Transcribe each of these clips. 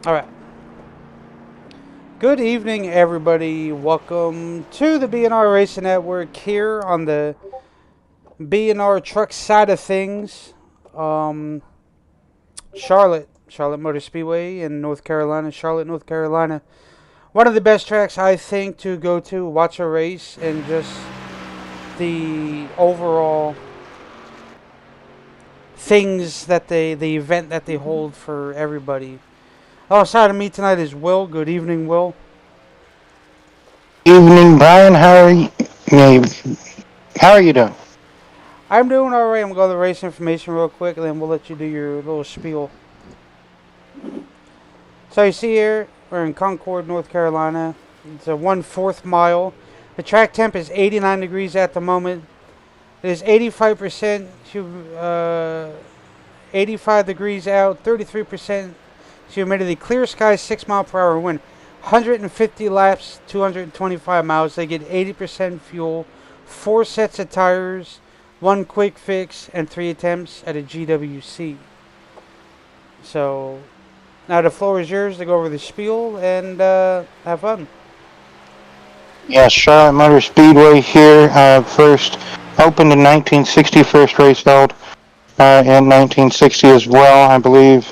All right. Good evening, everybody. Welcome to the BNR Racing Network here on the BNR Truck side of things. Um, Charlotte Motor Speedway in North Carolina, Charlotte, North Carolina. One of the best tracks I think to go to watch a race and just the overall things that the event that they hold for everybody. Alongside of me tonight is Will. Good evening, Will. Evening, Brian. Yeah, how are you doing? I'm doing all right. I'm going to go to the race information real quick, and then we'll let you do your little spiel. So you see here, we're in Concord, North Carolina. It's a 1/4 mile. The track temp is 89 degrees at the moment. It is 85% 85 degrees out, 33% humidity. Clear skies, 6 mile per hour wind. 150 laps, 225 miles. They get 80% fuel, 4 sets of tires, 1 quick fix, and 3 attempts at a GWC. So now the floor is yours to go over the spiel and have fun. Yeah, Charlotte Motor Speedway here. First opened in 1960, first race held in 1960 as well, I believe.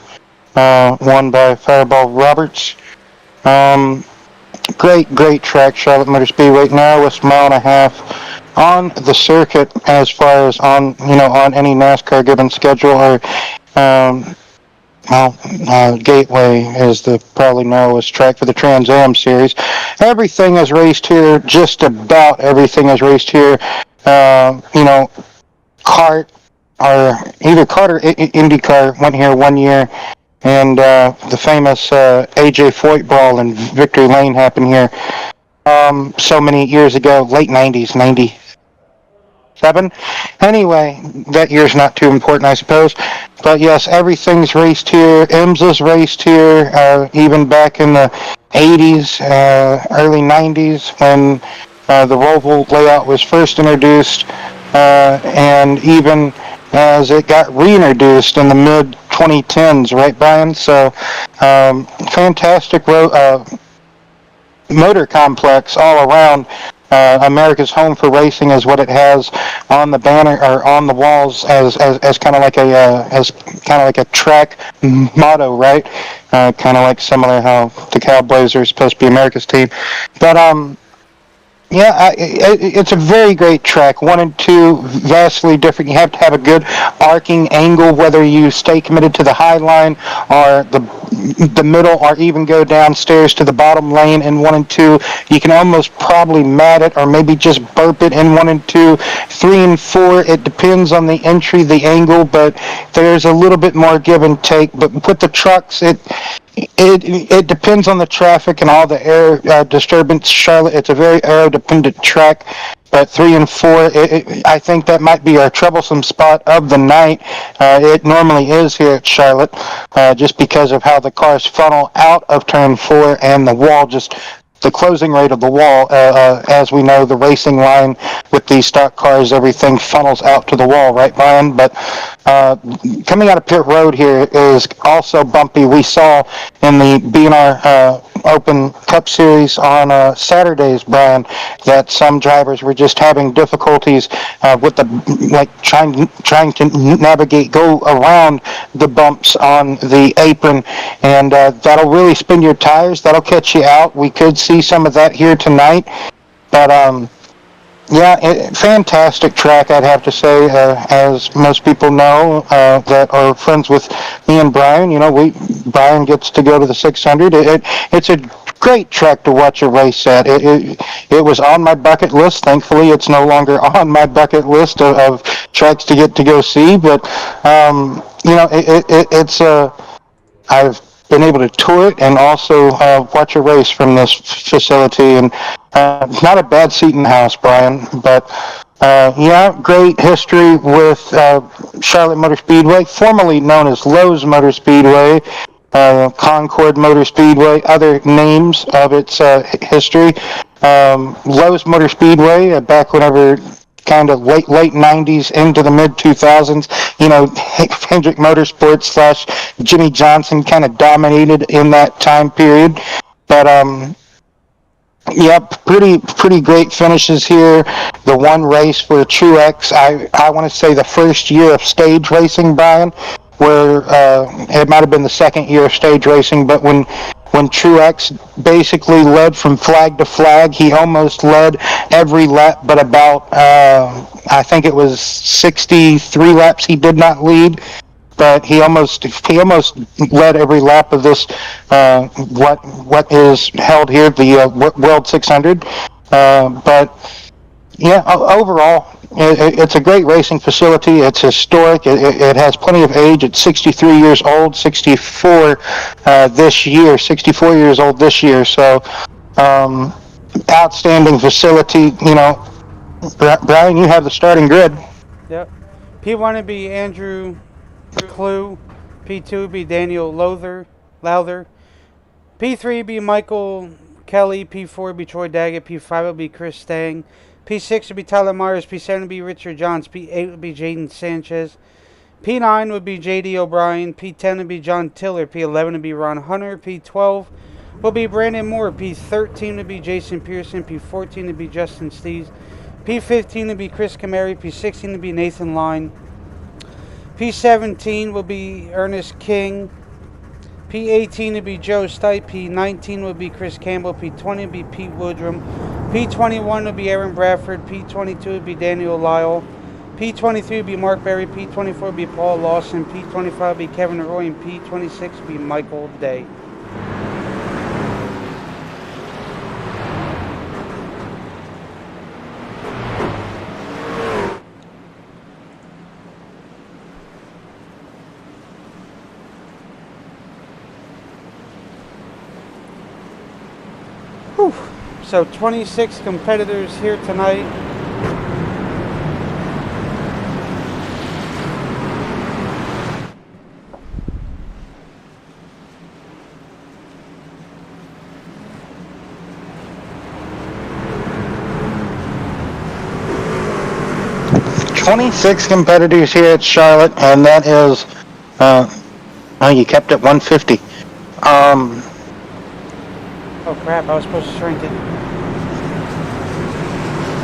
Won by Fireball Roberts. Um, great track, Charlotte Motor Speedway. Narrowest mile and a half on the circuit as far as on any NASCAR given schedule or um, well, Gateway is the probably narrowest track for the Trans Am Series. Everything is raced here. Just about everything is raced here. Uh, you know, Cart or either Cart or IndyCar went here one year, and the famous AJ Foyt brawl in Victory Lane happened here. So many years ago, late '90s, 97. Anyway, that year's not too important, I suppose. But yes, everything's raced here. IMSA's raced here, even back in the 80s, early 90s, when the Roval layout was first introduced, and even as it got reintroduced in the mid 2010s, right, Brian? So, fantastic motor complex all around. America's home for racing is what it has on the banner or on the walls as kind of like a track motto, right? Kind of like similar how the Cowboys are supposed to be America's team, but yeah, it's a very great track. One and two, vastly different. You have to have a good arcing angle, whether you stay committed to the high line or the middle, or even go downstairs to the bottom lane in one and two. You can almost probably mat it, or maybe just burp it in one and two. Three and four, it depends on the entry, the angle, but there's a little bit more give and take. But with the trucks, it depends on the traffic and all the air disturbance. Charlotte, it's a very aero dependent track, but three and four, I think that might be our troublesome spot of the night. It normally is here at Charlotte, just because of how the cars funnel out of turn four and the closing rate of the wall. As we know, the racing line with these stock cars, everything funnels out to the wall, right, Brian? But coming out of pit road here is also bumpy. We saw in the BNR Open Cup Series on Saturdays, Brian, that some drivers were just having difficulties with trying to navigate, go around the bumps on the apron, and that'll really spin your tires. That'll catch you out. We could see some of that here tonight, but yeah, fantastic track, I'd have to say. As most people know that are friends with me and Brian, Brian gets to go to the 600. It's a great track to watch a race at. It was on my bucket list. Thankfully, it's no longer on my bucket list of tracks to get to go see. But it's I've been able to tour it and also watch a race from this facility, and not a bad seat in the house, Brian. But yeah, great history with Charlotte Motor Speedway, formerly known as Lowe's Motor Speedway, Concord Motor Speedway, other names of its history. Lowe's Motor Speedway, back whenever kind of late 90s into the mid 2000s. You know, Hendrick Motorsports slash Jimmy Johnson kind of dominated in that time period. But yep, pretty great finishes here. The one race for Truex, I want to say the first year of stage racing, Brian, where it might have been the second year of stage racing, but when Truex basically led from flag to flag, he almost led every lap, but about I think it was 63 laps he did not lead, but he almost led every lap of this what is held here, the World 600. But yeah, overall, it's a great racing facility. It's historic. It has plenty of age. It's 63 years old, 64 this year, 64 years old this year. So, um, outstanding facility. You know, Brian, you have the starting grid. Yep. P1 would be Andrew Clue. P2 would be Daniel Lowther. P3 would be Michael Kelly. P4 would be Troy Daggett. P5 would be Chris Stang. P6 would be Tyler Myers. P7 would be Richard Johns. P8 would be Jaden Sanchez. P9 would be J.D. O'Brien. P10 would be John Tiller. P11 would be Ron Hunter. P12 would be Brandon Moore. P13 would be Jason Pearson. P14 would be Justin Steves. P15 would be Chris Camary. P16 would be Nathan Line. P17 will be Ernest King. P18 would be Joe Stipe. P19 would be Chris Campbell. P20 would be Pete Woodrum. P21 would be Aaron Bradford. P22 would be Daniel Lyle. P23 would be Mark Berry. P24 would be Paul Lawson. P25 would be Kevin Roy. And P26 would be Michael Day. Whew. So 26 competitors here tonight. Twenty-six competitors here at Charlotte, and that is, oh, you kept it 150. Oh crap, I was supposed to shrink it.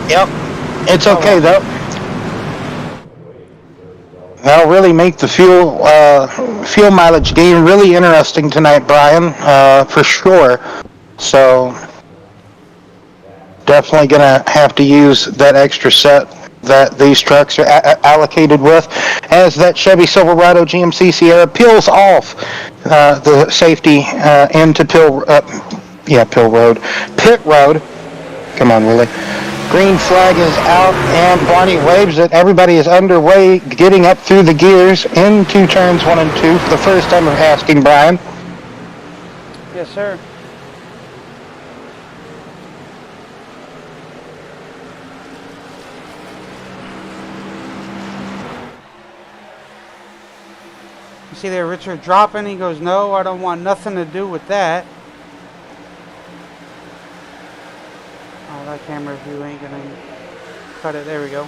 Yep, it's okay though. That'll really make the fuel mileage game really interesting tonight, Brian, for sure. So definitely gonna have to use that extra set that these trucks are allocated with, as that Chevy Silverado GMC Sierra peels off the safety into pit road. Come on, Willie. Green flag is out, and Barney waves it. Everybody is underway, getting up through the gears into turns 1 and 2 for the first time of asking, Brian. Yes, sir. You see there Richard dropping? He goes, no, I don't want nothing to do with that. Oh, that camera view ain't gonna cut it. There we go.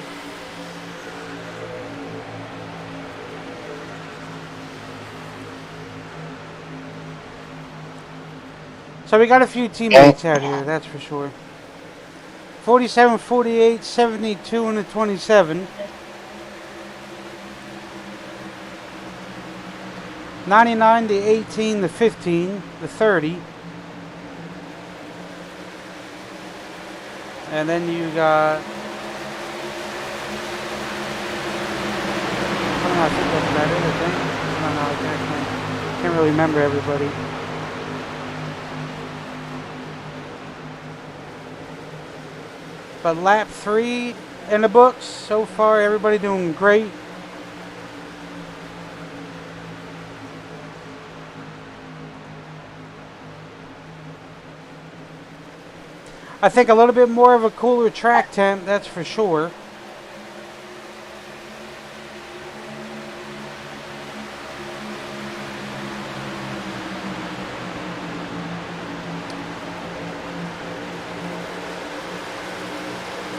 So we got a few teammates out here, that's for sure. 47, 48, 72, and a 27. 99, the 18, the 15, the 30. And then you got, I think that's about it, I think. I don't know, I can't really remember everybody. But lap 3 in the books, so far everybody doing great. I think a little bit more of a cooler track temp, that's for sure.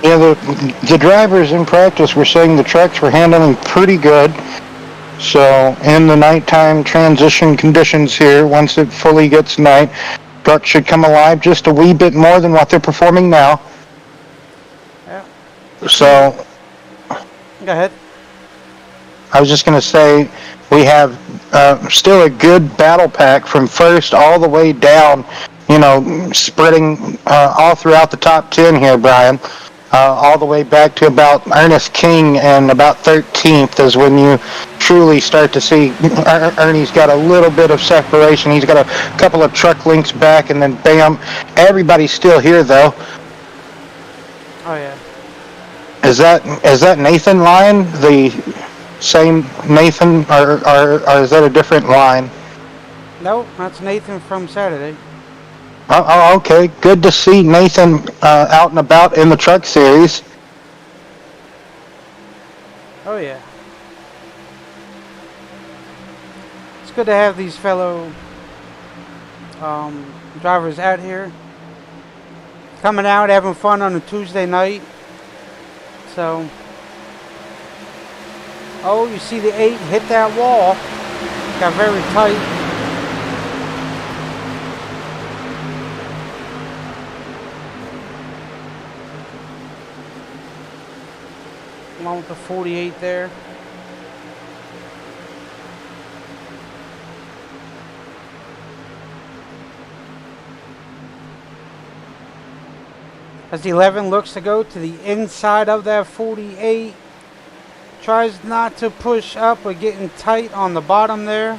Yeah, the drivers in practice were saying the trucks were handling pretty good. So in the nighttime transition conditions here, once it fully gets night, trucks should come alive just a wee bit more than what they're performing now. Yeah. So Go ahead. I was just going to say we have still a good battle pack from first all the way down, spreading all throughout the top 10 here, Brian. All the way back to about Ernest King, and about 13th is when you truly start to see Ernie's got a little bit of separation. He's got a couple of truck links back, and then bam, everybody's still here though. Oh yeah. Is that Nathan line the same Nathan, or is that a different line? No, that's Nathan from Saturday. Oh, okay. Good to see Nathan out and about in the Truck Series. Oh yeah. It's good to have these fellow drivers out here, coming out, having fun on a Tuesday night. So, oh, you see the 8 hit that wall. Got very tight. Along with the 48 there. As the 11 looks to go to the inside of that 48. Tries not to push up, but getting tight on the bottom there.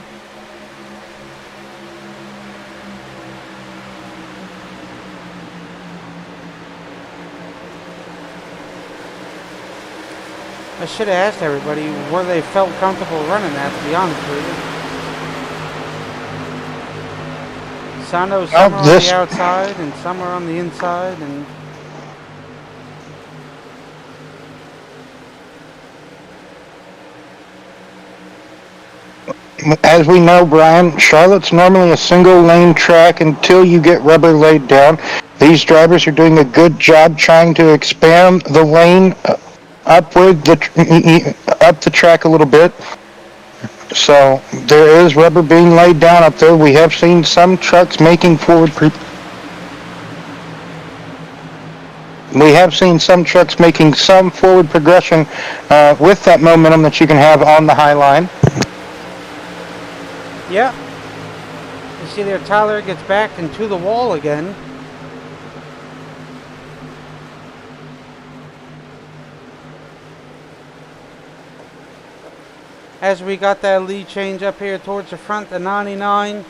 I should have asked everybody where they felt comfortable running at, to be honest with you. So I know some are on the outside and some are on the inside, and as we know, Brian, Charlotte's normally a single lane track until you get rubber laid down. These drivers are doing a good job trying to expand the lane up the track a little bit. So there is rubber being laid down up there. We have seen some trucks making forward some forward progression with that momentum that you can have on the high line. yeah. You see there, Tyler gets back into the wall again. As we got that lead change up here towards the front, the 99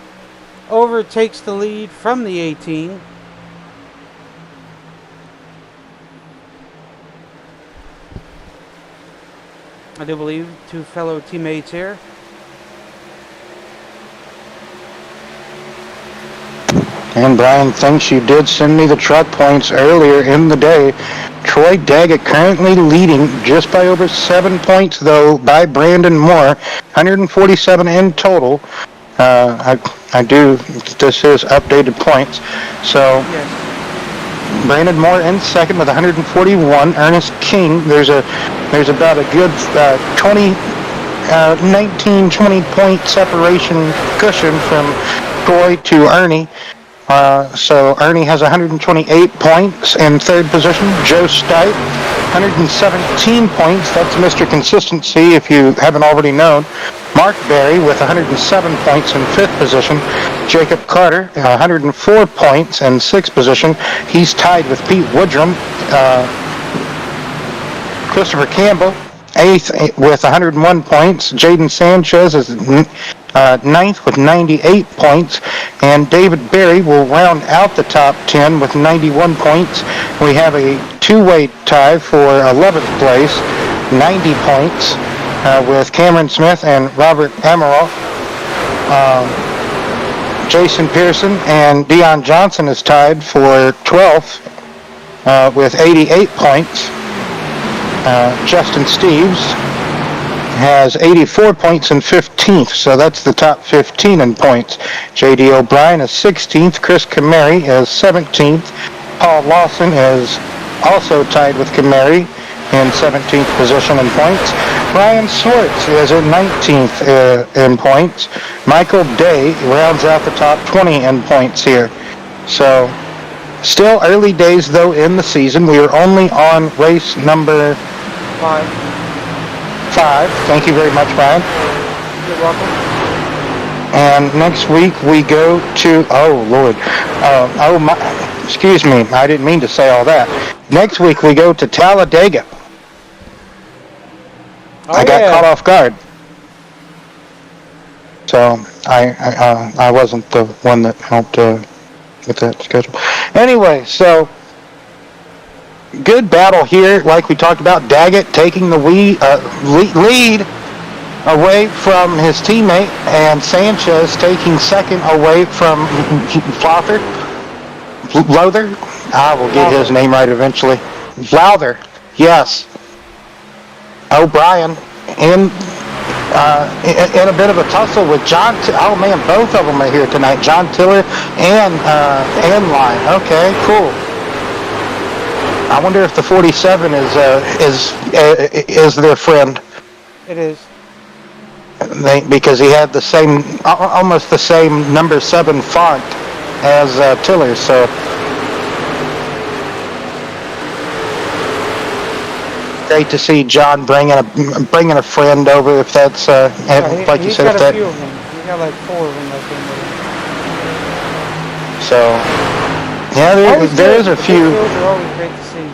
overtakes the lead from the 18. I do believe 2 fellow teammates here. And Brian thinks you did send me the truck points earlier in the day. Troy Daggett currently leading just by over 7 points, though, by Brandon Moore. 147 in total. This is updated points. So, yes. Brandon Moore in second with 141. Ernest King, there's about a good 19-20 point separation cushion from Troy to Ernie. So Ernie has 128 points in third position. Joe Stipe, 117 points. That's Mr. Consistency, if you haven't already known. Mark Berry with 107 points in fifth position. Jacob Carter, 104 points in sixth position. He's tied with Pete Woodrum. Christopher Campbell, eighth with 101 points. Jaden Sanchez is ninth with 98 points, and David Berry will round out the top 10 with 91 points. We have a two-way tie for 11th place, 90 points, with Cameron Smith and Robert Amaral. Jason Pearson and Dion Johnson is tied for 12th with 88 points. Justin Steves has 84 points in 15th, so that's the top 15 in points. J.D. O'Brien is 16th. Chris Camary is 17th. Paul Lawson is also tied with Kamari in 17th position in points. Ryan Swartz is in 19th in points. Michael Day rounds out the top 20 in points here. So, still early days though in the season. We are only on race number 5. Thank you very much, Brian. You're welcome. And next week we go to, oh Lord, excuse me, I didn't mean to say all that. Next week we go to Talladega. I got caught off guard. So I wasn't the one that helped with that schedule. Anyway, so good battle here, like we talked about. Daggett taking the lead away from his teammate, and Sanchez taking second away from Lowther. I will get his name right eventually. Lowther, yes. O'Brien in a bit of a tussle with John. Oh man, both of them are here tonight. John Tiller and Line. Okay, cool. I wonder if the 47 is their friend. It is. Because he had the same, almost the same number 7 font as Tiller. So great to see John bringing a friend over. If that's like you said, if that. He got like 4 of them. So yeah, there is a few. They're always great to see.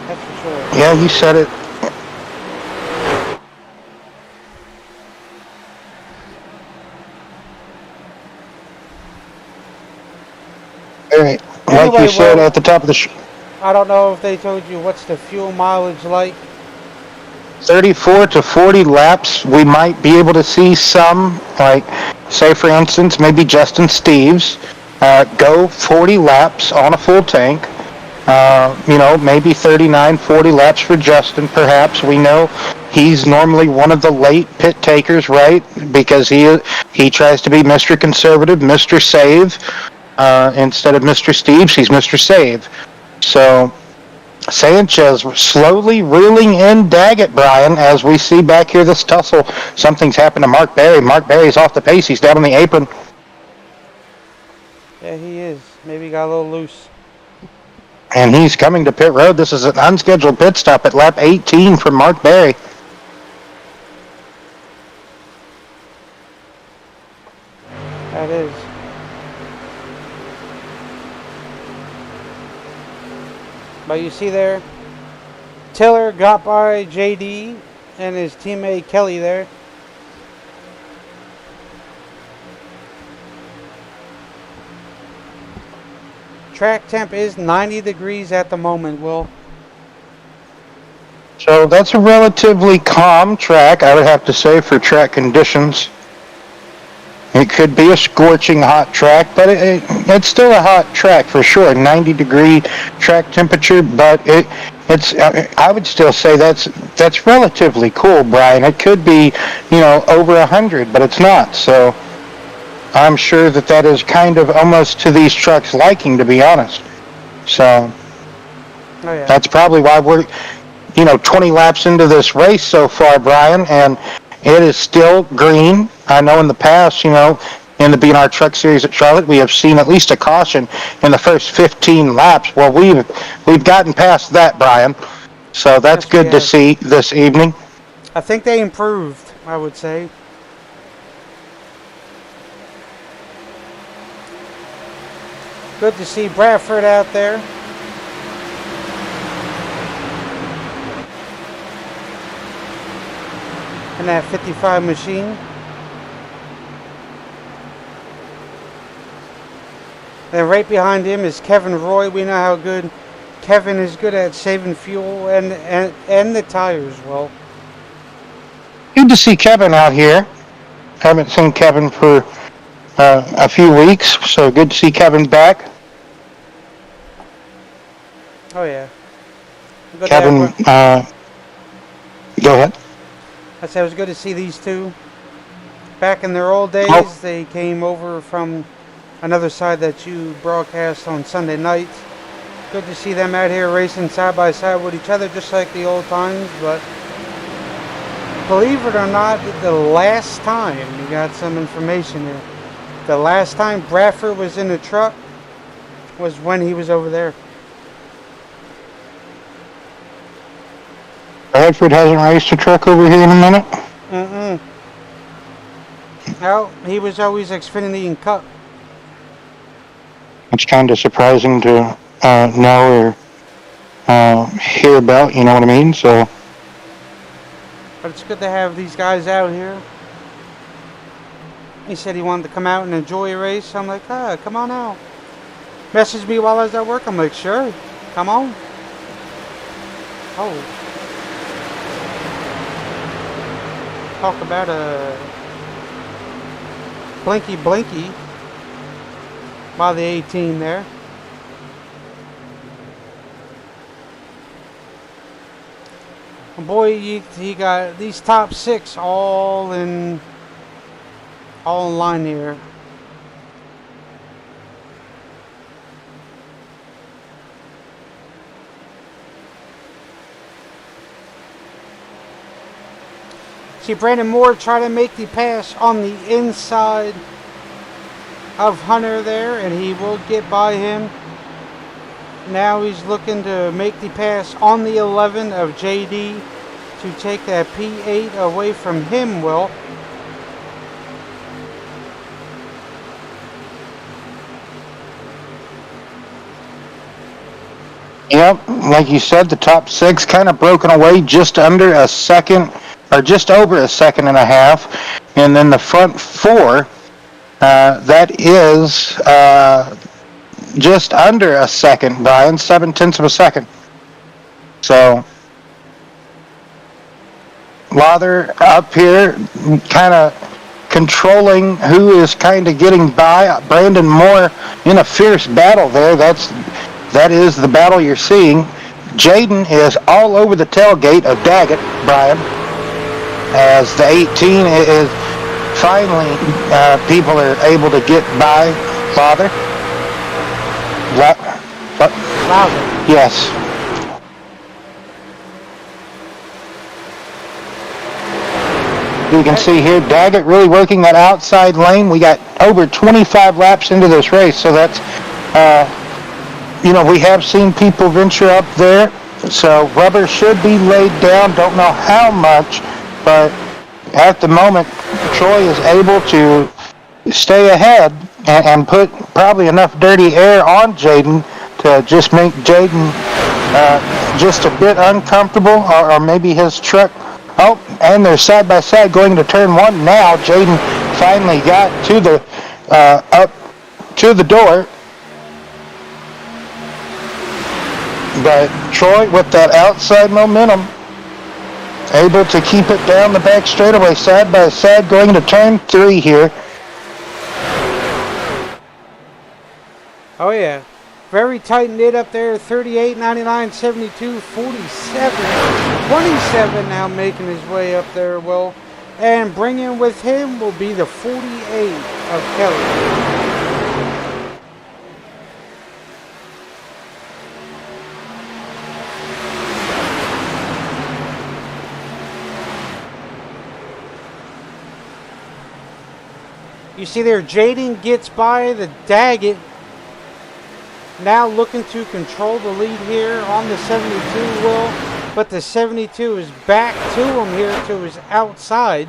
That's for sure. Yeah, you said it. All right, like you said at the top of the show. I don't know if they told you what's the fuel mileage like. 34 to 40 laps. We might be able to see some, like, say for instance, maybe Justin Steves go 40 laps on a full tank. Maybe 39, 40 laps for Justin, perhaps. We know he's normally one of the late pit takers, right? Because he tries to be Mr. Conservative, Mr. Save. Instead of Mr. Steves, he's Mr. Save. So Sanchez slowly reeling in Daggett, Brian, as we see back here this tussle. Something's happened to Mark Berry. Mark Berry's off the pace. He's down on the apron. Yeah, he is. Maybe he got a little loose. And he's coming to pit road. This is an unscheduled pit stop at lap 18 for Mark Berry. That is. But you see there, Tiller got by JD and his teammate Kelly there. Track temp is 90 degrees at the moment, Will. So that's a relatively calm track, I would have to say, for track conditions. It could be a scorching hot track, but it's still a hot track for sure. 90-degree track temperature, but it's. I would still say that's relatively cool, Brian. It could be, over 100, but it's not. So I'm sure that is kind of almost to these trucks' liking, to be honest. So that's probably why we're, 20 laps into this race so far, Brian, and it is still green. I know in the past, in the BNR Truck Series at Charlotte, we have seen at least a caution in the first 15 laps. Well, we've gotten past that, Brian. So that's good to see this evening. I think they improved, I would say. Good to see Bradford out there. In that 55 machine. Then right behind him is Kevin Roy. We know how good Kevin is good at saving fuel and the tires, well. Good to see Kevin out here. Haven't seen Kevin for a few weeks, so good to see Kevin back. Oh, yeah. Kevin, go ahead. I said it was good to see these two. Back in their old days, they came over from another side that you broadcast on Sunday night. Good to see them out here racing side by side with each other, just like the old times. But believe it or not, the last time, you got some information here. The last time Bradford was in the truck was when he was over there. Bradford hasn't raced a truck over here in a minute? Mm-mm. Well, he was always Xfinity and Cup. It's kind of surprising to know or hear about, you know what I mean? So, But it's good to have these guys out here. He said he wanted to come out and enjoy a race. I'm like, come on out. Messaged me while I was at work. I'm like, sure, come on. Oh. Talk about a blinky by the 18 there. And boy, he got these top 6 all in line here. See Brandon Moore try to make the pass on the inside of Hunter there, and he will get by him. Now he's looking to make the pass on the 11 of JD to take that P8 away from him, Will. yep, like you said, the top 6 kind of broken away just under a second, or just over a second and a half. And then the front 4, that is just under a second, Brian, 0.7 of a second. So, Lather up here, kind of controlling who is kind of getting by. Brandon Moore in a fierce battle there. That is the battle you're seeing. Jaden is all over the tailgate of Daggett, Brian, as the 18 is finally, people are able to get by Lather. Louder. Yes. You can see here Daggett really working that outside lane. We got over 25 laps into this race, so that's, we have seen people venture up there. So rubber should be laid down. Don't know how much, but at the moment, Troy is able to stay ahead and put probably enough dirty air on Jaden to just make Jaden just a bit uncomfortable, or maybe his truck. Oh, and they're side by side going to turn 1 now. Jaden finally got to the up to the door, but Troy with that outside momentum able to keep it down the back straightaway side by side going to turn 3 here. Oh yeah, very tight knit up there. 38, 99, 72, 47, 27 now making his way up there, Will. And bringing with him will be the 48 of Kelly. You see there, Jaden gets by the Daggett. Now looking to control the lead here on the 72, Will. But the 72 is back to him here to his outside.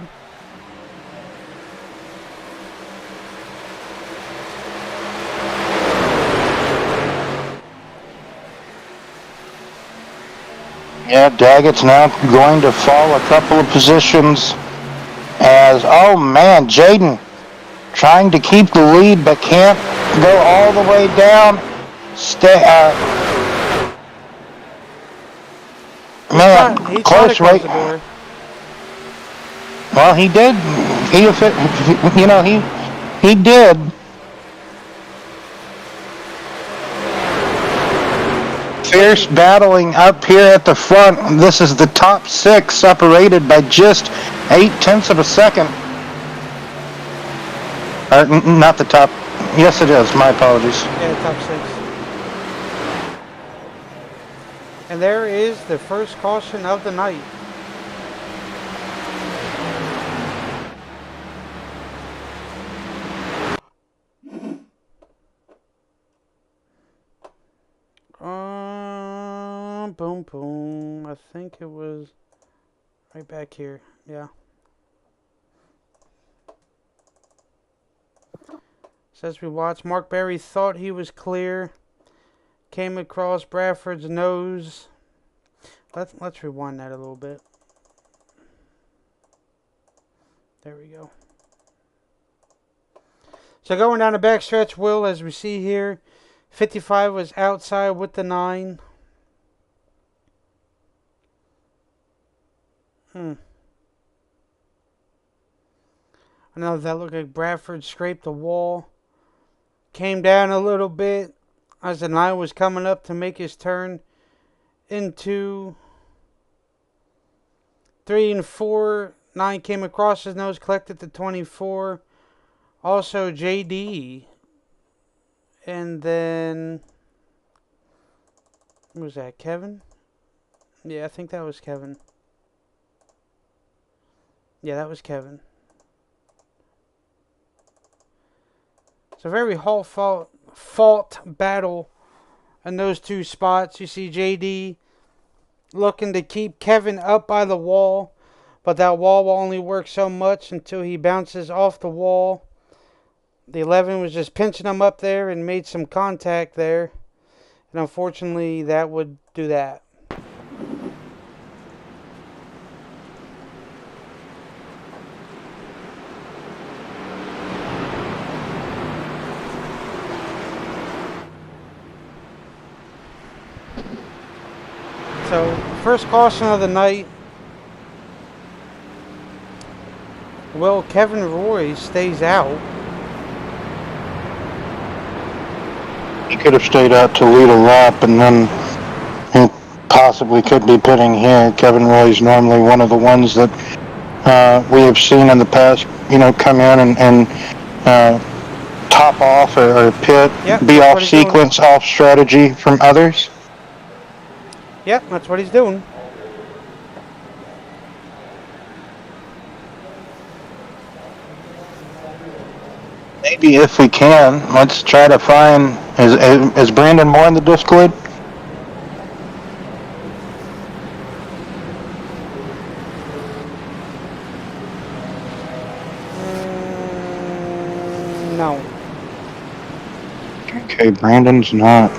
Yeah, Daggett's now going to fall a couple of positions as, oh man, Jaden trying to keep the lead but can't go all the way down. He close right. Well, he did. He did. Fierce battling up here at the front. This is the top 6 separated by just 0.8 of a second. Not the top. Yes, it is. My apologies. Yeah, top 6. And there is the first caution of the night. Boom, boom. I think it was right back here. Yeah. Says we watched. Mark Berry thought he was clear. Came across Bradford's nose. Let's rewind that a little bit. There we go. So going down the backstretch, Will, as we see here, 55 was outside with the 9. I know that looked like Bradford scraped the wall. Came down a little bit as the 9 was coming up to make his turn into 3 and 4. 9 came across his nose, collected the 24. Also JD. And then, who was that, Kevin? Yeah, I think that was Kevin. Yeah, that was Kevin. It's a very fought battle in those two spots. You see JD looking to keep Kevin up by the wall, but that wall will only work so much until he bounces off the wall. The 11 was just pinching him up there and made some contact there. And unfortunately, that would do that. So, first caution of the night. Well, Kevin Roy stays out. He could have stayed out to lead a lap, and then he possibly could be pitting here. Kevin Roy's normally one of the ones that we have seen in the past, come in and top off or pit, be off sequence, off strategy from others. Yep, that's what he's doing. Maybe if we can, let's try to find, is Brandon Moore in the Discord? No. Okay, Brandon's not.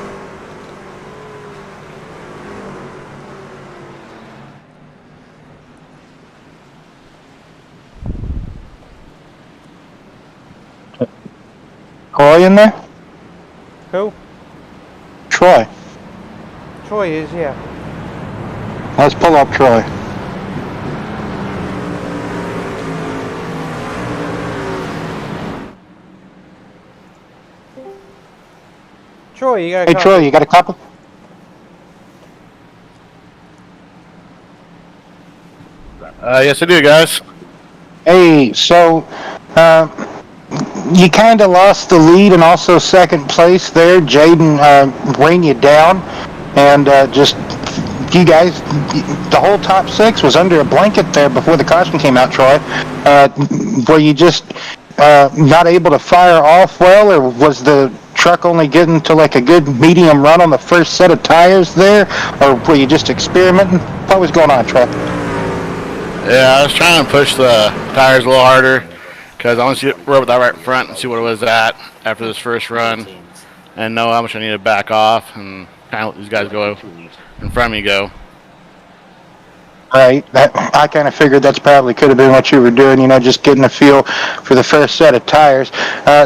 Troy in there? Who? Troy. Troy is, yeah. Let's pull up Troy. Troy, you got a Hey, couple? Troy, you got a couple? Yes, I do, guys. Hey, so, you kind of lost the lead and also second place there. Jaden ran you down, and just you guys, the whole top 6 was under a blanket there before the caution came out, Troy. Were you just not able to fire off well, or was the truck only getting to like a good medium run on the first set of tires there, or were you just experimenting? What was going on, Troy? Yeah, I was trying to push the tires a little harder because I want to rub with that right front and see what it was at after this first run and know how much I need to back off and kind of let these guys go in front of me go. Right. I kind of figured that's probably could have been what you were doing, just getting a feel for the first set of tires.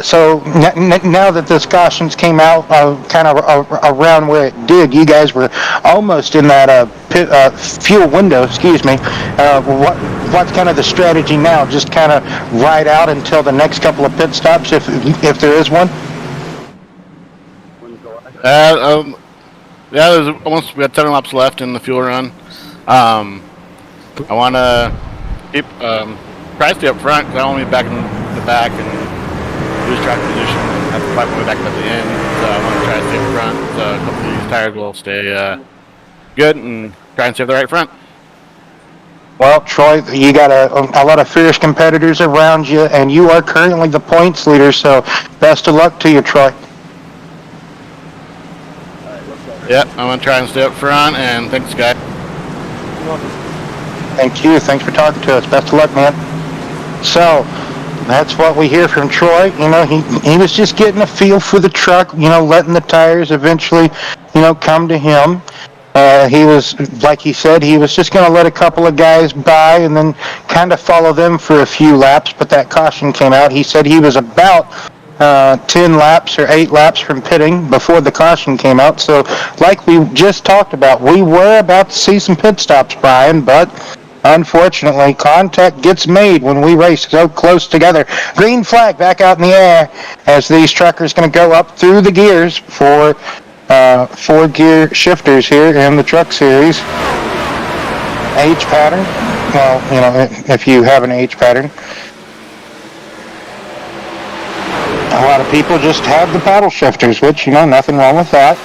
So now that the cautions came out kind of around where it did, you guys were almost in that fuel window, excuse me. What's kind of the strategy now? Just kind of ride out until the next couple of pit stops, if there is one? Yeah, there's we had 7 laps left in the fuel run. I want to keep try to stay up front because I don't want to be back in the back and lose track position and have to fight my way back at the end. So I want to try to stay up front. So a couple of these tires will good and try and stay up the right front. Well, Troy, you got a lot of fierce competitors around you, and you are currently the points leader, so best of luck to you, Troy. Yep, I'm going to try and stay up front, and thanks, guys. Thank you. Thanks for talking to us. Best of luck, man. So, that's what we hear from Troy. You know, he was just getting a feel for the truck, you know, letting the tires eventually, you know, come to him. He was, like he said, he was just going to let a couple of guys by and then kind of follow them for a few laps, but that caution came out. He said he was about 10 laps or 8 laps from pitting before the caution came out. So, like we just talked about, we were about to see some pit stops, Brian, but unfortunately, contact gets made when we race so close together. Green flag back out in the air as these truckers going to go up through the gears for 4-gear shifters here in the Truck Series. H pattern. Well, you know, if you have an H pattern. A lot of people just have the paddle shifters, which, you know, nothing wrong with that.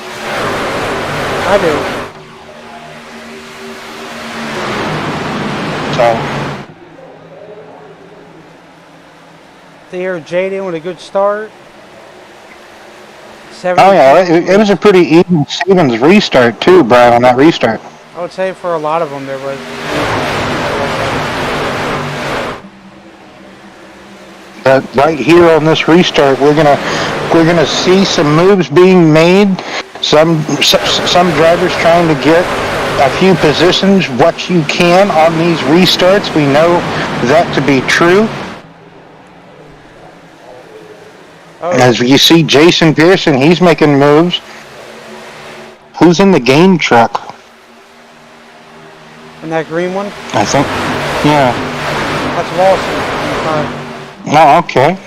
I do. So. Here, Jaden with a good start. Oh yeah, it was a pretty even Stevens restart too, Brian, on that restart. I would say for a lot of them there was. But right here on this restart, we're gonna see some moves being made. Some drivers trying to get a few positions, what you can on these restarts. We know that to be true. Oh. As you see Jason Pearson, he's making moves. Who's in the game truck? In that green one? I think, yeah. That's Lawson. Oh, okay.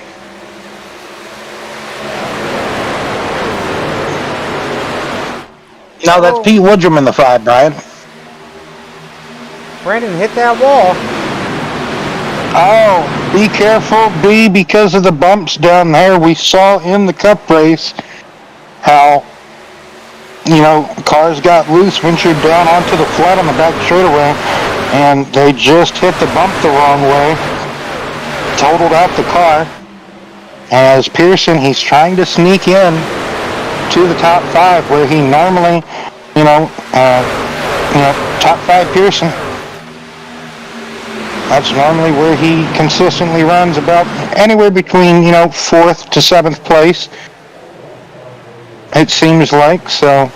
No, that's Pete Woodrum in the 5, Brian. Brandon hit that wall. Oh, be careful, B, because of the bumps down there. We saw in the Cup race how, you know, cars got loose once you're down onto the flat on the back straightaway, and they just hit the bump the wrong way, totaled out the car. As Pearson, he's trying to sneak in to the top 5 where he normally, top 5 Pearson. That's normally where he consistently runs, about anywhere between, 4th to 7th place. It seems like, so.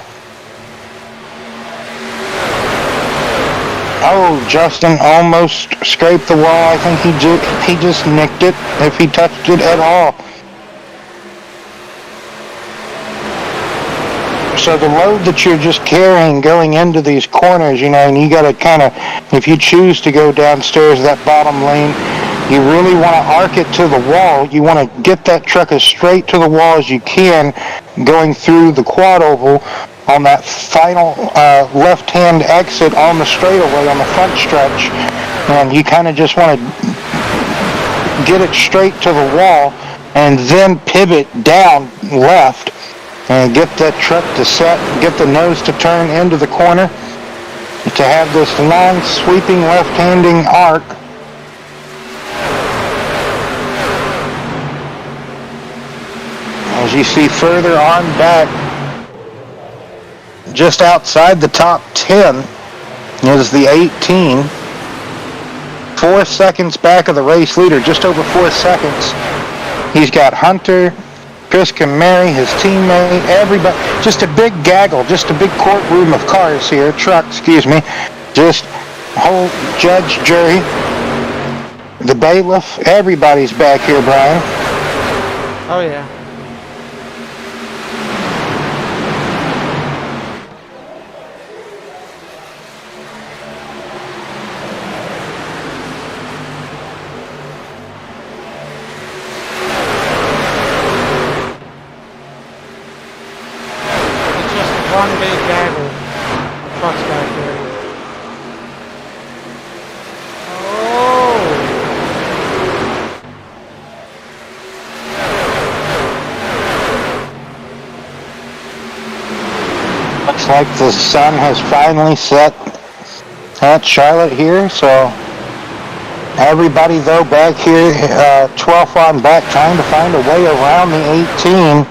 Oh, Justin almost scraped the wall. I think he just nicked it, if he touched it at all. So the load that you're just carrying going into these corners, and you got to kind of, if you choose to go downstairs that bottom lane, you really want to arc it to the wall. You want to get that truck as straight to the wall as you can going through the quad oval on that final left-hand exit on the straightaway on the front stretch. And you kind of just want to get it straight to the wall and then pivot down left and get that truck to set, get the nose to turn into the corner to have this long sweeping left-handing arc. As you see further on back, just outside the top 10 is the 18. 4 seconds back of the race leader, just over 4 seconds. He's got Hunter, Chris Camary, his teammate, everybody. Just a big gaggle, just a big courtroom of cars here, just whole judge, jury, the bailiff, everybody's back here, Brian. Oh, yeah. One big gaggle of trucks back there. Oh! like the sun has finally set at Charlotte here, so everybody though back here, 12th on back, trying to find a way around the 18.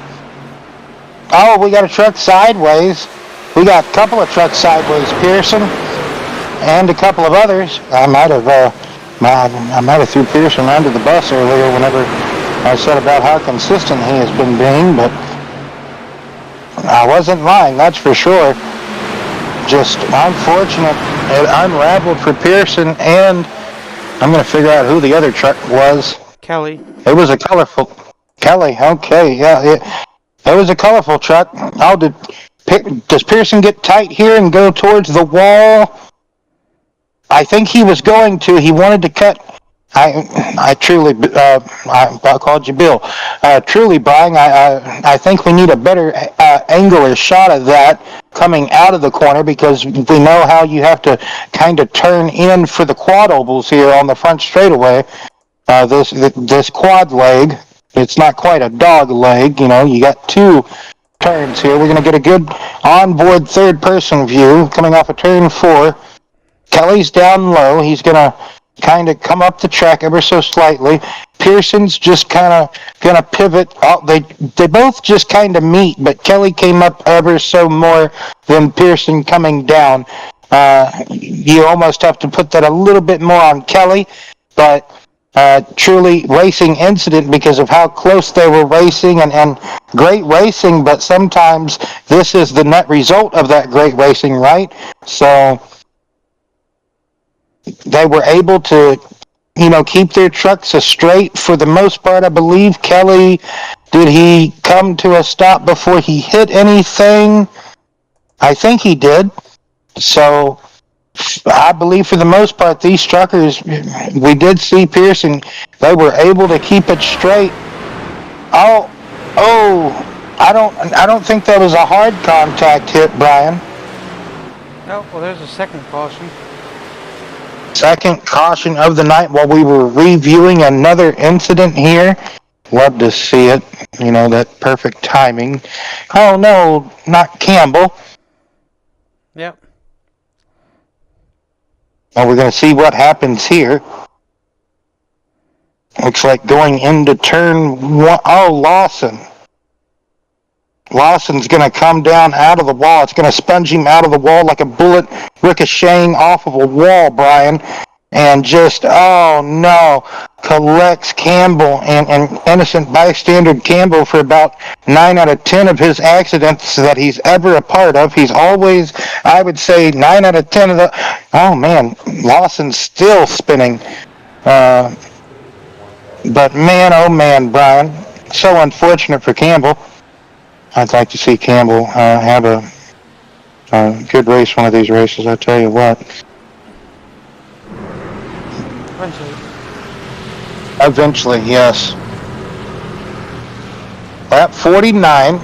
Oh, we got a truck sideways. We got a couple of trucks sideways, Pearson, and a couple of others. I might have threw Pearson under the bus earlier whenever I said about how consistent he has been being, but I wasn't lying, that's for sure. Just unfortunate. It unraveled for Pearson, and I'm going to figure out who the other truck was. Kelly. It was a colorful... Kelly, okay, yeah. It was a colorful truck. Oh, does Pearson get tight here and go towards the wall? I think he was going to. He wanted to cut... I truly... I called you Bill. Truly, Brian, I think we need a better angular shot of that coming out of the corner, because we know how you have to kind of turn in for the quad ovals here on the front straightaway. This quad leg, it's not quite a dog leg, you got two turns here. We're going to get a good onboard third person view coming off of turn 4. Kelly's down low. He's going to kind of come up the track ever so slightly. Pearson's just kind of going to pivot. Oh, they both just kind of meet, but Kelly came up ever so more than Pearson coming down. You almost have to put that a little bit more on Kelly, but truly racing incident because of how close they were racing, and great racing, but sometimes this is the net result of that great racing, right? So they were able to, keep their trucks straight for the most part. I believe Kelly, did he come to a stop before he hit anything? I think he did. So I believe for the most part, these truckers, we did see Pearson, they were able to keep it straight. Oh, I don't think that was a hard contact hit, Brian. Oh, well, there's a second caution. Second caution of the night while we were reviewing another incident here. Love to see it. That perfect timing. Oh, no, not Campbell. Yep. Well, we're going to see what happens here. Looks like going into turn 1. Oh, Lawson. Lawson's going to come down out of the wall. It's going to sponge him out of the wall like a bullet ricocheting off of a wall, Brian. And just, oh no, collects Campbell and innocent bystander Campbell for about 9 out of 10 of his accidents that he's ever a part of. He's always, I would say, 9 out of 10 of the... Oh man, Lawson's still spinning. But man, oh man, Brian, so unfortunate for Campbell. I'd like to see Campbell have a good race one of these races, I tell you what. Eventually, yes. Lap 49.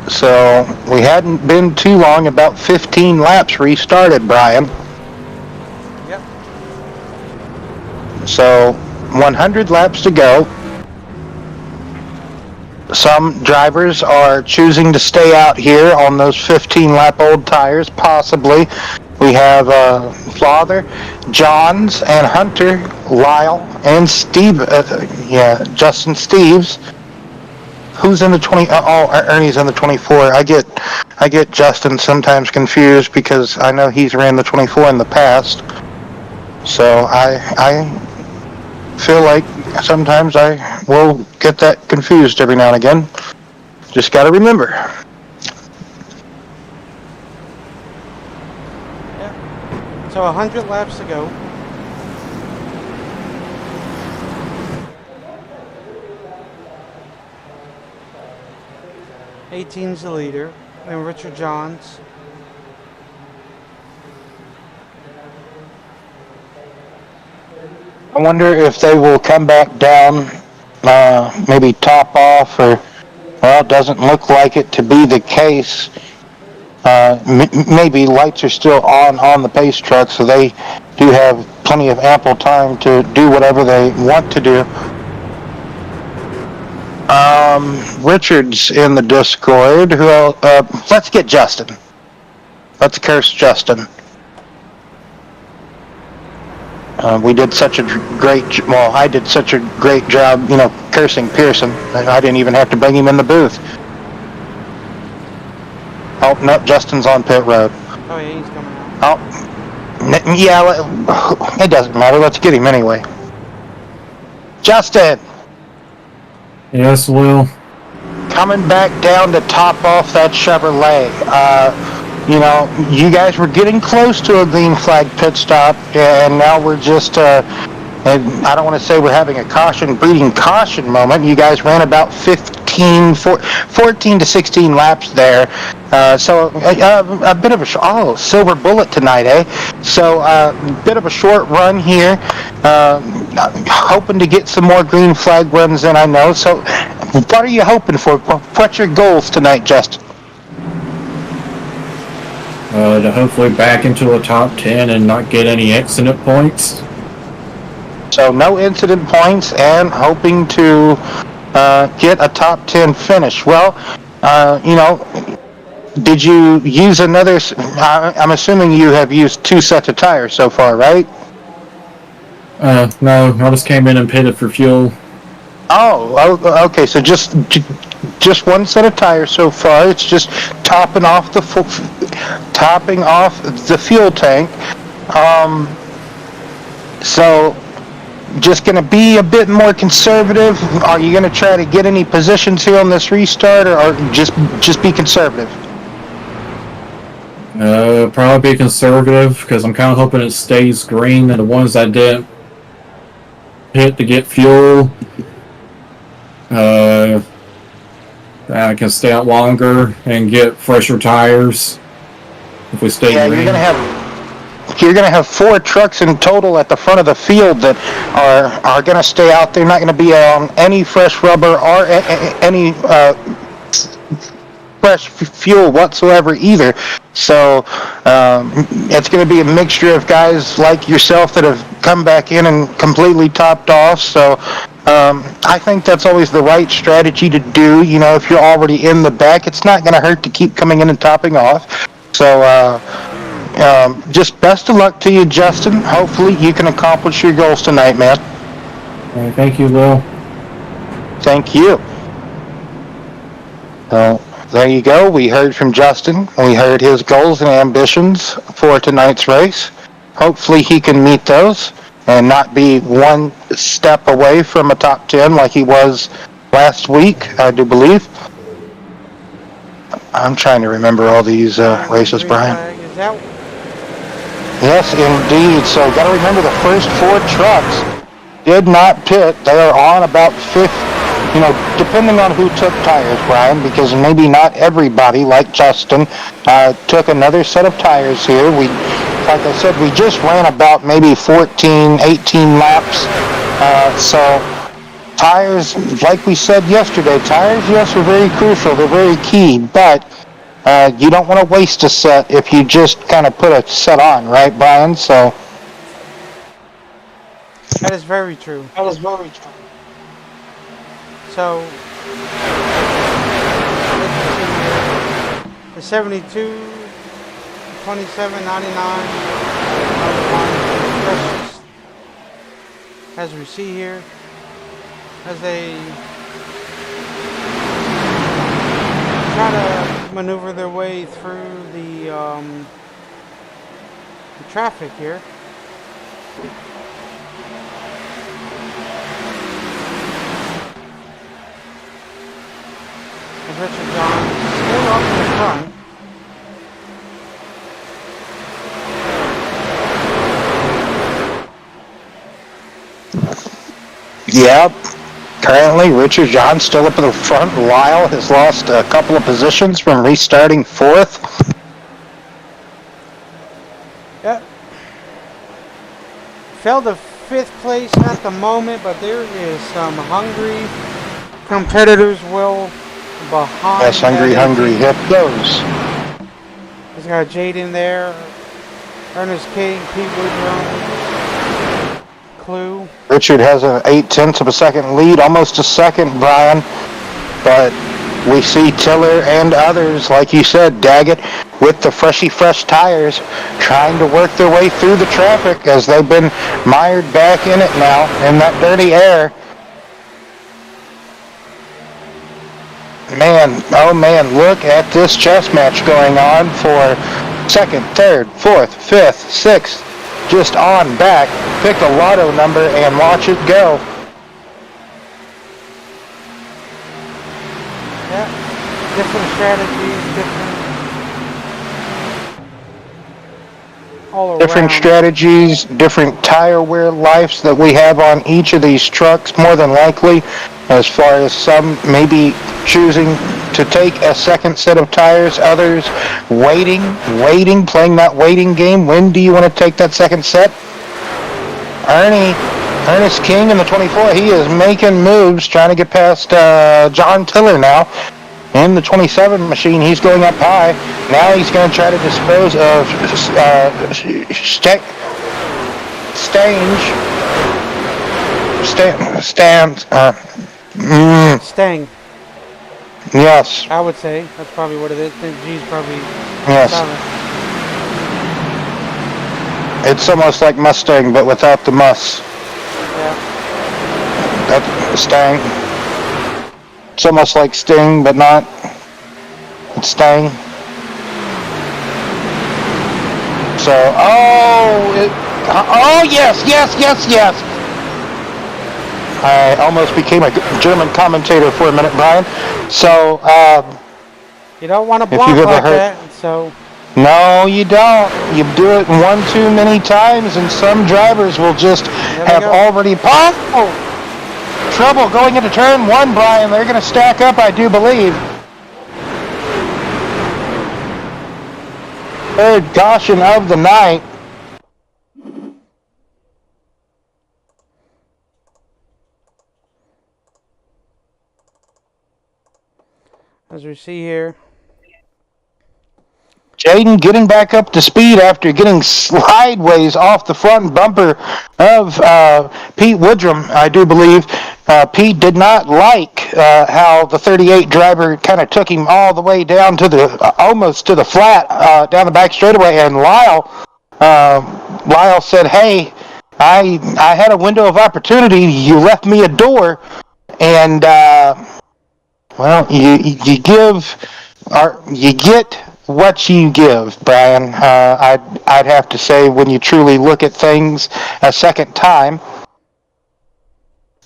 So we hadn't been too long, about 15 laps restarted, Brian. Yep. So 100 laps to go. Some drivers are choosing to stay out here on those 15-lap-old tires, possibly. We have Father, Johns, and Hunter, Lyle, and Steve. Justin Steves. Who's in the 20? Ernie's in the 24. I get Justin sometimes confused because I know he's ran the 24 in the past. So I feel like sometimes I will get that confused every now and again. Just got to remember. Yeah. So 100 laps to go. '18's the leader, and Richard Johns. I wonder if they will come back down, maybe top off, or, well, it doesn't look like it to be the case. Maybe lights are still on the pace truck, so they do have plenty of ample time to do whatever they want to do. Richard's in the Discord. Let's get Justin. Let's curse Justin. We did such a I did such a great job, cursing Pearson. I didn't even have to bring him in the booth. Oh, no, Justin's on pit road. Oh, yeah, he's coming out. Oh, yeah, it doesn't matter. Let's get him anyway. Justin! Yes, Will. Coming back down to top off that Chevrolet. You guys were getting close to a green flag pit stop, and now we're just, and I don't want to say we're having a breeding caution moment. You guys ran about 14 to 16 laps there. So a bit of a silver bullet tonight, eh? So a bit of a short run here. Hoping to get some more green flag runs in, I know. So what are you hoping for? What's your goals tonight, Justin? To hopefully back into a top 10 and not get any accident points. So no incident points and hoping to get a top 10 finish. Well, did you use another? I'm assuming you have used 2 sets of tires so far, right? No, I just came in and pitted for fuel. Oh, okay. So just 1 set of tires so far. It's just topping off the fuel tank. So just going to be a bit more conservative. Are you going to try to get any positions here on this restart, or just be conservative? Probably be conservative because I'm kind of hoping it stays green, and the ones I didn't hit to get fuel, I can stay out longer and get fresher tires if we stay green. You're gonna have 4 trucks in total at the front of the field that are gonna stay out there, not gonna be on any fresh rubber or any fresh fuel whatsoever either. So it's going to be a mixture of guys like yourself that have come back in and completely topped off. So I think that's always the right strategy to do. If you're already in the back, it's not going to hurt to keep coming in and topping off. So just best of luck to you, Justin. Hopefully you can accomplish your goals tonight, man. Thank you, Will. Thank you. There you go. We heard from Justin. We heard his goals and ambitions for tonight's race. Hopefully he can meet those and not be 1 step away from a top 10 like he was last week, I do believe. I'm trying to remember all these races, Brian. Yes, indeed. So got to remember the first 4 trucks did not pit. They are on about 5th. Depending on who took tires, Brian, because maybe not everybody, like Justin, took another set of tires here. Like I said, we just ran about maybe 14, 18 laps. So tires, like we said yesterday, tires, yes, are very crucial. They're very key, but you don't want to waste a set if you just kind of put a set on, right, Brian? So that is very true. So, the 72, 27, 99, as we see here, as they try to maneuver their way through the traffic here. Richard John still up in the front. Yep. Currently, Richard John still up in the front. Lyle has lost a couple of positions from restarting 4th. Yep. Fell to 5th place at the moment, but there is some hungry competitors behind. Yes, hungry. Hip goes. He's got Jade in there. Ernest King, Pete Woodrum, Clue. Richard has an 0.8 of a second lead, almost a second, Brian. But we see Tiller and others, like you said, Daggett, with the fresh tires, trying to work their way through the traffic as they've been mired back in it now, in that dirty air. Man, oh man, look at this chess match going on for second, third, fourth, fifth, sixth, just on back. Pick the lotto number and watch it go. Yeah, different strategies, all around. Different strategies, different tire wear lives that we have on each of these trucks, more than likely, as far as some maybe choosing to take a second set of tires, others waiting, playing that waiting game. When do you want to take that second set? Ernest King in the 24, he is making moves, trying to get past John Tiller now. In the 27 machine, he's going up high. Now he's going to try to dispose of Stang. Yes. I would say that's probably what it is. G's probably. Yes. It's almost like Mustang, but without the muss. Yeah. That's Stang. It's almost like Sting, but not. It's Stang. So, yes. I almost became a German commentator for a minute, Brian. So, you don't want to block like that, so. No, you don't. You do it one too many times, and some drivers will just have already popped. Oh, trouble going into turn one, Brian. They're going to stack up, I do believe. Third caution of the night. As we see here. Jaden getting back up to speed after getting slideways off the front bumper of Pete Woodrum, I do believe. Pete did not like how the 38 driver kind of took him all the way down to the almost to the flat down the back straightaway, and Lyle said, "Hey, I had a window of opportunity. You left me a door, and well, you get what you give, Brian. I'd have to say, when you truly look at things a second time,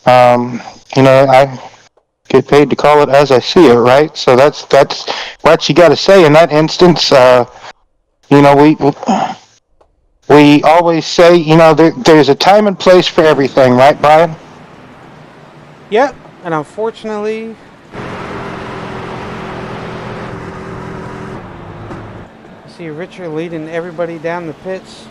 I get paid to call it as I see it, right? So that's what you got to say in that instance. We always say, there's a time and place for everything, right, Brian? Yep, and unfortunately, see Richard leading everybody down the pits.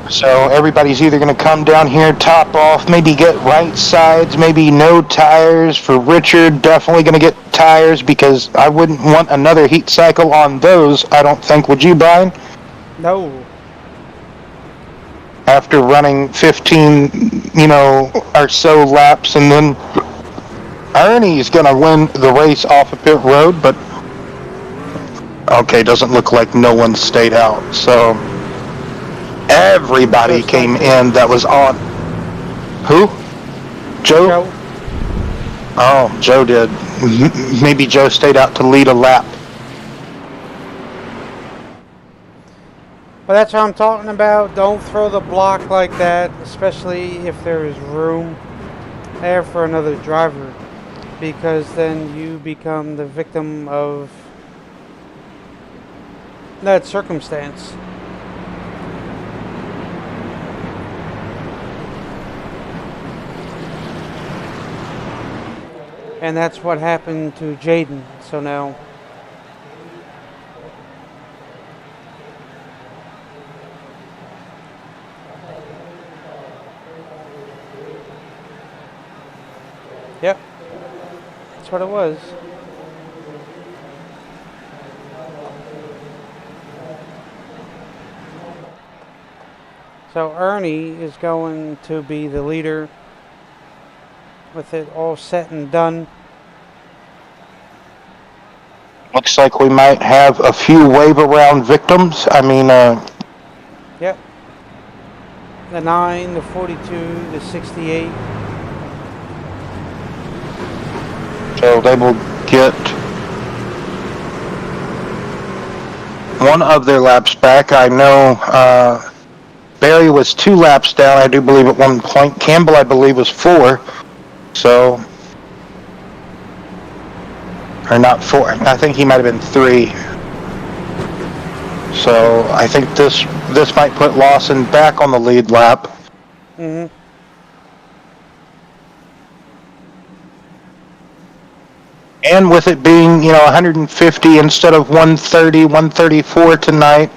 So everybody's either going to come down here, top off, maybe get right sides, maybe no tires for Richard. Definitely going to get tires, because I wouldn't want another heat cycle on those, I don't think. Would you, Brian? No. After running 15, or so laps, and then Ernie's going to win the race off of pit road, but okay, doesn't look like no one stayed out. So everybody came in that was on. Who? Joe? Oh, Joe did. Maybe Joe stayed out to lead a lap. But that's what I'm talking about. Don't throw the block like that, especially if there is room there for another driver, because then you become the victim of that circumstance. And that's what happened to Jaden. So now yep, that's what it was. So Ernie is going to be the leader with it all set and done. Looks like we might have a few wave around victims. I mean, Yep. The 9, the 42, the 68. so they will get one of their laps back. I know Barry was 2 laps down, I do believe, at one point. Campbell, I believe, was 4. So, or not 4. I think he might have been 3. So I think this might put Lawson back on the lead lap. Mm-hmm. And with it being, 150 instead of 130, 134 tonight,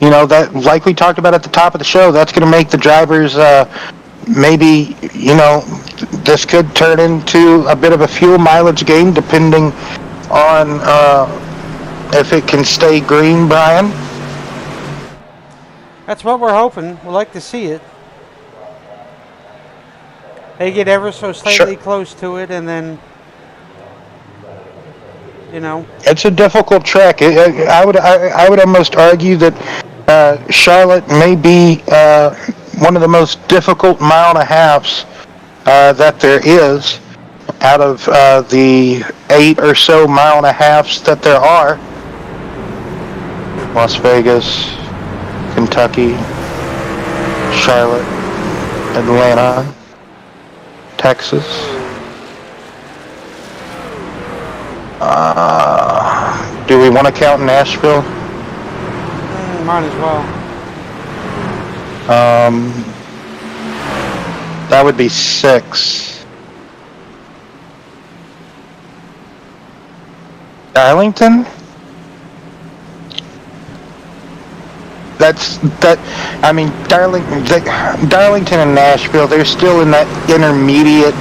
that, like we talked about at the top of the show, that's going to make the drivers maybe, this could turn into a bit of a fuel mileage gain depending on if it can stay green, Brian. That's what we're hoping. We'd like to see it. They get ever so slightly close to it, and then, It's a difficult track. I would almost argue that Charlotte may be one of the most difficult mile and a halves that there is out of the 8 or so mile and a halves that there are. Las Vegas, Kentucky, Charlotte, Atlanta, Texas. Do we want to count Nashville? Might as well. That would be 6. Darlington? Darlington and Nashville, they're still in that intermediate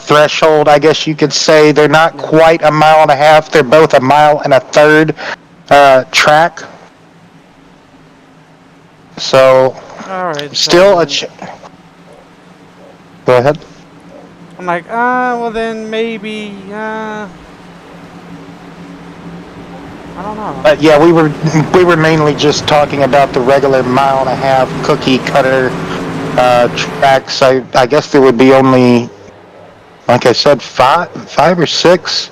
threshold, I guess you could say. They're not quite a mile and a half. They're both a mile and a third track. So, all right. still Go ahead. I'm like, well then maybe, I don't know. Yeah, we were mainly just talking about the regular mile and a half cookie cutter tracks. I guess there would be only, like I said, five or 6.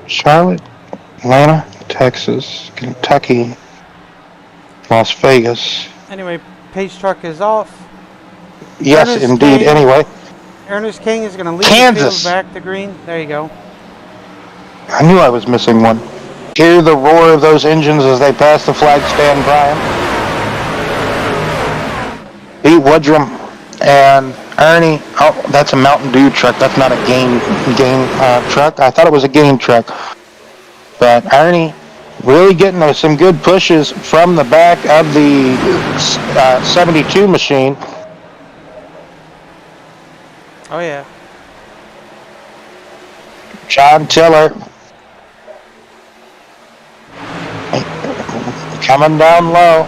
Charlotte, Atlanta, Texas, Kentucky, Las Vegas. Anyway, Pace Truck is off. Yes, Ernest indeed. King. Anyway, Ernest King is going to lead Kansas. the field back to green. There you go. I knew I was missing one. Hear the roar of those engines as they pass the flag stand, Brian. Pete Woodrum and Ernie. Oh, that's a Mountain Dew truck. That's not a game truck. I thought it was a game truck. But Ernie really getting some good pushes from the back of the 72 machine. Oh, yeah. John Tiller coming down low.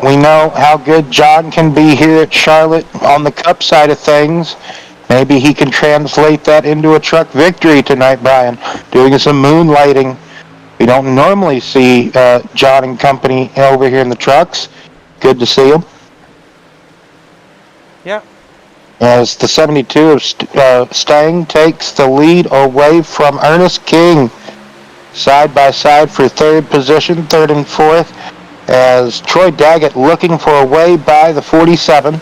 We know how good John can be here at Charlotte on the Cup side of things. Maybe he can translate that into a truck victory tonight, Brian, doing some moonlighting. We don't normally see John and company over here in the trucks. Good to see him. Yep. As the 72 of Stang takes the lead away from Ernest King. Side by side for third position, third and fourth, as Troy Daggett looking for a way by the 47.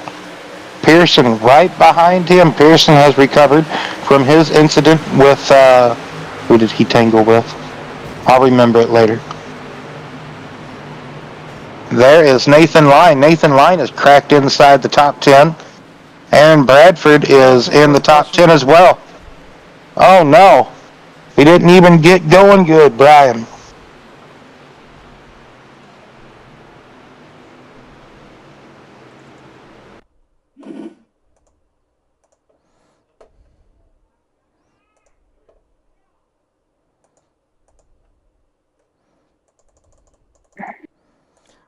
Pearson right behind him. Pearson has recovered from his incident with, who did he tangle with? I'll remember it later. There is Nathan Line. Nathan Line is cracked inside the top 10. Aaron Bradford is in the top 10 as well. Oh no. He didn't even get going good, Brian.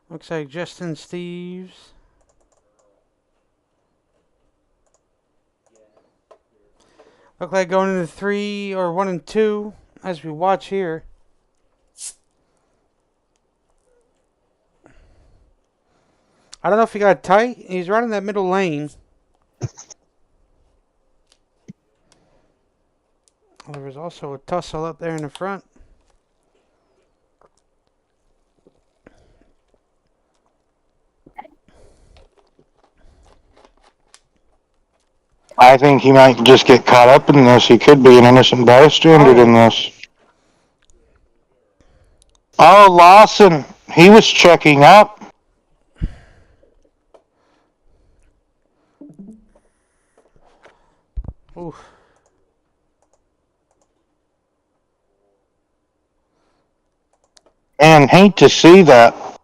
Looks like Justin Steves. Look like going into 3 or 1 and 2 as we watch here. I don't know if he got tight. He's running that middle lane. There was also a tussle up there in the front. I think he might just get caught up in this. He could be an innocent bystander in this. Oh, Lawson, he was checking up. Oof. And hate to see that,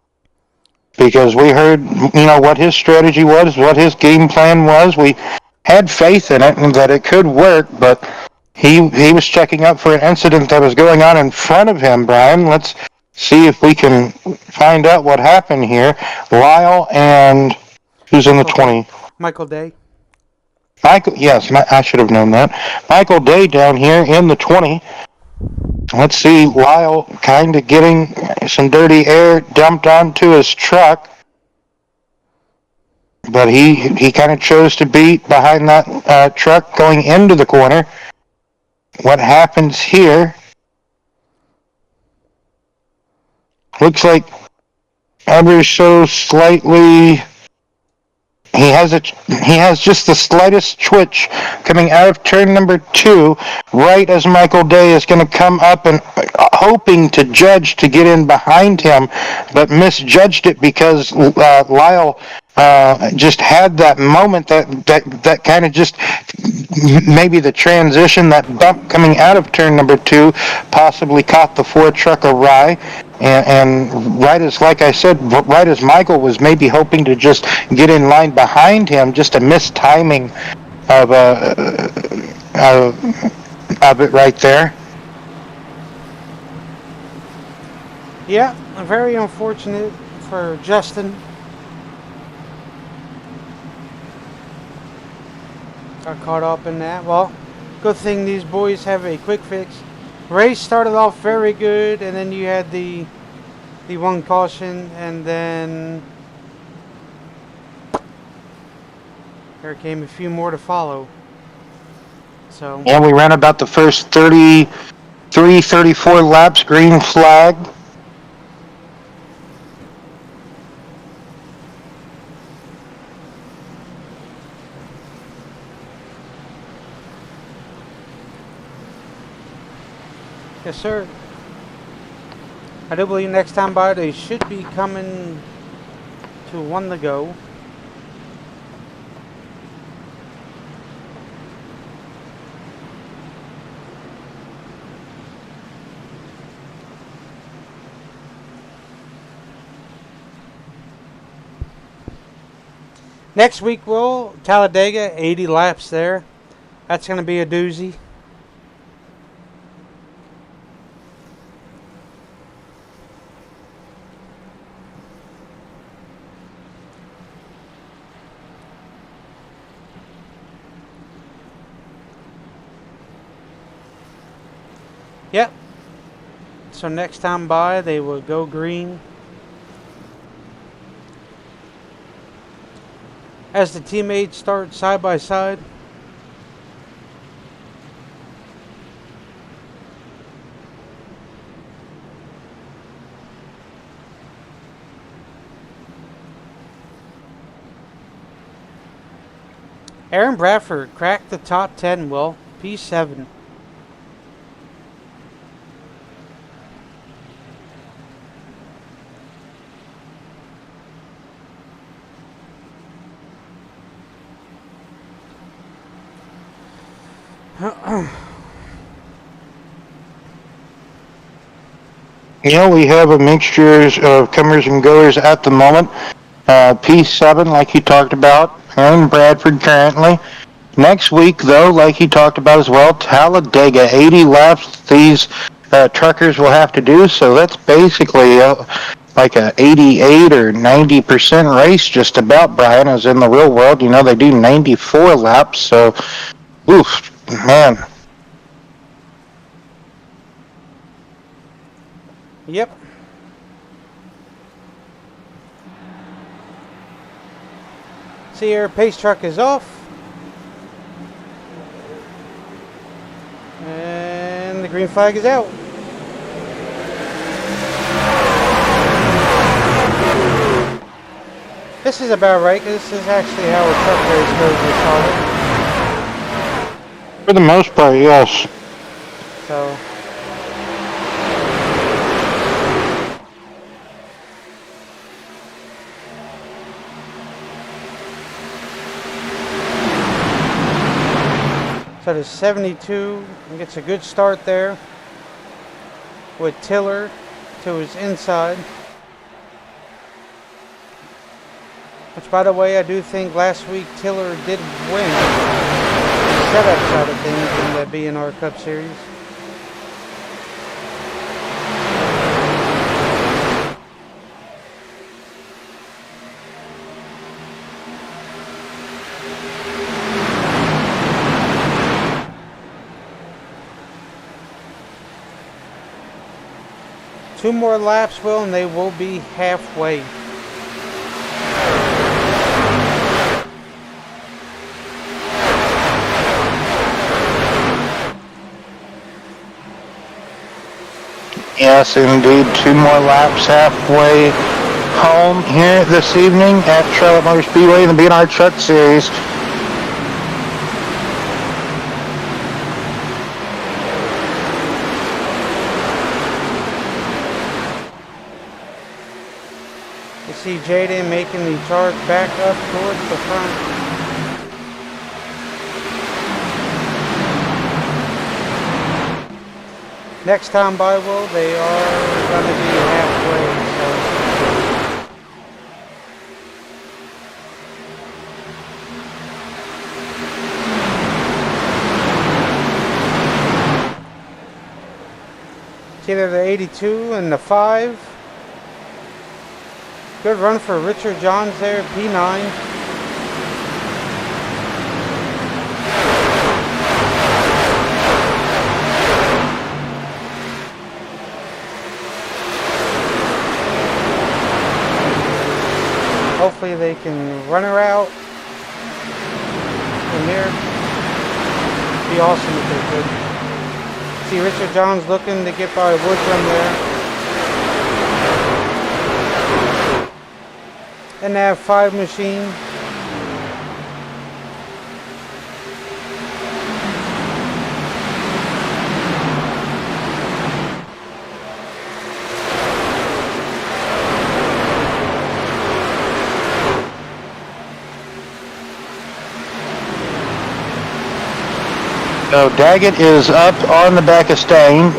because we heard, what his strategy was, what his game plan was. We had faith in it and that it could work, but he was checking up for an incident that was going on in front of him, Brian. Let's see if we can find out what happened here. Lyle and who's in the 20? Michael Day. Michael, yes, I should have known that. Michael Day down here in the 20. Let's see, Lyle kind of getting some dirty air dumped onto his truck. But he kind of chose to beat behind that truck going into the corner. What happens here? Looks like ever so slightly. He has just the slightest twitch coming out of turn number 2, right as Michael Day is going to come up and hoping to judge to get in behind him, but misjudged it because Lyle just had that moment that kind of just maybe the transition, that bump coming out of turn number 2 possibly caught the Ford truck awry. And right as, like I said, right as Michael was maybe hoping to just get in line behind him, just a mistiming of it right there. Yeah, very unfortunate for Justin. Got caught up in that. Well, good thing these boys have a quick fix. Race started off very good, and then you had the one caution, and then there came a few more to follow. So yeah, we ran about the first 33, 34 laps, green flag. yes, sir. I do believe next time by they should be coming to 1 to go. Next week, will Talladega, 80 laps there. That's going to be a doozy. Yep. So next time by, they will go green. As the teammates start side by side. Aaron Bradford cracked the top 10, Will. P7. We have a mixture of comers and goers at the moment. P7, like he talked about, Aaron Bradford currently. Next week, though, like he talked about as well, Talladega, 80 laps these truckers will have to do. So that's basically like a 88 or 90% race just about, Brian, as in the real world. You know, they do 94 laps, so, oof, man. Yep. See here, pace truck is off. And the green flag is out. This is about right, 'cause this is actually how a truck race goes with solid. For the most part, yes. So. So there's 72, and gets a good start there with Tiller to his inside. Which, by the way, I do think last week Tiller did win the setup side of things in the BNR Truck Series. Two more laps, Will, and they will be halfway. Yes, indeed. Two more laps halfway home here this evening at Charlotte Motor Speedway in the BNR Truck Series. You see Jaden making the charge back up towards the front. Next time by, Will, they are going to be halfway. So. It's either the 82 and the 5. Good run for Richard Johns there, P9. Hopefully they can run her out from here. Be awesome if they could. See Richard Johns looking to get by Woodrum there. And they have 5 machine. So Daggett is up on the back of Stain.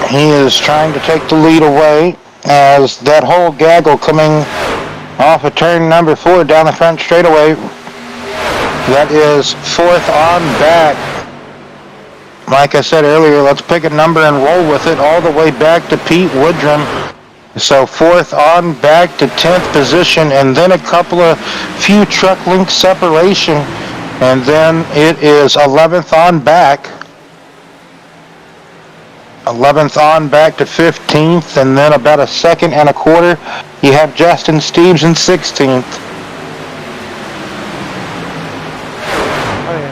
He is trying to take the lead away as that whole gaggle coming off of turn number 4 down the front straightaway. That is 4th on back. Like I said earlier, let's pick a number and roll with it all the way back to Pete Woodrum. So 4th on back to 10th position, and then a couple of few truck link separation, and then it is 11th on back. 11th on back to 15th, and then about a second and a quarter, you have Justin Steves in 16th. Oh yeah.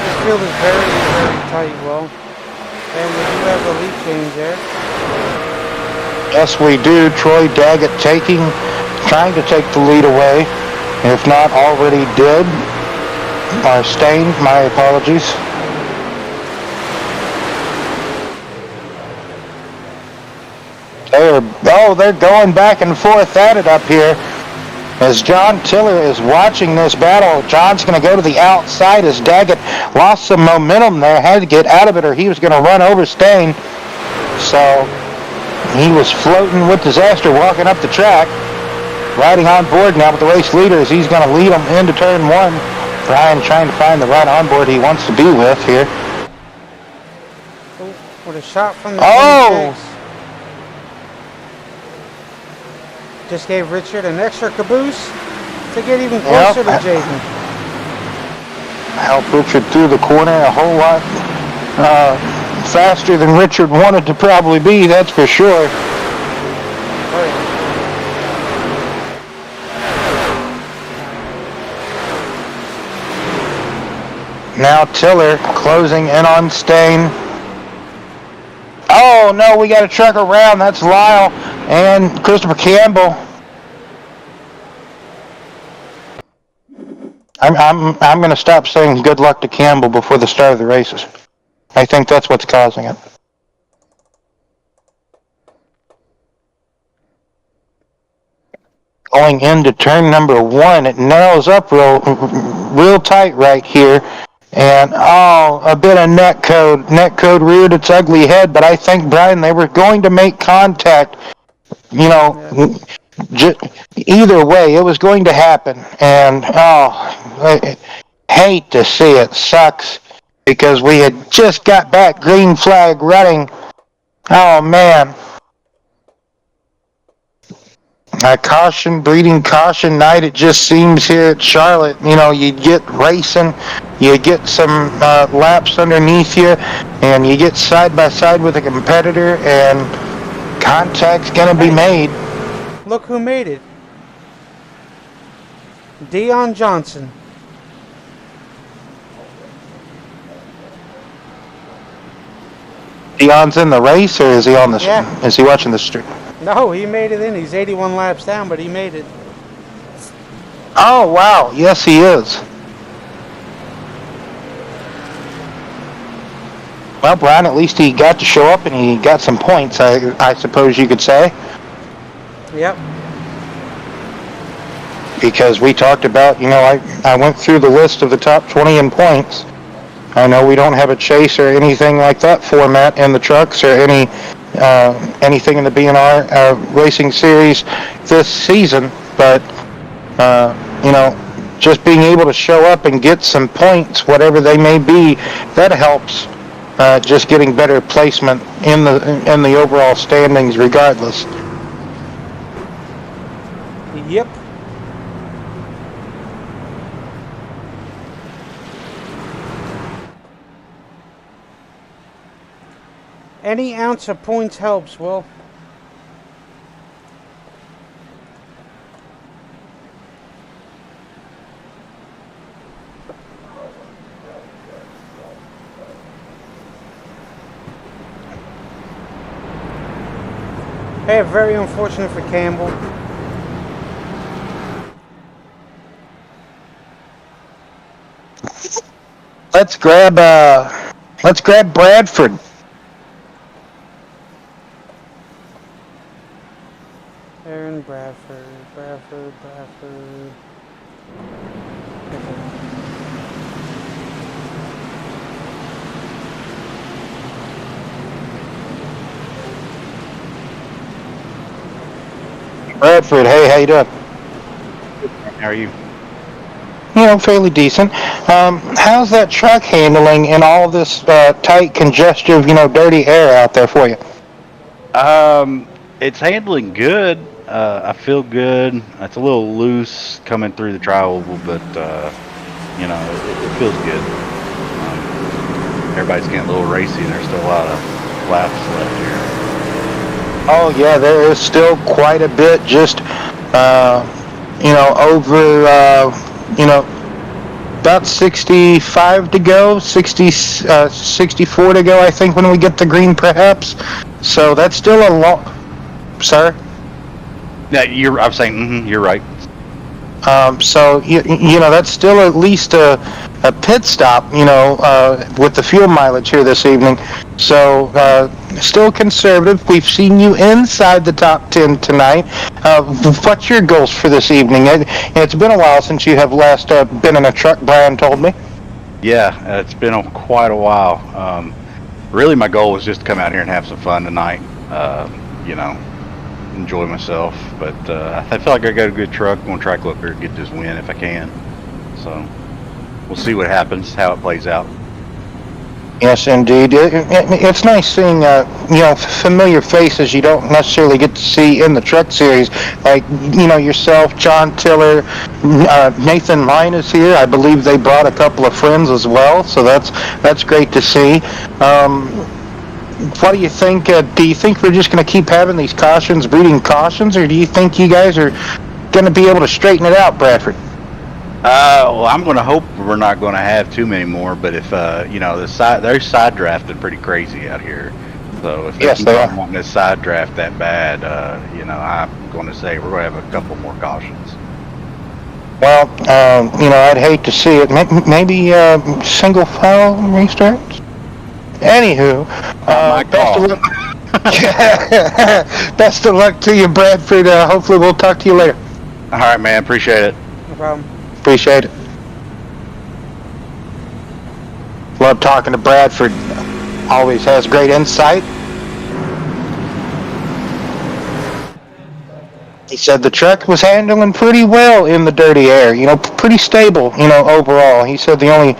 This field is very, very tight, Will. And we do have the lead change there. Yes, we do. Troy Daggett trying to take the lead away. If not, already did. Or Stain, my apologies. They're going back and forth at it up here. As John Tiller is watching this battle, John's going to go to the outside as Daggett lost some momentum there, had to get out of it or he was going to run over Stain. So he was floating with disaster walking up the track. Riding on board now with the race leader as he's going to lead him into turn 1. Brian trying to find the right onboard he wants to be with here. Oh, with a shot from the Oh! 26. Just gave Richard an extra caboose to get even closer to Jaden. Helped Richard through the corner a whole lot faster than Richard wanted to probably be, that's for sure. Oh, yeah. Now Tiller closing in on Stain. Oh no, we got a truck around. That's Lyle and Christopher Campbell. I'm going to stop saying good luck to Campbell before the start of the races. I think that's what's causing it. Going into turn number 1, it narrows up real tight right here. And, a bit of net code reared its ugly head, but I think, Brian, they were going to make contact, either way, it was going to happen. And, I hate to see it. Sucks, because we had just got back green flag running. Oh, man. Breeding caution night, it just seems here at Charlotte. You get racing, you get some laps underneath you, and you get side by side with a competitor, and contact's going to be made. Look who made it. Dion Johnson. Dion's in the race, or is he on the? Yeah. Is he watching the street? No, he made it in. He's 81 laps down, but he made it. Oh, wow. Yes, he is. Well, Brian, at least he got to show up and he got some points, I suppose you could say. Yep. Because we talked about, I went through the list of the top 20 in points. I know we don't have a chase or anything like that format in the trucks or anything in the BNR Racing Series this season, but just being able to show up and get some points, whatever they may be, that helps. Just getting better placement in the overall standings, regardless. Yep. Any ounce of points helps, Will. Hey, very unfortunate for Campbell. Let's grab Bradford. Aaron Bradford. Bradford, hey, how you doing? How are you? Fairly decent. How's that truck handling in all this tight, congestive, dirty air out there for you? It's handling good. I feel good. It's a little loose coming through the tri-oval, but it feels good. Everybody's getting a little racy, and there's still a lot of laps left here. Oh yeah, there is still quite a bit. Just over about 65 to go, 64 to go, I think, when we get the green, perhaps. So that's still a lot. Sir? Yeah, I'm saying, you're right. So that's still at least a pit stop, with the fuel mileage here this evening. So still conservative. We've seen you inside the top 10 tonight. What's your goals for this evening? It's been a while since you have last been in a truck, Brian told me. Yeah, it's been quite a while. Really, my goal was just to come out here and have some fun tonight. Enjoy myself. But I feel like I got a good truck. I'm going to try to go up here and get this win if I can. So we'll see what happens, how it plays out. Yes, indeed. It's nice seeing, familiar faces you don't necessarily get to see in the Truck Series, like, yourself, John Tiller, Nathan Line is here. I believe they brought a couple of friends as well, so that's great to see. What do you think? Do you think we're just going to keep having these cautions, breeding cautions, or do you think you guys are going to be able to straighten it out, Bradford? Well, I'm going to hope we're not going to have too many more. But if they're side drafted pretty crazy out here. So if they keep on wanting to side draft that bad, I'm going to say we're going to have a couple more cautions. Well, I'd hate to see it. Maybe single file restarts. Anywho, best of luck. Best of luck to you, Bradford. Hopefully, we'll talk to you later. All right, man. Appreciate it. No problem. Appreciate it. Love talking to Bradford. Always has great insight. He said the truck was handling pretty well in the dirty air. Pretty stable. Overall. He said the only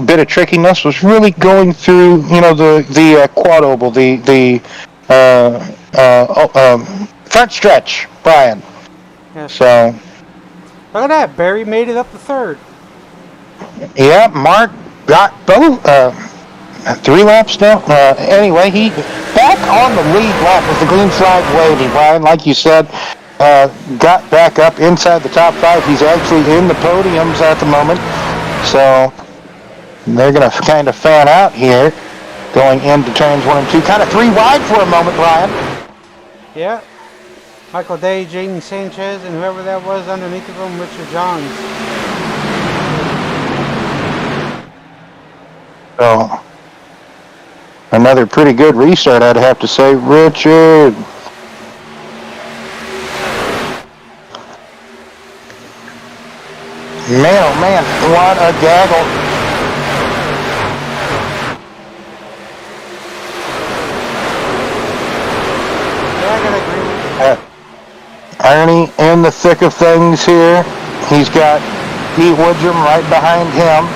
bit of trickiness was really going through. The quad oval, the front stretch, Brian. Yes. So. Look at that. Barry made it up to third. Yeah, Mark got both 3 laps now. Anyway, he back on the lead lap with the green flag waving. Brian, like you said, got back up inside the top 5. He's actually in the podiums at the moment. So they're going to kind of fan out here, going into turns 1 and 2. Kind of 3 wide for a moment, Brian. Yeah. Michael Day, Jaden Sanchez, and whoever that was underneath of him, Richard Johns. So, another pretty good restart, I'd have to say. Richard. Man, oh man, what a gaggle. Yeah, I gotta agree. Ernie in the thick of things here. He's got Pete Woodrum right behind him.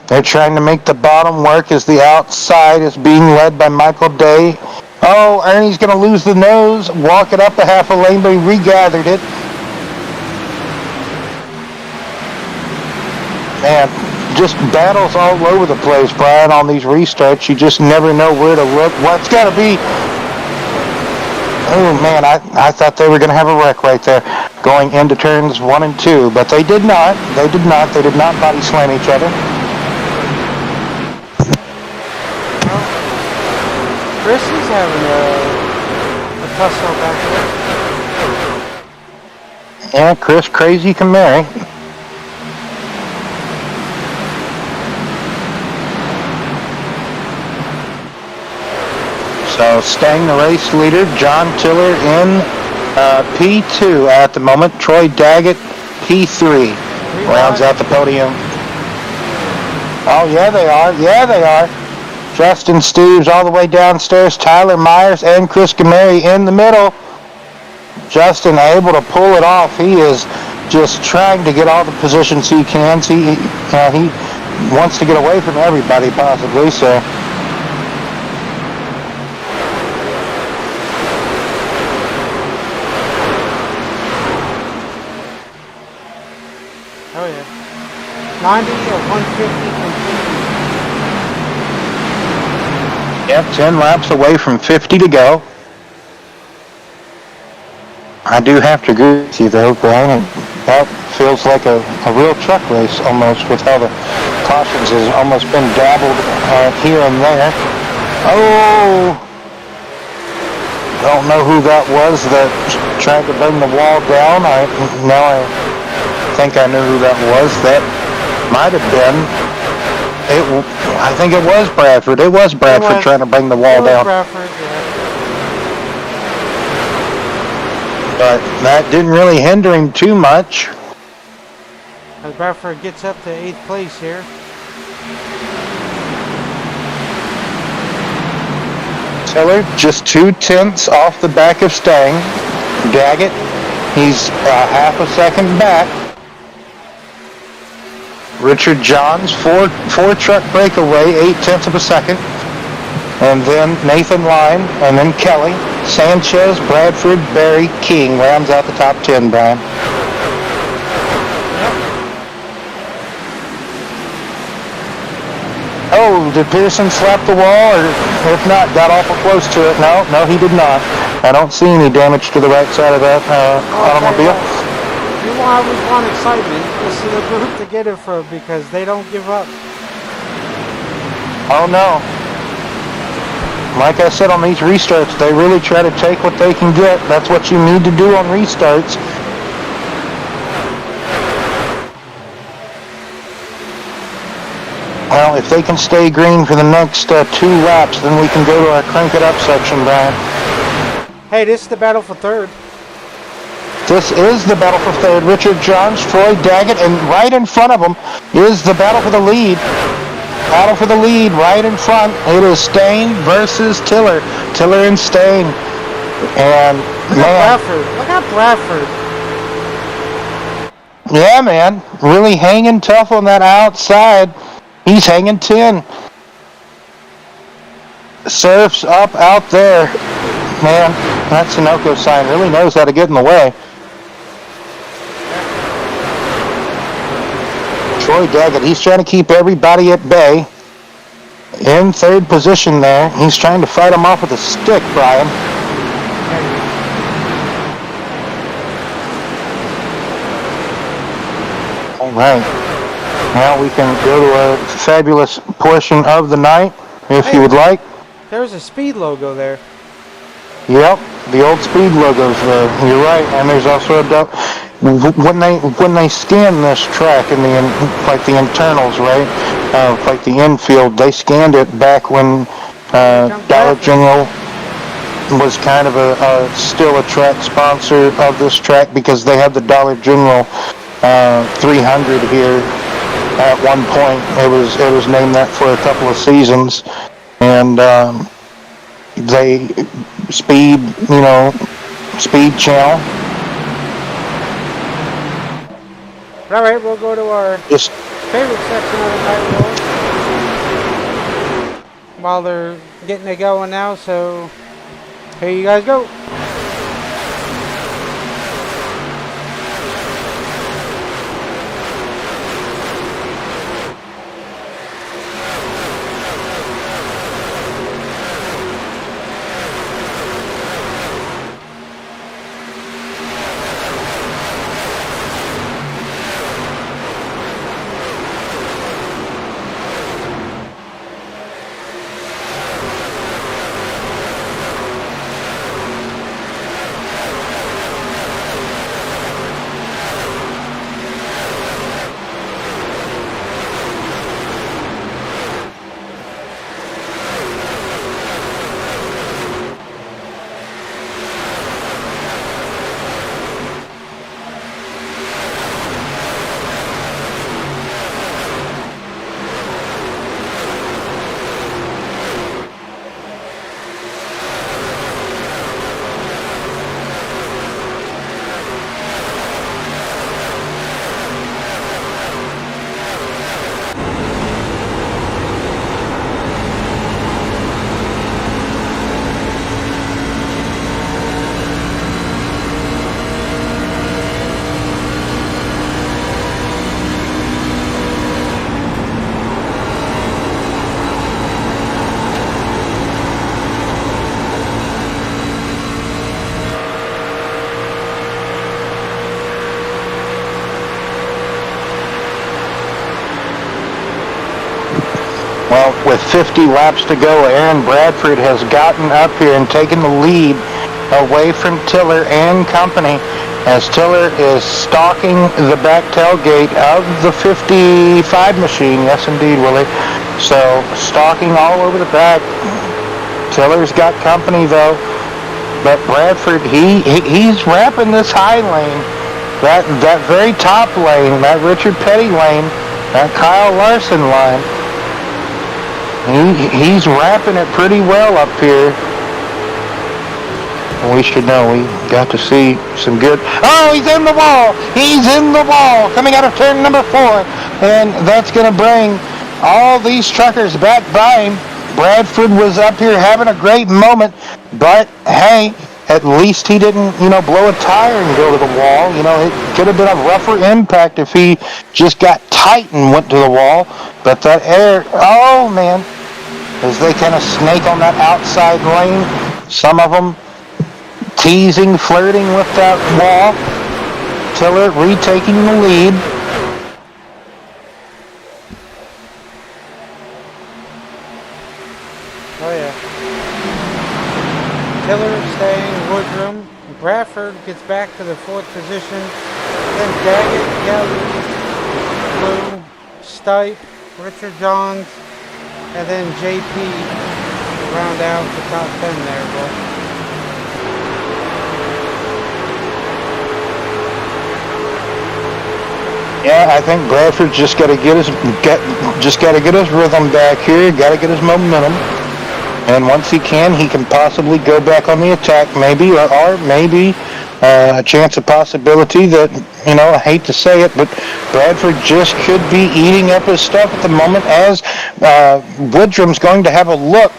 They're trying to make the bottom work as the outside is being led by Michael Day. Oh, Ernie's going to lose the nose. Walk it up a half a lane, but he regathered it. Man, just battles all over the place, Brian, on these restarts. You just never know where to look. What's got to be... Oh, man, I thought they were going to have a wreck right there going into turns 1 and 2, but they did not. They did not body slam each other. Chris is having a tussle back there. Yeah, Chris Crazy can marry. So staying the race leader, John Tiller in P2 at the moment. Troy Daggett, P3. Rounds out the podium. Oh, yeah, they are. Yeah, they are. Justin Steves all the way downstairs. Tyler Myers and Chris Gameri in the middle. Justin able to pull it off. He is just trying to get all the positions he can. He wants to get away from everybody possibly, so... Oh yeah. 90 or 150 completely. Yep, 10 laps away from 50 to go. I do have to agree with you though, Brian. That feels like a real truck race almost, with how the cautions has almost been dabbled here and there. Oh! Don't know who that was that tried to bring the wall down. Now I think I knew who that was. That might have been. I think it was Bradford. It was Bradford trying to bring the wall down. Bradford, yeah. But that didn't really hinder him too much. As Bradford gets up to 8th place here. Tiller just 2/10 off the back of Stang. Daggett, he's half a second back. Richard Johns, four truck breakaway, 0.8 of a second. And then Nathan Line, and then Kelly, Sanchez, Bradford, Barry, King rounds out the top 10, Brian. Oh, did Pearson slap the wall, or if not, got awful close to it? No, he did not. I don't see any damage to the right side of that automobile. You always want excitement. This is the group to get it from because they don't give up. Oh, no. Like I said, on these restarts, they really try to take what they can get. That's what you need to do on restarts. Well, if they can stay green for the next 2 laps, then we can go to our crank it up section, Brian. Hey, this is the battle for third. This is the battle for third. Richard Johns, Troy Daggett, and right in front of them is the battle for the lead. Battle for the lead right in front. It is Stain versus Tiller. Tiller and Stain. And Look at Bradford. Look at Bradford. Yeah, man. Really hanging tough on that outside. He's hanging 10. Surf's up out there. Man, that Sunoco sign really knows how to get in the way. Troy Daggett, he's trying to keep everybody at bay. In third position there. He's trying to fight him off with a stick, Brian. All right. Now we can go to a fabulous portion of the night, if you would like. There's a speed logo there. Yep, the old speed logos there. You're right, and there's also a when they scan this track in the internals, right? Like the infield, they scanned it back when Dollar General was kind of still a track sponsor of this track because they had the Dollar General 300 here. At one point, it was named that for a couple of seasons, and they speed channel. All right, we'll go to our favorite section of the night while they're getting it going now. So here you guys go. Well, with 50 laps to go, Aaron Bradford has gotten up here and taken the lead away from Tiller and company as Tiller is stalking the back tailgate of the 55 machine. Yes, indeed, Willie. So, stalking all over the back. Tiller's got company, though. But Bradford, he's wrapping this high lane. That very top lane, that Richard Petty lane, that Kyle Larson line. He's wrapping it pretty well up here. We should know. We got to see some good. Oh, he's in the wall. He's in the wall. Coming out of turn number 4. And that's going to bring all these truckers back by him. Bradford was up here having a great moment. But, hey, at least he didn't, blow a tire and go to the wall. It could have been a rougher impact if he just got tight and went to the wall. But that air, oh, man, as they kind of snake on that outside lane, some of them teasing, flirting with that wall. Tiller retaking the lead. Oh yeah. Tiller staying, Woodrum. Bradford gets back to the 4th position. Then Daggett, Kelly, Blue, Stipe, Richard Johns, and then JP round out the top 10 there, but Yeah, I think Bradford's just got to get his rhythm back here. Got to get his momentum, and once he can possibly go back on the attack, maybe, or maybe a chance, a possibility that I hate to say it, but Bradford just could be eating up his stuff at the moment. As Woodrum's going to have a look.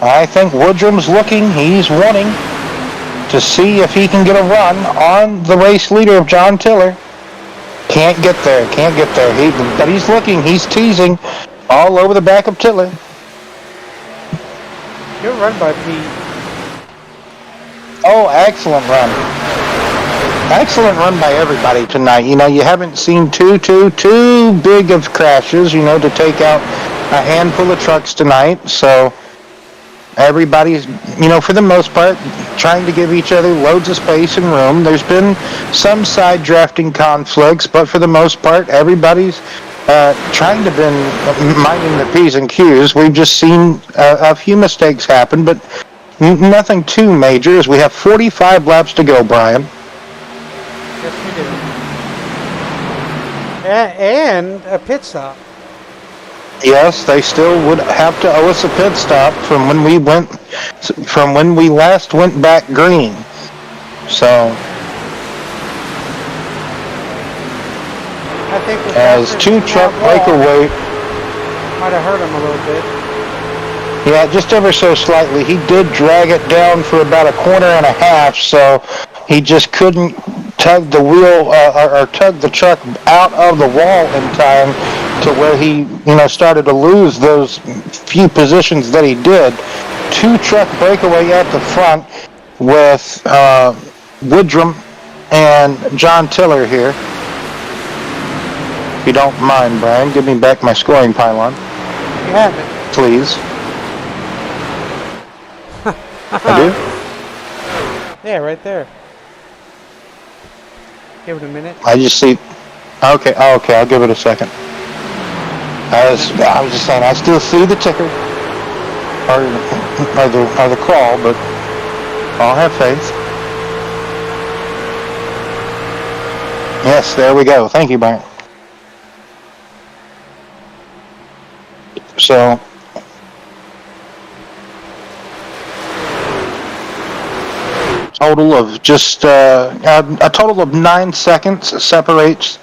I think Woodrum's looking. He's wanting to see if he can get a run on the race leader of John Tiller. Can't get there. But he's looking. He's teasing all over the back of Tiller. good run by Pete. Oh, excellent run. Excellent run by everybody tonight. You haven't seen too big of crashes, to take out a handful of trucks tonight. So everybody's, for the most part, trying to give each other loads of space and room. There's been some side drafting conflicts, but for the most part, everybody's trying to be minding the P's and Q's. We've just seen a few mistakes happen, but nothing too major, as we have 45 laps to go, Brian. Yes, we do. And a pit stop. Yes, they still would have to owe us a pit stop from when we last went back green. So, I think as 2 truck breakaway, might have hurt him a little bit. yeah, just ever so slightly. He did drag it down for about a corner and a half, so he just couldn't tug the wheel or tug the truck out of the wall in time to where he, started to lose those few positions that he did. 2 truck breakaway at the front with Woodrum and John Tiller here. If you don't mind, Brian, give me back my scoring pylon. You have it. Please. I do? Yeah, right there. Give it a minute. I just see. Okay, I'll give it a second. I was just saying, I still see the ticker or the crawl, but I'll have faith. Yes, there we go. Thank you, Brian. So, total of just a total of 9 seconds separates.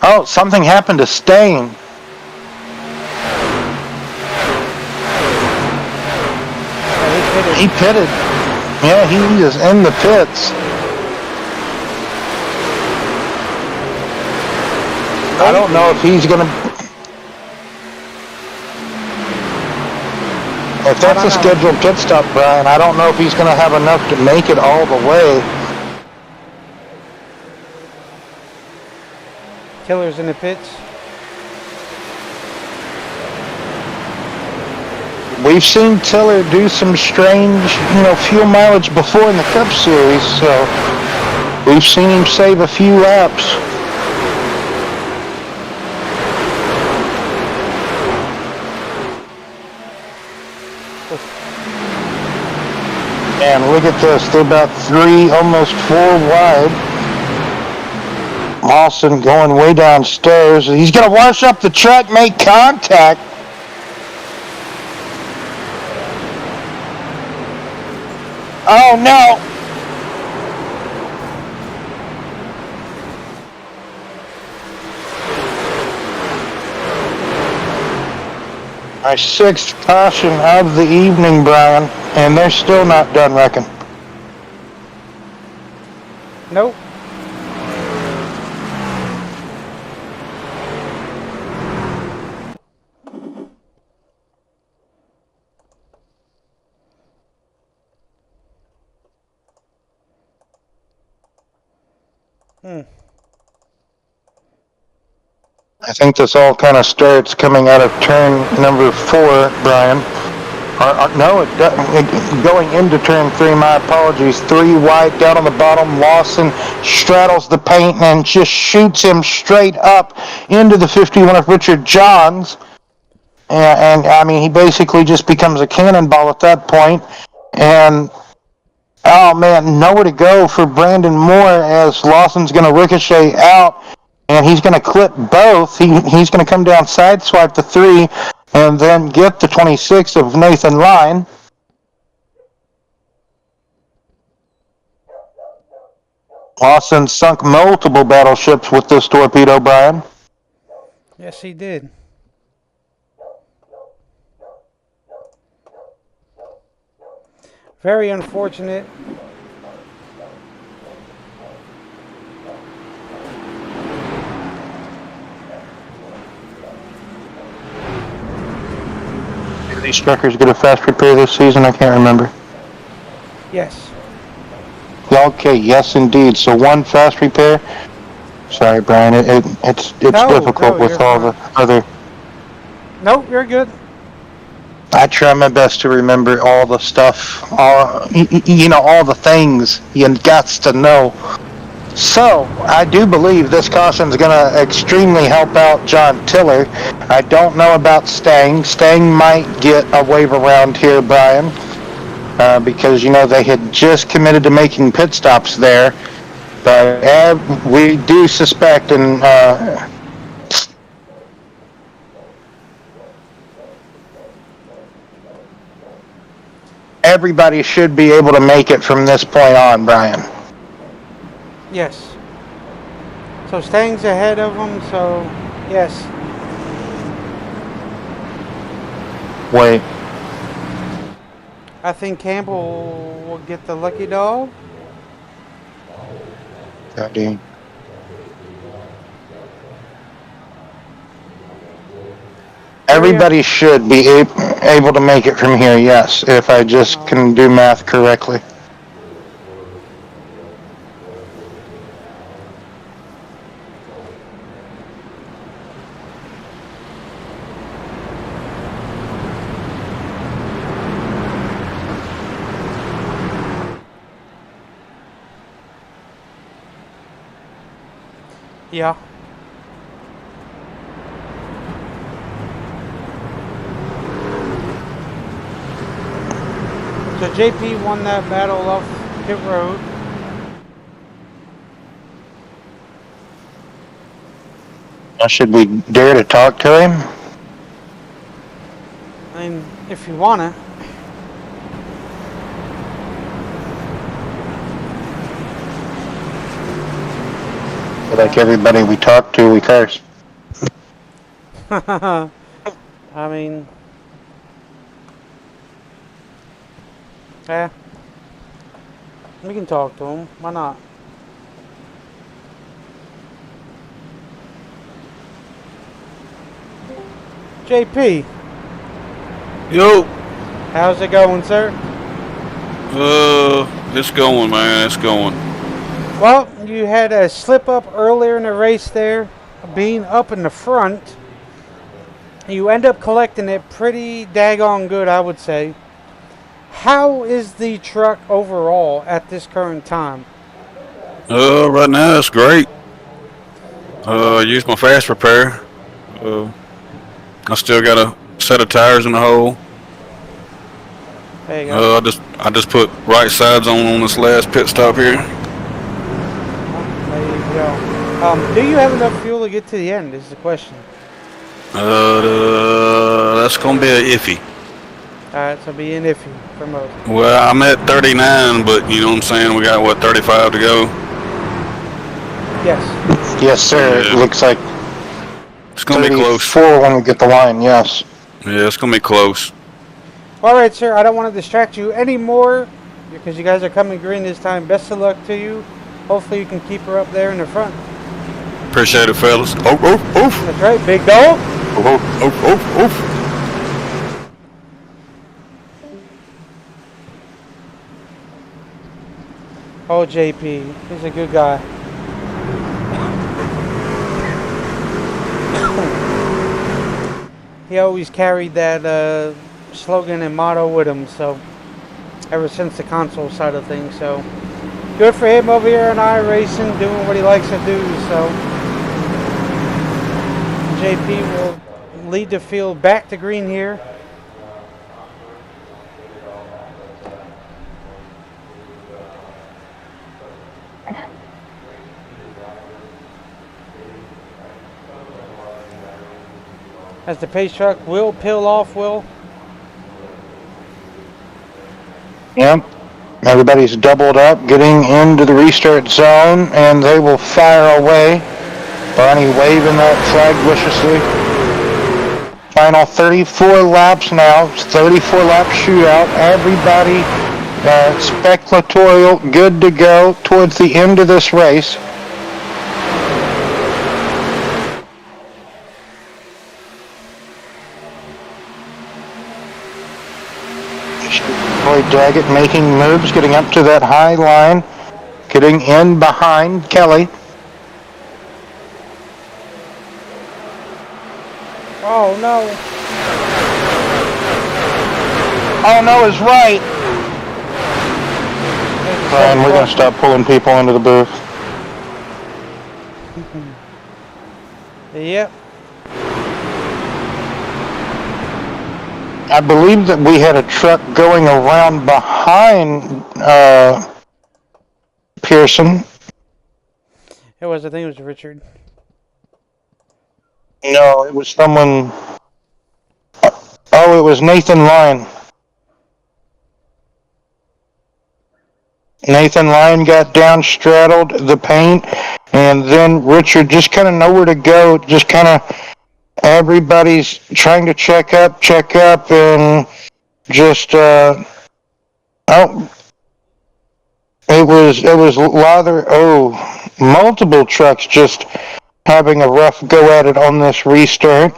Oh, something happened to Stain. He pitted. Yeah, he is in the pits. I don't know if he's going to... If that's a scheduled pit stop, Brian, I don't know if he's going to have enough to make it all the way. Tiller's in the pits. We've seen Tiller do some strange, fuel mileage before in the Cup Series, so we've seen him save a few laps. And look at this, they're about 3, almost 4 wide. Lawson going way downstairs. He's going to wash up the truck, make contact. Oh no! Our sixth caution of the evening, Brian, and they're still not done wrecking. Nope. I think this all kind of starts coming out of turn number 4, Brian. No, going into turn 3, my apologies. 3 wide down on the bottom. Lawson straddles the paint and just shoots him straight up into the 51 of Richard Johns. And I mean, he basically just becomes a cannonball at that point. And oh man, nowhere to go for Brandon Moore as Lawson's going to ricochet out. And he's going to clip both. He's going to come down, sideswipe the 3, and then get the 26 of Nathan Line. Lawson sunk multiple battleships with this torpedo, Brian. Yes, he did. Very unfortunate. Did these truckers get a fast repair this season? I can't remember. Yes. Okay, yes indeed. So 1 fast repair. Sorry, Brian. It's difficult with all the other. Nope, you're good. I try my best to remember all the stuff, all the things you got to know. So, I do believe this caution's going to extremely help out John Tiller. I don't know about Stang. Stang might get a wave around here, Brian, because, they had just committed to making pit stops there. But we do suspect, and everybody should be able to make it from this point on, Brian. Yes. So Stang's ahead of him, so yes. Wait. I think Campbell will get the lucky dog. Goddamn. Everybody should be able to make it from here, yes, if I just can do math correctly. Yeah. So JP won that battle off pit road. Now, should we dare to talk to him? I mean, if you want to. Like everybody we talk to, we curse. I mean, yeah, we can talk to him. Why not? JP, Yo, how's it going, sir? it's going, man. It's going. Well, you had a slip up earlier in the race there, being up in the front. You end up collecting it pretty daggone good, I would say. How is the truck overall at this current time? Right now it's great. Used my fast repair. I still got a set of tires in the hole. There you go. I just put right sides on this last pit stop here. There you go. Do you have enough fuel to get to the end is the question. That's gonna be a iffy. Alright, so be an iffy for most. Well, I'm at 39, but you know what I'm saying? We got, what, 35 to go? Yes. Yes, sir. Yeah. It looks like It's gonna be close. 34 when we get the line, yes. Yeah, it's gonna be close. All right, sir. I don't want to distract you anymore because you guys are coming green this time. Best of luck to you. Hopefully you can keep her up there in the front. Appreciate it, fellas. Oh, oh, oh, That's right, big dog. oh, oh, oh, oh. Oh, JP. He's a good guy. He always carried that slogan and motto with him, so ever since the console side of things, so good for him over here in iRacing, doing what he likes to do, so JP will lead the field back to green here. As the pace truck will peel off, Will. Yep. Everybody's doubled up, getting into the restart zone, and they will fire away. Barney waving that flag viciously. Final 34 laps now. 34-lap shootout. Everybody spectatorial, good to go towards the end of this race. Boy Daggett making moves, getting up to that high line, getting in behind Kelly. Oh no. Oh no is right. And we're going to stop pulling people into the booth. Yep. I believe that we had a truck going around behind Pearson. It was, I think it was Richard. No, it was someone. Oh, it was Nathan Lyon. Nathan Lyon got down, straddled the paint, and then Richard just kind of nowhere to go. Just kind of everybody's trying to check up, and just oh, it was rather multiple trucks just having a rough go at it on this restart.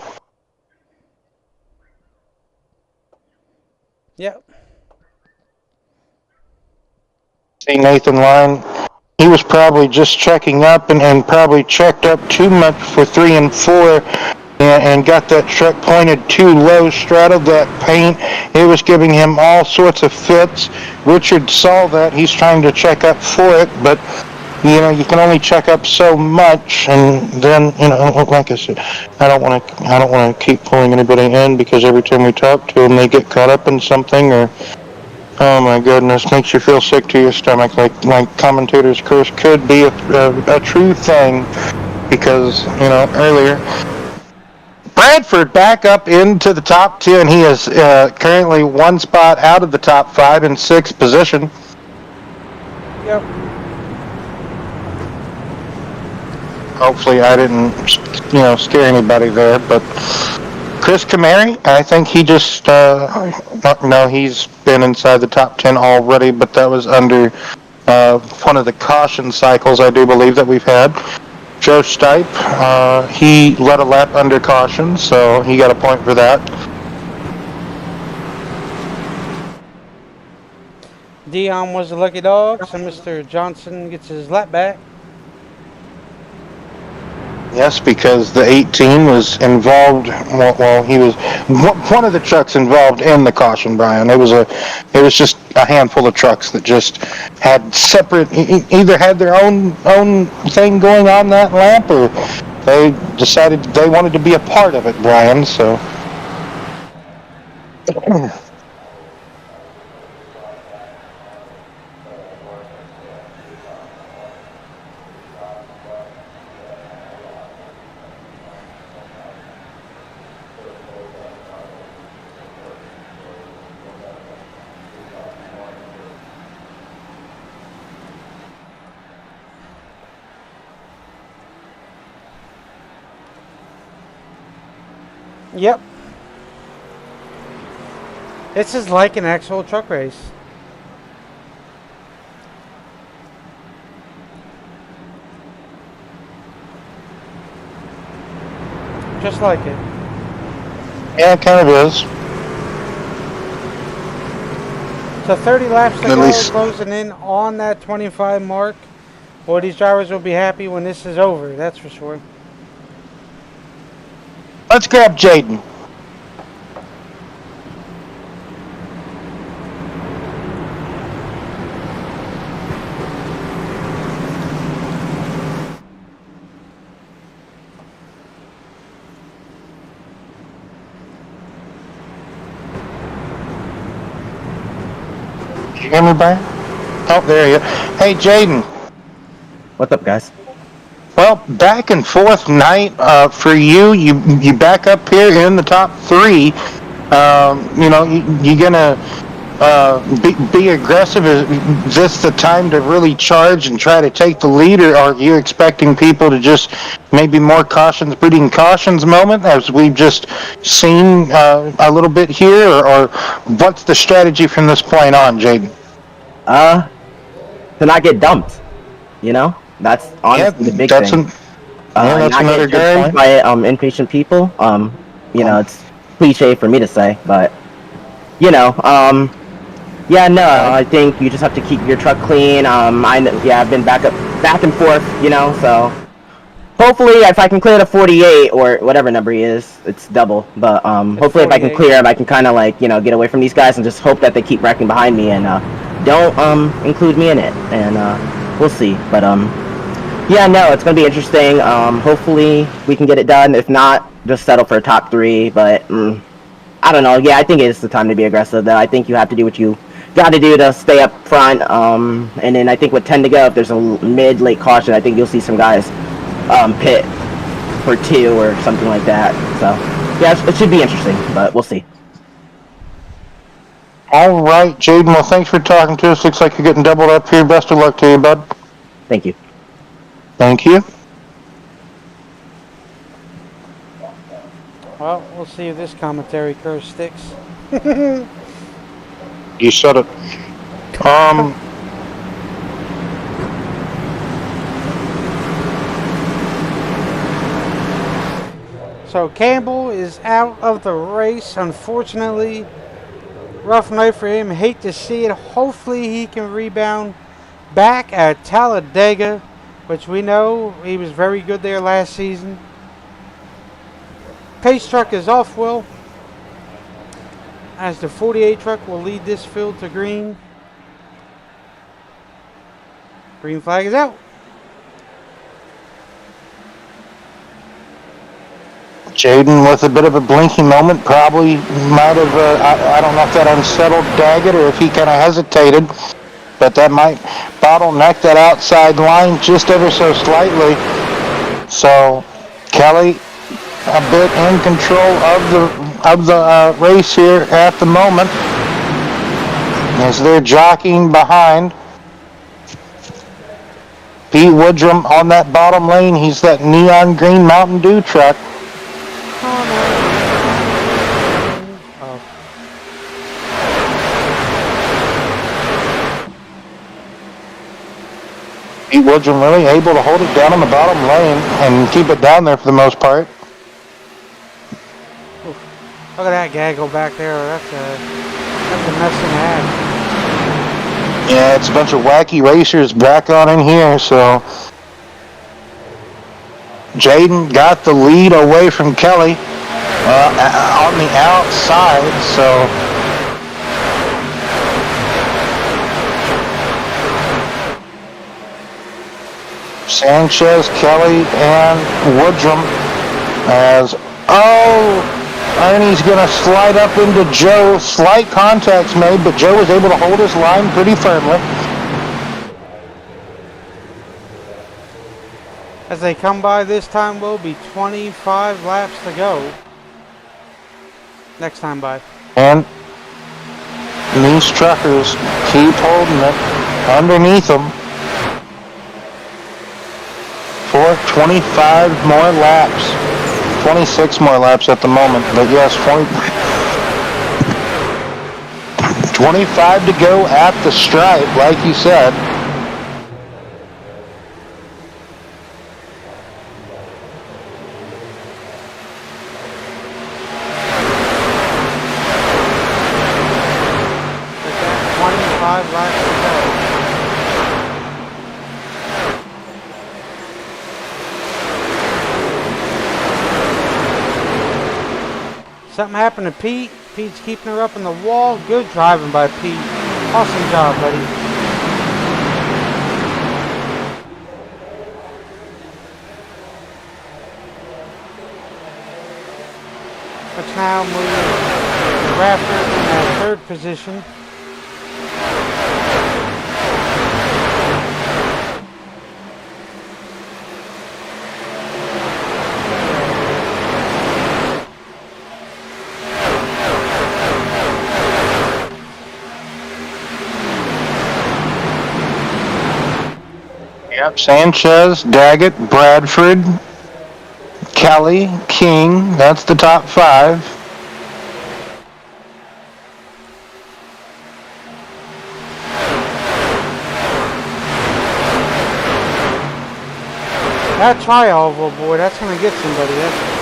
Yep. See Nathan Lyon, he was probably just checking up and probably checked up too much for 3 and 4 and got that truck pointed too low, straddled that paint. It was giving him all sorts of fits. Richard saw that. He's trying to check up for it, but you know, you can only check up so much, and then, you know, like I said, I don't want to keep pulling anybody in because every time we talk to them, they get caught up in something, or oh my goodness, makes you feel sick to your stomach. Like commentators' curse could be a true thing, because you know earlier. Bradford back up into the top 10. He is currently one spot out of the top 5 in 6th position. Yep. Hopefully I didn't, scare anybody there, but Chris Camary, I think he just, no, he's been inside the top 10 already, but that was under one of the caution cycles, I do believe, that we've had. Joe Stipe, he led a lap under caution, so he got a point for that. Dion was the lucky dog, so Mr. Johnson gets his lap back. Yes, because the 18 was involved. Well, he was one of the trucks involved in the caution, Brian. It was just a handful of trucks that just had separate, either had their own thing going on that lap, or they decided they wanted to be a part of it, Brian. So. Yep. This is like an actual truck race. Just like it. Yeah, it kind of is. So 30 laps to At go, least- closing in on that 25 mark. Boy, these drivers will be happy when this is over, that's for sure. Let's grab Jaden. Did you hear me, Brian? Oh, there you go. Hey, Jaden. What's up, guys? Well, back and forth night for you. You back up here in the top three. You're gonna be aggressive. Is this the time to really charge and try to take the lead, or are you expecting people to just maybe more breeding cautions moment, as we've just seen a little bit here, or what's the strategy from this point on, Jaden? To not get dumped. You know, that's honestly the big thing. That's not another get dumped by impatient people. It's cliche for me to say, but I think you just have to keep your truck clean. I've been back and forth, so hopefully if I can clear the 48 or whatever number he is, it's double. But hopefully if I can clear him, I can kind of get away from these guys and just hope that they keep wrecking behind me and don't include me in it. And we'll see. But it's gonna be interesting. Hopefully we can get it done. If not, just settle for a top 3. But I don't know. Yeah, I think it's the time to be aggressive, though. I think you have to do what you got to do to stay up front. And then I think with 10 to go, if there's a mid-late caution, I think you'll see some guys pit for 2 or something like that. So, yeah, it should be interesting, but we'll see. All right, Jaden. Well, thanks for talking to us. Looks like you're getting doubled up here. Best of luck to you, bud. Thank you. Thank you. Well, we'll see if this commentary curve sticks. You said it. So Campbell is out of the race, unfortunately. Rough night for him. Hate to see it. Hopefully he can rebound back at Talladega, which we know he was very good there last season. Pace truck is off, Will, as the 48 truck will lead this field to green. Green flag is out. Jaden with a bit of a blinking moment, probably might have, I don't know if that unsettled Daggett or if he kind of hesitated, but that might bottleneck that outside line just ever so slightly. So Kelly a bit in control of the race here at the moment, as they're jockeying behind. Pete Woodrum on that bottom lane. He's that neon green Mountain Dew truck. Pete Woodrum really able to hold it down on the bottom lane and keep it down there for the most part. Look at that gaggle back there. That's a mess and a half. Yeah, it's a bunch of wacky racers back on in here, so Jaden got the lead away from Kelly on the outside, so Sanchez, Kelly, and Woodrum as, Ernie's going to slide up into Joe. Slight contacts made, but Joe was able to hold his line pretty firmly. As they come by this time, will be 25 laps to go. Next time by. And these truckers keep holding it underneath them for 25 more laps. 26 more laps at the moment, but yes, 25 to go at the stripe, like you said. Something happened to Pete. Pete's keeping her up in the wall. Good driving by Pete. Awesome job, buddy. Let's now move Raptor in third position. Yep, Sanchez, Daggett, Bradford, Kelly, King. That's the top 5. That tri-oval, boy, that's going to get somebody. That's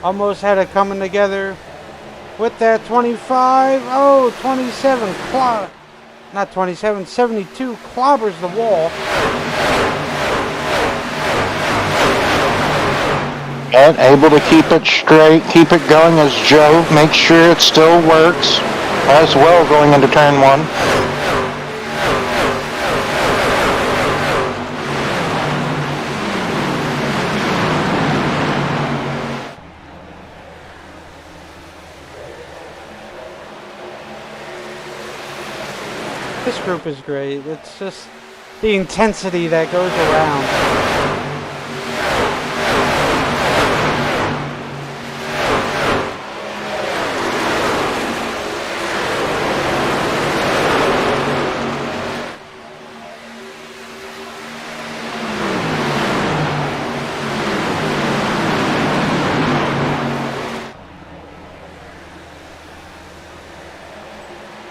almost had it coming together with that 25. Oh, 27. Not 27. 72 clobbers the wall. And able to keep it straight, keep it going as Joe makes sure it still works as well going into turn 1. This group is great. It's just the intensity that goes around.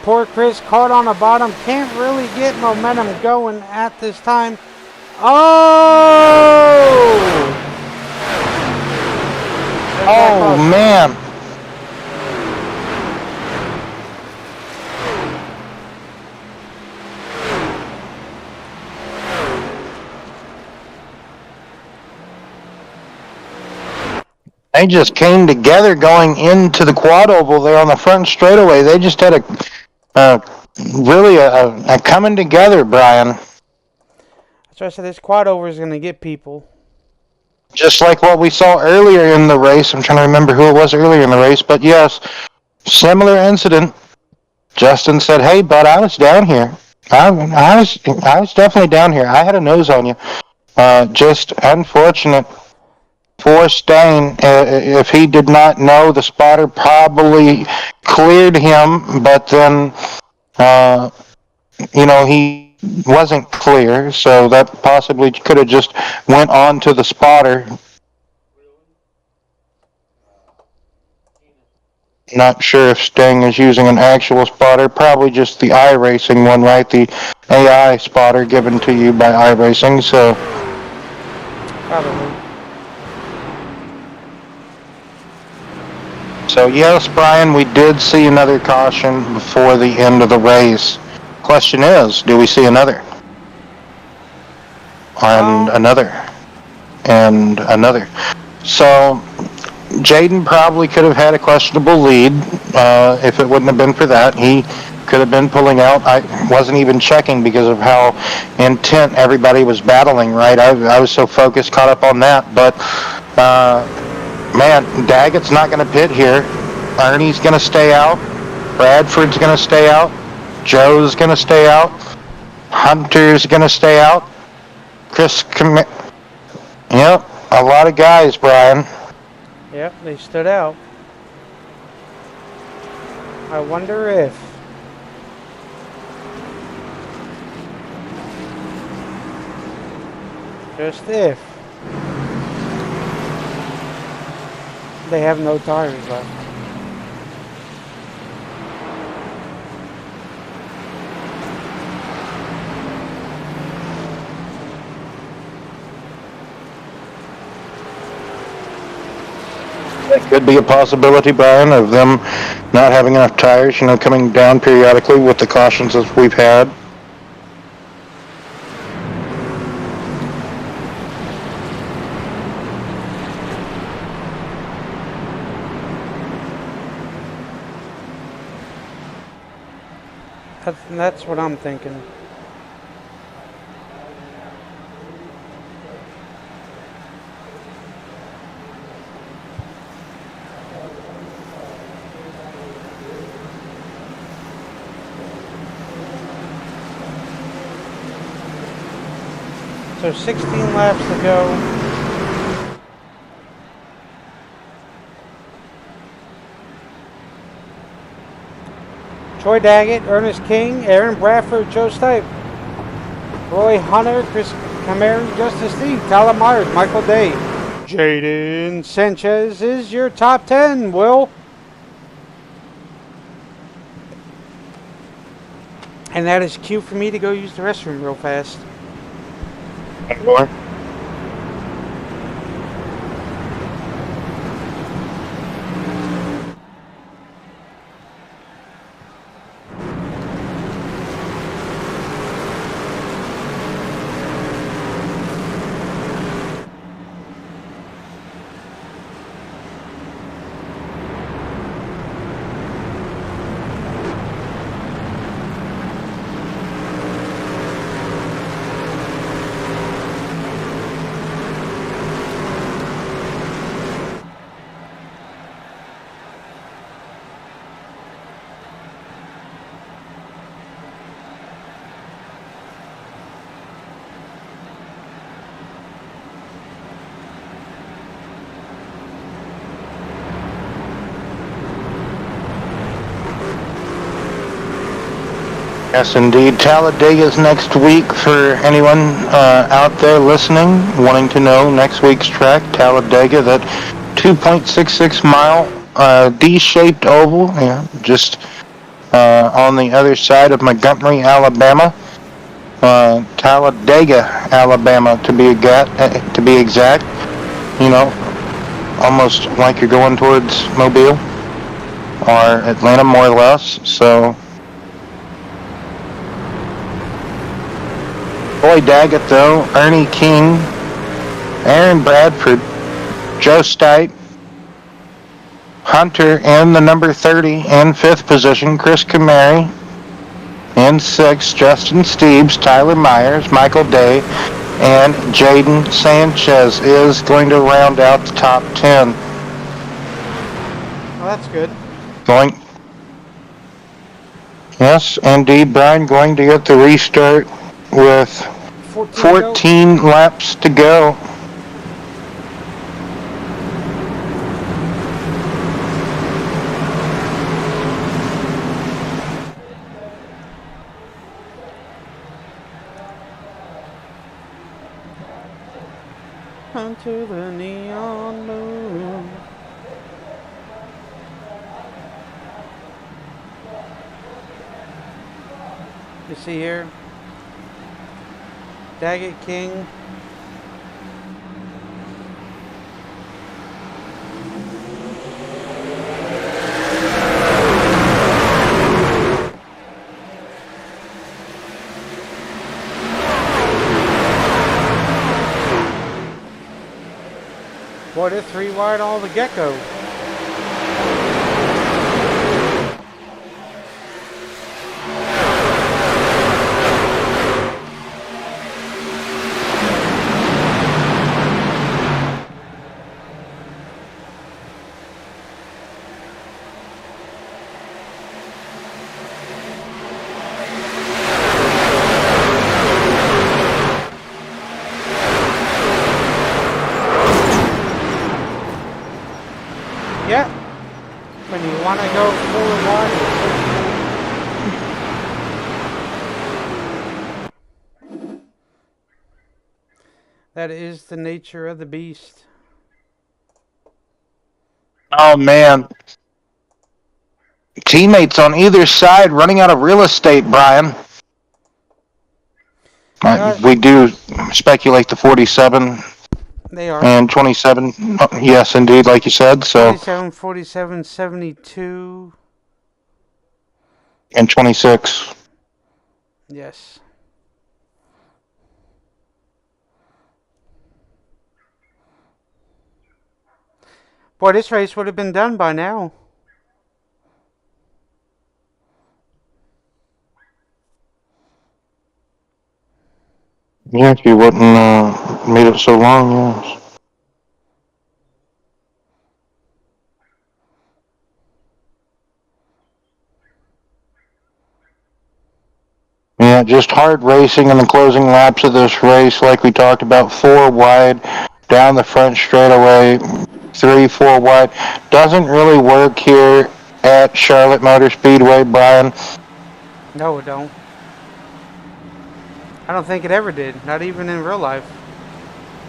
Poor Chris caught on the bottom. Can't really get momentum going at this time. Oh! Oh, man. They just came together going into the quad oval there on the front straightaway. They just had really a coming together, Brian. That's why I said this quad over is going to get people. Just like what we saw earlier in the race. I'm trying to remember who it was earlier in the race, but yes, similar incident. Justin said, "Hey, bud, I was down here. I was definitely down here. I had a nose on you. Just unfortunate for Stain. If he did not know, the spotter probably cleared him, but then, he wasn't clear, so that possibly could have just went on to the spotter. Not sure if Sting is using an actual spotter, probably just the iRacing one, right? The AI spotter given to you by iRacing, so. Probably. So yes, Brian, we did see another caution before the end of the race. Question is, do we see another? And another. And another. So, Jaden probably could have had a questionable lead if it wouldn't have been for that. He could have been pulling out. I wasn't even checking because of how intent everybody was battling, right? I was so focused, caught up on that. But, man, Daggett's not going to pit here. Ernie's going to stay out. Bradford's going to stay out. Joe's going to stay out. Hunter's going to stay out. Yep, a lot of guys, Brian. Yep, they stood out. I wonder if just if they have no tires left. It could be a possibility, Brian, of them not having enough tires, coming down periodically with the cautions that we've had. That's what I'm thinking. So 16 laps to go. Troy Daggett, Ernest King, Aaron Bradford, Joe Stipe, Roy Hunter, Chris Cameri, Justice Steve, Tyler Myers, Michael Day. Jaden Sanchez is your top 10, Will. And that is cue for me to go use the restroom real fast. More. Yes, indeed. Talladega's next week for anyone out there listening, wanting to know next week's track. Talladega, that 2.66 mile D-shaped oval, just on the other side of Montgomery, Alabama. Talladega, Alabama, to be exact. Almost like you're going towards Mobile or Atlanta, more or less. So. Troy Daggett, though, Ernie King, Aaron Bradford, Joe Stipe, Hunter in the number 30 and 5th position, Chris Cameri, in 6th, Justin Steebs, Tyler Myers, Michael Day, and Jaden Sanchez is going to round out the top 10. Well, that's good. Yes, indeed, Brian, going to get the restart with 14 laps to go. Onto the neon moon. You see here, Daggett, King, boy, they're 3 wide all the get-go. That is the nature of the beast. Oh man, teammates on either side running out of real estate, Brian. We do speculate the 47 They are. and 27. Yes, indeed, like you said. So 27, 47, 72. and 26. Yes. Boy, this race would have been done by now. Yeah, if you wouldn't made it so long, yes. Yeah, just hard racing in the closing laps of this race, like we talked about. 4 wide down the front straightaway, 3, 4 wide. Doesn't really work here at Charlotte Motor Speedway, Brian. No, it don't. I don't think it ever did. Not even in real life.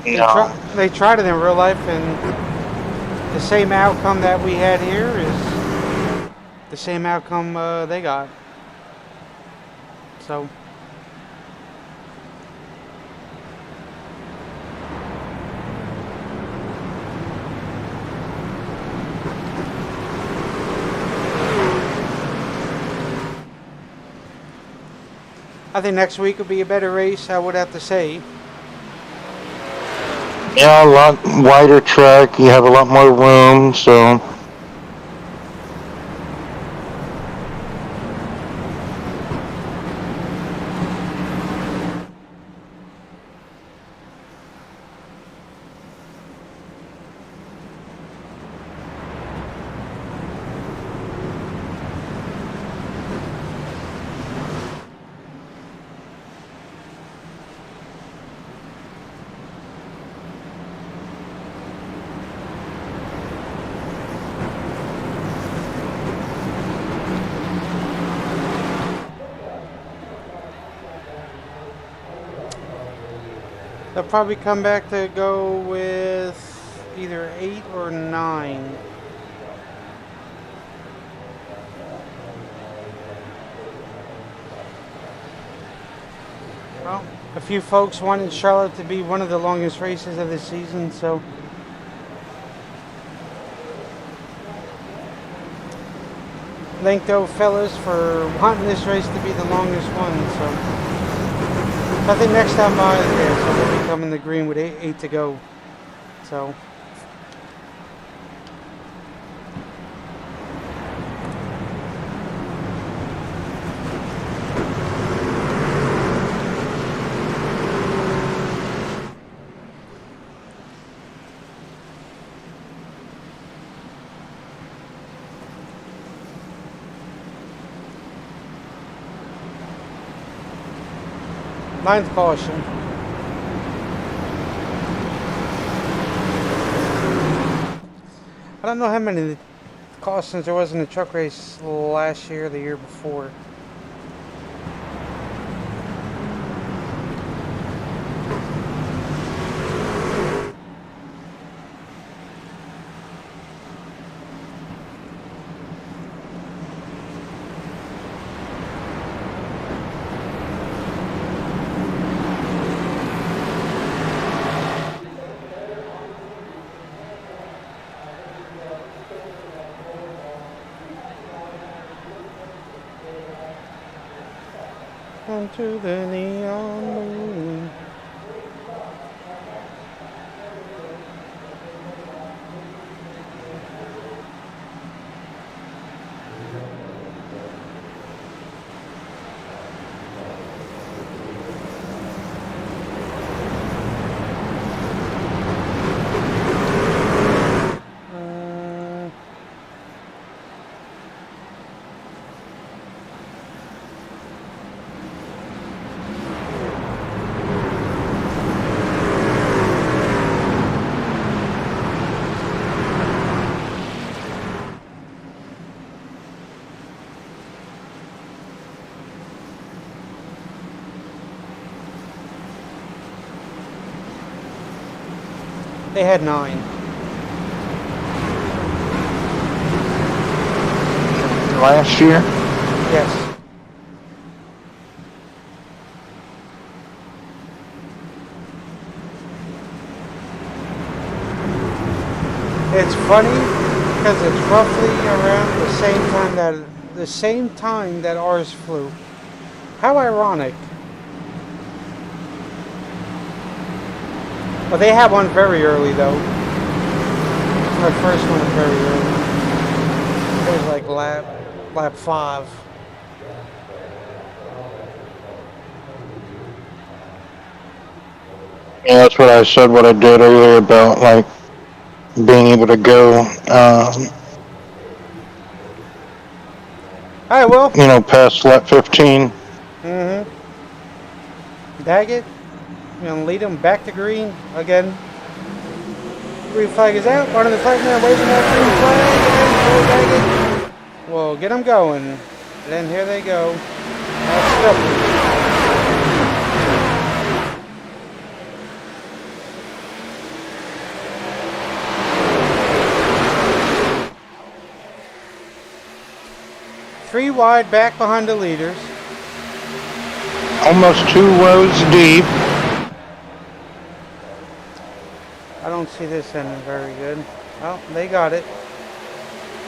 No. They tried it in real life, and the same outcome that we had here is the same outcome they got. So. I think next week will be a better race, I would have to say. Yeah, a lot wider track. You have a lot more room, so. They'll probably come back to go with either 8 or 9. Well, a few folks wanted Charlotte to be one of the longest races of the season, so thank those fellas for wanting this race to be the longest one. So I think next time by, so we'll be coming to green with 8 to go. So. Ninth caution. I don't know how many cautions there was in the truck race last year or the year before. Onto the neon moon. They had 9. Last year? Yes. It's funny because it's roughly around the same time that ours flew. How ironic. Well, they had one very early though. Our first one was very early. It was like lap 5. Yeah, that's what I said. What I did earlier about like being able to go, Alright, Will. Past lap 15. Mm-hmm. Daggett. You're gonna lead them back to green again. Green flag is out. One of the flag man waving that green flag. And Daggett. Well, get them going. And then here they go. That's double. 3 wide back behind the leaders. Almost 2 rows deep. I don't see this ending very good. Oh, they got it.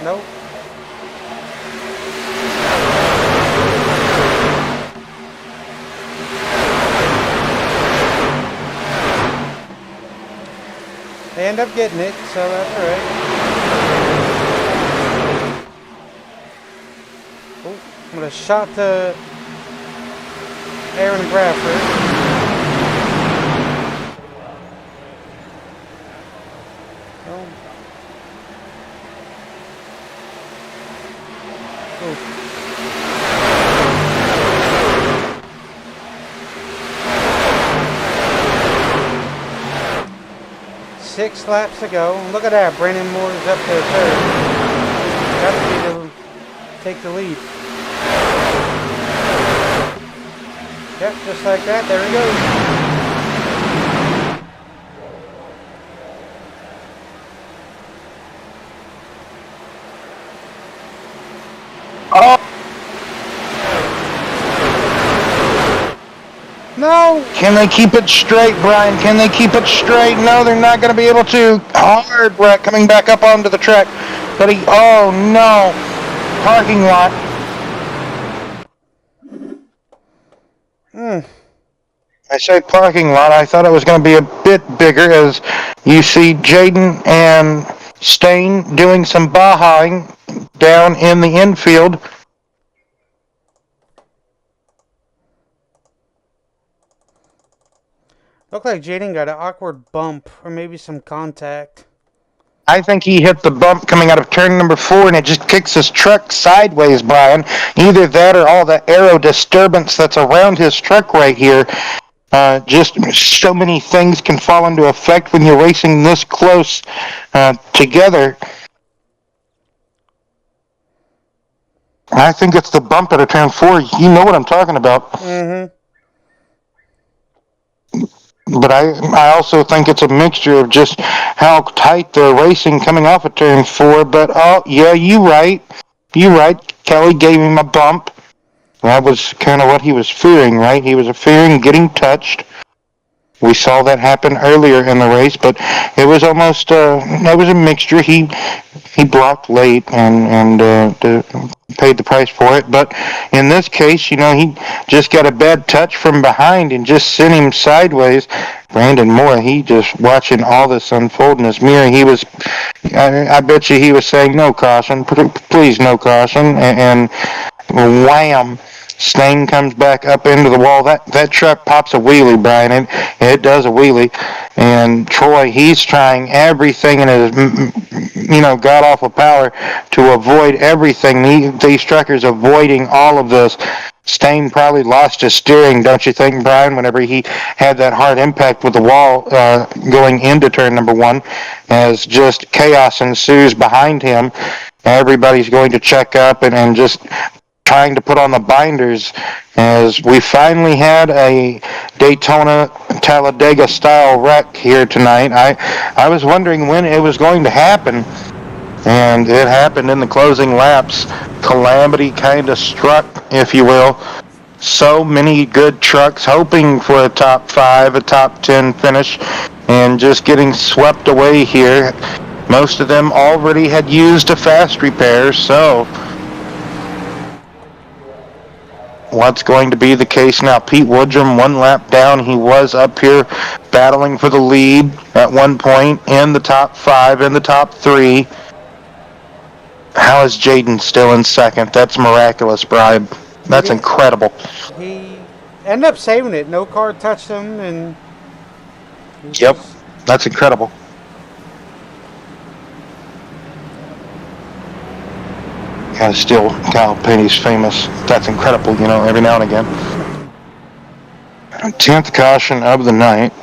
Nope. They end up getting it, so that's alright. Oh, I'm gonna shot to Aaron Bradford. Oh. Oh. 6 laps to go. Look at that. Brandon Moore is up to 3rd. Got to be to take the lead. Yep, just like that. There he goes. Oh! No! Can they keep it straight, Brian? Can they keep it straight? No, they're not going to be able to. Hard wreck coming back up onto the track. But oh no. Parking lot. I say parking lot. I thought it was going to be a bit bigger as you see Jaden and Stain doing some bahaing down in the infield. Looked like Jaden got an awkward bump or maybe some contact. I think he hit the bump coming out of turn number 4 and it just kicks his truck sideways, Brian. Either that or all the aero disturbance that's around his truck right here. Just so many things can fall into effect when you're racing this close together. I think it's the bump out of turn 4. You know what I'm talking about. Mm-hmm. But I also think it's a mixture of just how tight they're racing coming off of turn 4. But, oh, yeah, you're right. You're right. Kelly gave him a bump. That was kind of what he was fearing, right? He was fearing getting touched. We saw that happen earlier in the race, but it was almost, it was a mixture. He blocked late and paid the price for it. But in this case, he just got a bad touch from behind and just sent him sideways. Brandon Moore, he just watching all this unfold in his mirror. He was, I bet you he was saying, no caution, please no caution. And wham. Stain comes back up into the wall. That truck pops a wheelie, Brian, and it does a wheelie. And Troy, he's trying everything in his, god-awful power to avoid everything. These truckers avoiding all of this. Stain probably lost his steering, don't you think, Brian, whenever he had that hard impact with the wall going into turn number 1, as just chaos ensues behind him. Everybody's going to check up and just trying to put on the binders, as we finally had a Daytona Talladega style wreck here tonight. I was wondering when it was going to happen, and it happened in the closing laps. Calamity kind of struck, if you will. So many good trucks hoping for a top 5, a top 10 finish, and just getting swept away here. Most of them already had used a fast repair, so what's going to be the case now? Pete Woodrum, 1 lap down. He was up here battling for the lead at one point, in the top 5, in the top 3. How is Jaden still in second? That's miraculous, Brian. That's incredible. He ended up saving it. No car touched him, and yep, that's incredible. Yeah, still, Kyle Penny's famous. That's incredible, every now and again. 10th caution of the night.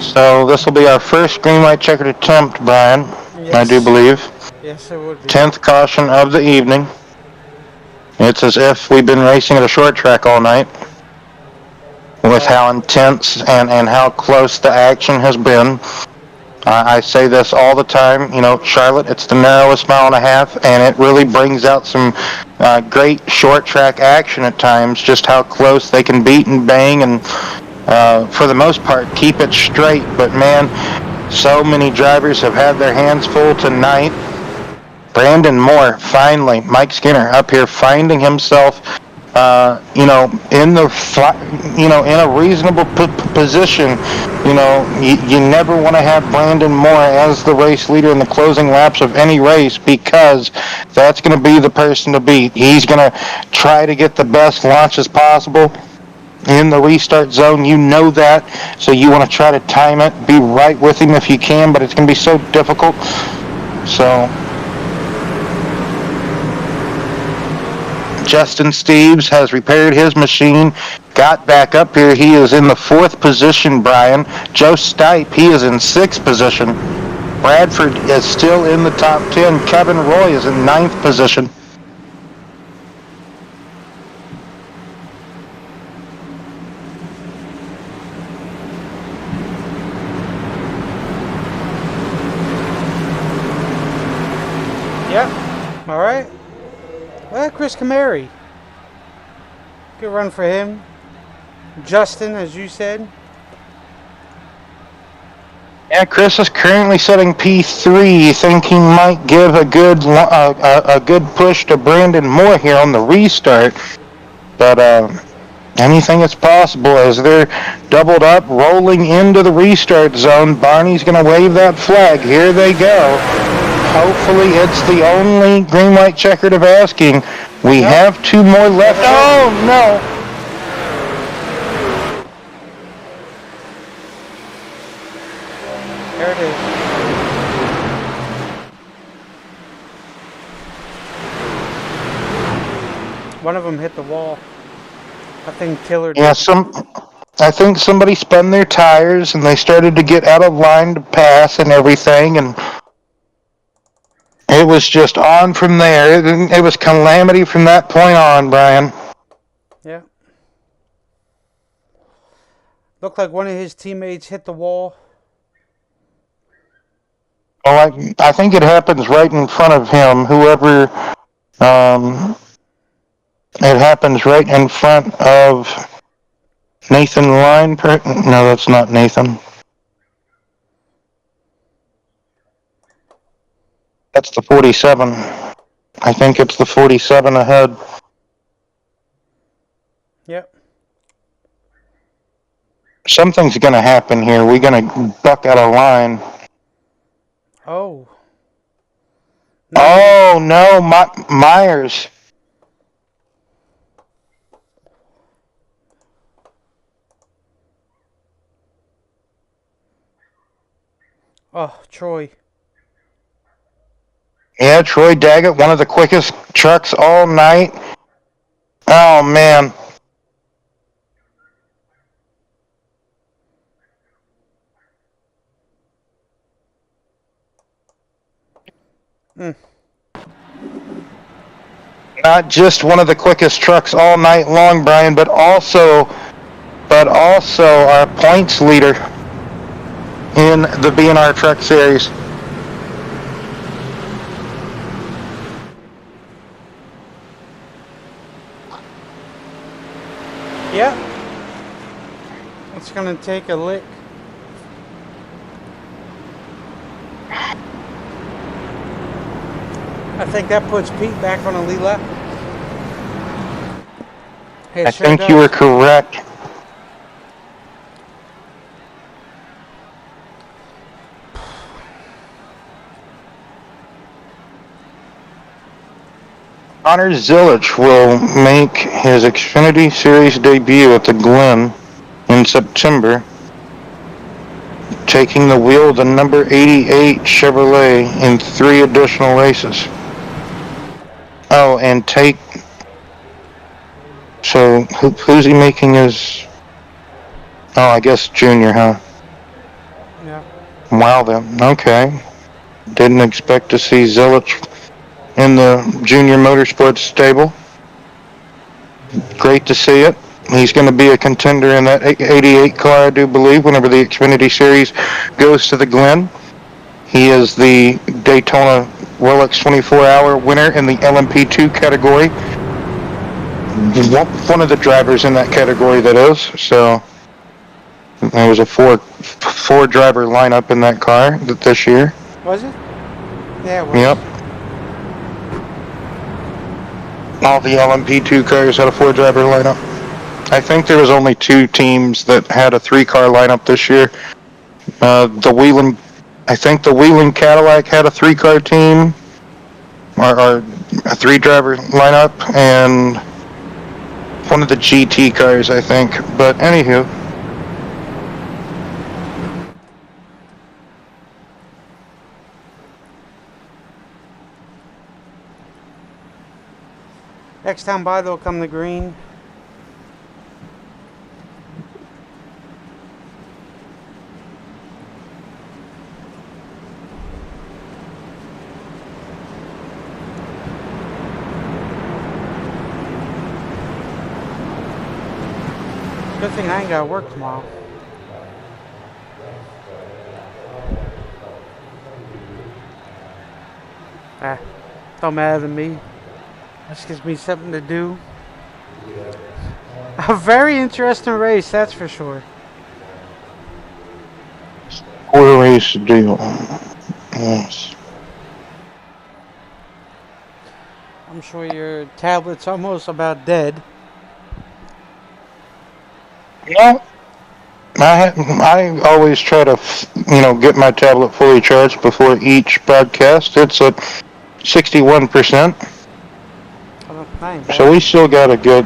So this will be our first green light checkered attempt, Brian. Yes. I do believe. Yes, it would be. 10th caution of the evening. It's as if we've been racing at a short track all night, with how intense and how close the action has been. I say this all the time, Charlotte, it's the narrowest mile and a half, and it really brings out some great short track action at times, just how close they can beat and bang and for the most part keep it straight. But man, so many drivers have had their hands full tonight. Brandon Moore, finally, Mike Skinner up here finding himself in the in a reasonable position. You never want to have Brandon Moore as the race leader in the closing laps of any race, because that's going to be the person to beat. He's going to try to get the best launches possible in the restart zone. You know that, so you want to try to time it, be right with him if you can, but it's going to be so difficult. So Justin Steves has repaired his machine, got back up here. He is in the 4th position, Brian. Joe Stipe, he is in 6th position. Bradford is still in the top 10. Kevin Roy is in 9th position. Yep. All right. Well, Chris Camary. Good run for him. Justin, as you said. Yeah, Chris is currently setting P3. You think he might give a good push to Brandon Moore here on the restart, but anything is possible as they're doubled up, rolling into the restart zone. Barney's going to wave that flag. Here they go. Hopefully it's the only green light checkered of asking. We have 2 more left. Oh no! There it is. One of them hit the wall. I think Tiller did. Yeah, I think somebody spun their tires and they started to get out of line to pass and everything, and it was just on from there. It was calamity from that point on, Brian. Yeah. Looked like one of his teammates hit the wall. Well, I think it happens right in front of him. Whoever It happens right in front of Nathan Line. No, that's not Nathan. That's the 47. I think it's the 47 ahead. Yep. Something's going to happen here. We're going to buck out of line. Oh. Oh, no, Myers. Oh, Troy. Yeah, Troy Daggett, one of the quickest trucks all night. Oh, man. Not just one of the quickest trucks all night long, Brian, but also our points leader in the BNR Truck Series. Yep. It's going to take a lick. I think that puts Pete back on a lead lap. Hey, I think you were correct. Connor Zilich will make his Xfinity Series debut at the Glen in September, taking the wheel of the number 88 Chevrolet in 3 additional races. Oh, and so who's he making his? Oh, I guess Junior, huh? Yeah. Wow, then. Okay. Didn't expect to see Zilich in the Junior Motorsports stable. Great to see it. He's going to be a contender in that 88 car, I do believe, whenever the Xfinity Series goes to the Glen. He is the Daytona Rolex 24-hour winner in the LMP2 category. One of the drivers in that category, that is. So there was a four driver lineup in that car this year. Was it? Yeah, it was. Yep. All the LMP2 cars had a 4-driver lineup. I think there was only 2 teams that had a 3-car lineup this year. I think the Wheeling Cadillac had a 3-car team, or a 3-driver lineup, and one of the GT cars, I think. But anywho. Next time by, they'll come the green. Good thing I ain't got to work tomorrow. Don't matter to me. This gives me something to do. A very interesting race, that's for sure. 4-race deal. Yes. I'm sure your tablet's almost about dead. Yeah. I always try to, get my tablet fully charged before each broadcast. It's at 61%. So we still got a good,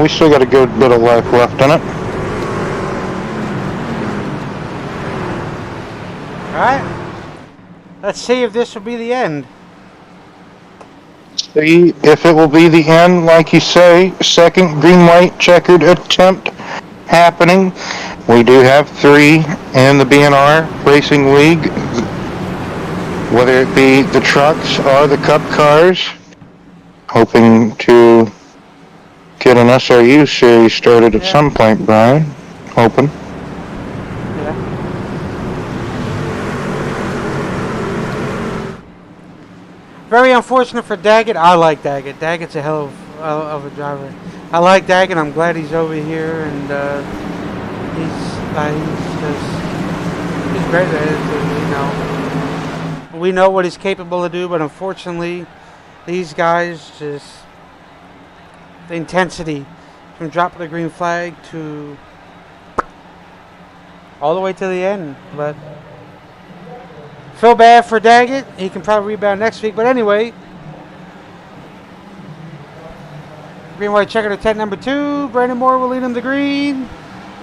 we still got a good bit of life left in it. All right. Let's see if this will be the end. See if it will be the end, like you say. Second green-white checkered attempt happening. We do have 3 in the BNR Racing League, whether it be the trucks or the Cup cars. Hoping to get an SRU series started at some point, Brian. Hoping. Yeah. Very unfortunate for Daggett. I like Daggett. Daggett's a hell of of a driver. I like Daggett. I'm glad he's over here, and he's great at it. You know, we know what he's capable of do, but unfortunately, these guys just the intensity from dropping the green flag to all the way to the end. But feel bad for Daggett. He can probably rebound next week. But anyway, green white checker to tent number 2. Brandon Moore will lead him to green.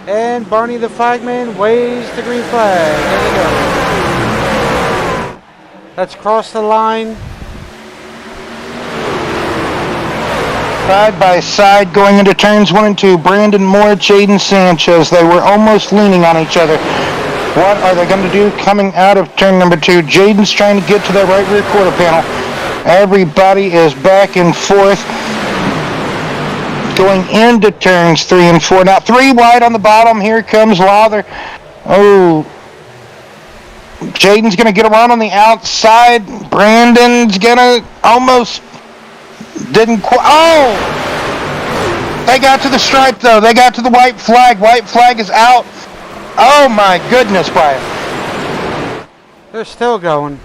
And Barney the flagman waves the green flag. There we go. Let's cross the line. Side by side going into turns 1 and 2. Brandon Moore, Jaden Sanchez. They were almost leaning on each other. What are they going to do coming out of turn number 2? Jaden's trying to get to that right rear quarter panel. Everybody is back and forth going into turns 3 and 4. Now 3 wide on the bottom. Here comes Lawther. Oh, Jaden's going to get around on the outside. Brandon's going to almost didn't quite. Oh! They got to the stripe, though. They got to the white flag. White flag is out. Oh, my goodness, Brian. They're still going.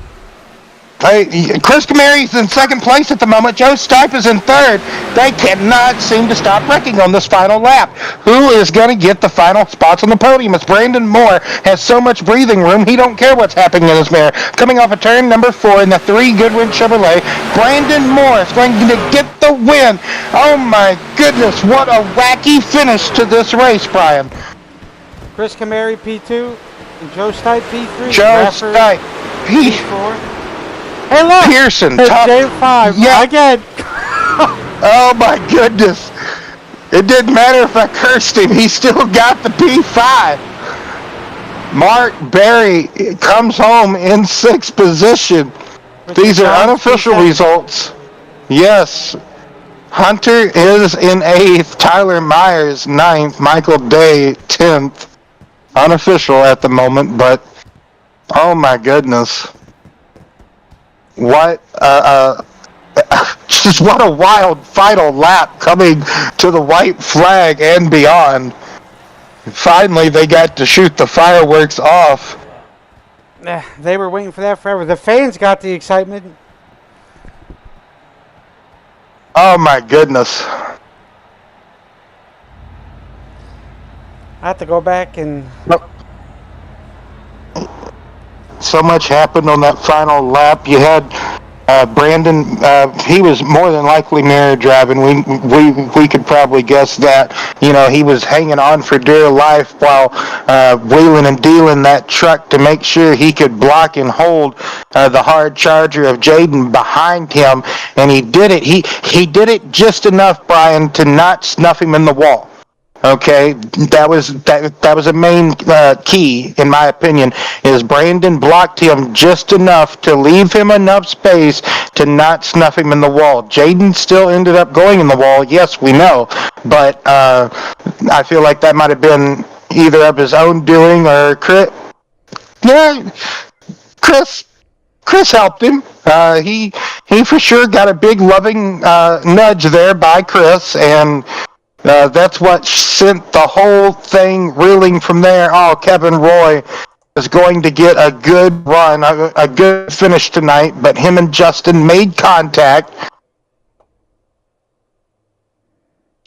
Chris Camari's in second place at the moment. Joe Stipe is in third. They cannot seem to stop wrecking on this final lap. Who is going to get the final spots on the podium? As Brandon Moore has so much breathing room, he don't care what's happening in his mirror. Coming off of turn number 4 in the 3 Goodwin Chevrolet, Brandon Moore is going to get the win. Oh my goodness, what a wacky finish to this race, Brian. Chris Camari P2 and Joe Stipe P3. Joe Stipe P4. Hey, look! Pearson, top J5. Yeah. Again. Oh my goodness. It didn't matter if I cursed him. He still got the P5. Mark Berry comes home in 6th position. These are unofficial results. Yes. Hunter is in 8th. Tyler Myers 9th. Michael Day 10th. Unofficial at the moment, but oh my goodness. What just what a wild final lap coming to the white flag and beyond. Finally, they got to shoot the fireworks off. They were waiting for that forever. The fans got the excitement. Oh my goodness. I have to go back and... So much happened on that final lap. You had Brandon, he was more than likely mirror driving. We could probably guess that. You know, he was hanging on for dear life while wheeling and dealing that truck to make sure he could block and hold the hard charger of Jaden behind him. And he did it. He did it just enough, Brian, to not snuff him in the wall. Okay, that was a main key, in my opinion, is Brandon blocked him just enough to leave him enough space to not snuff him in the wall. Jaden still ended up going in the wall, yes, we know, but I feel like that might have been either of his own doing or Chris helped him. He for sure got a big loving nudge there by Chris, and that's what sent the whole thing reeling from there. Oh, Kevin Roy is going to get a good run, a good finish tonight, but him and Justin made contact.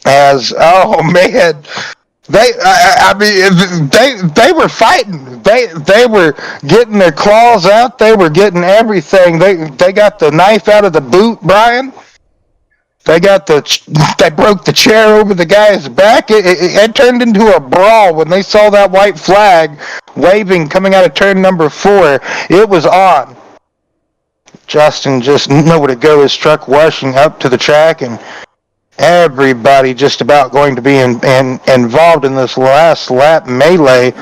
As, oh man, they were fighting. They were getting their claws out. They were getting everything. They got the knife out of the boot, Brian. They broke the chair over the guy's back. It turned into a brawl when they saw that white flag waving coming out of turn number 4. It was on. Justin just nowhere to go. His truck washing up to the track, and everybody just about going to be involved in this last lap melee.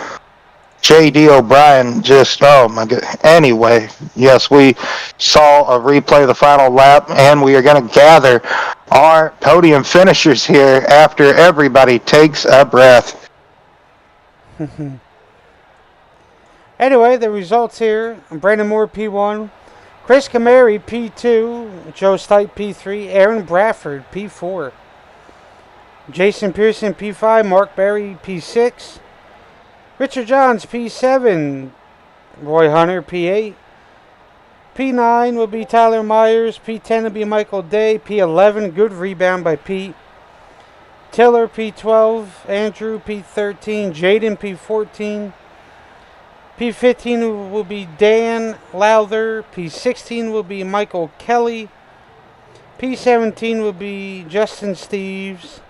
J.D. O'Brien just, oh my God. Anyway, yes, we saw a replay of the final lap, and we are going to gather our podium finishers here after everybody takes a breath. Anyway, the results here: Brandon Moore P1, Chris Camary, P2. Joe Stipe, P3. Aaron Bradford, P4. Jason Pearson, P5. Mark Berry, P6. Richard Johns, P7. Roy Hunter, P8. P9 will be Tyler Myers. P10 will be Michael Day. P11, good rebound by Pete. Tiller, P12. Andrew, P13. Jaden, P14. P15 will be Dan Lowther. P16 will be Michael Kelly. P17 will be Justin Steves.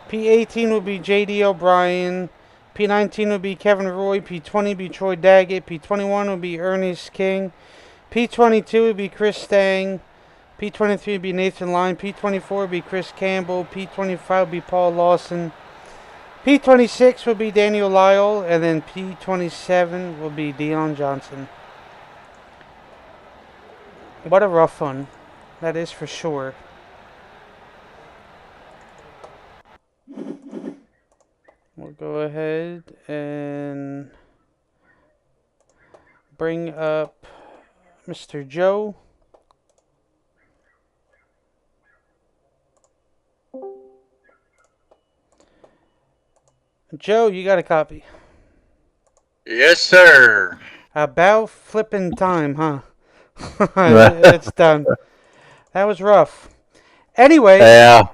P18 will be JD O'Brien. P19 will be Kevin Roy. P20 will be Troy Daggett. P21 will be Ernest King. P22 will be Chris Stang. P23 will be Nathan Line. P24 will be Chris Campbell. P25 will be Paul Lawson. P26 will be Daniel Lyle. And then P27 will be Dion Johnson. What a rough one. That is for sure. We'll go ahead and bring up Mr. Joe. Joe, you got a copy? Yes, sir. About flipping time, huh? It's done. That was rough. Anyway. Yeah.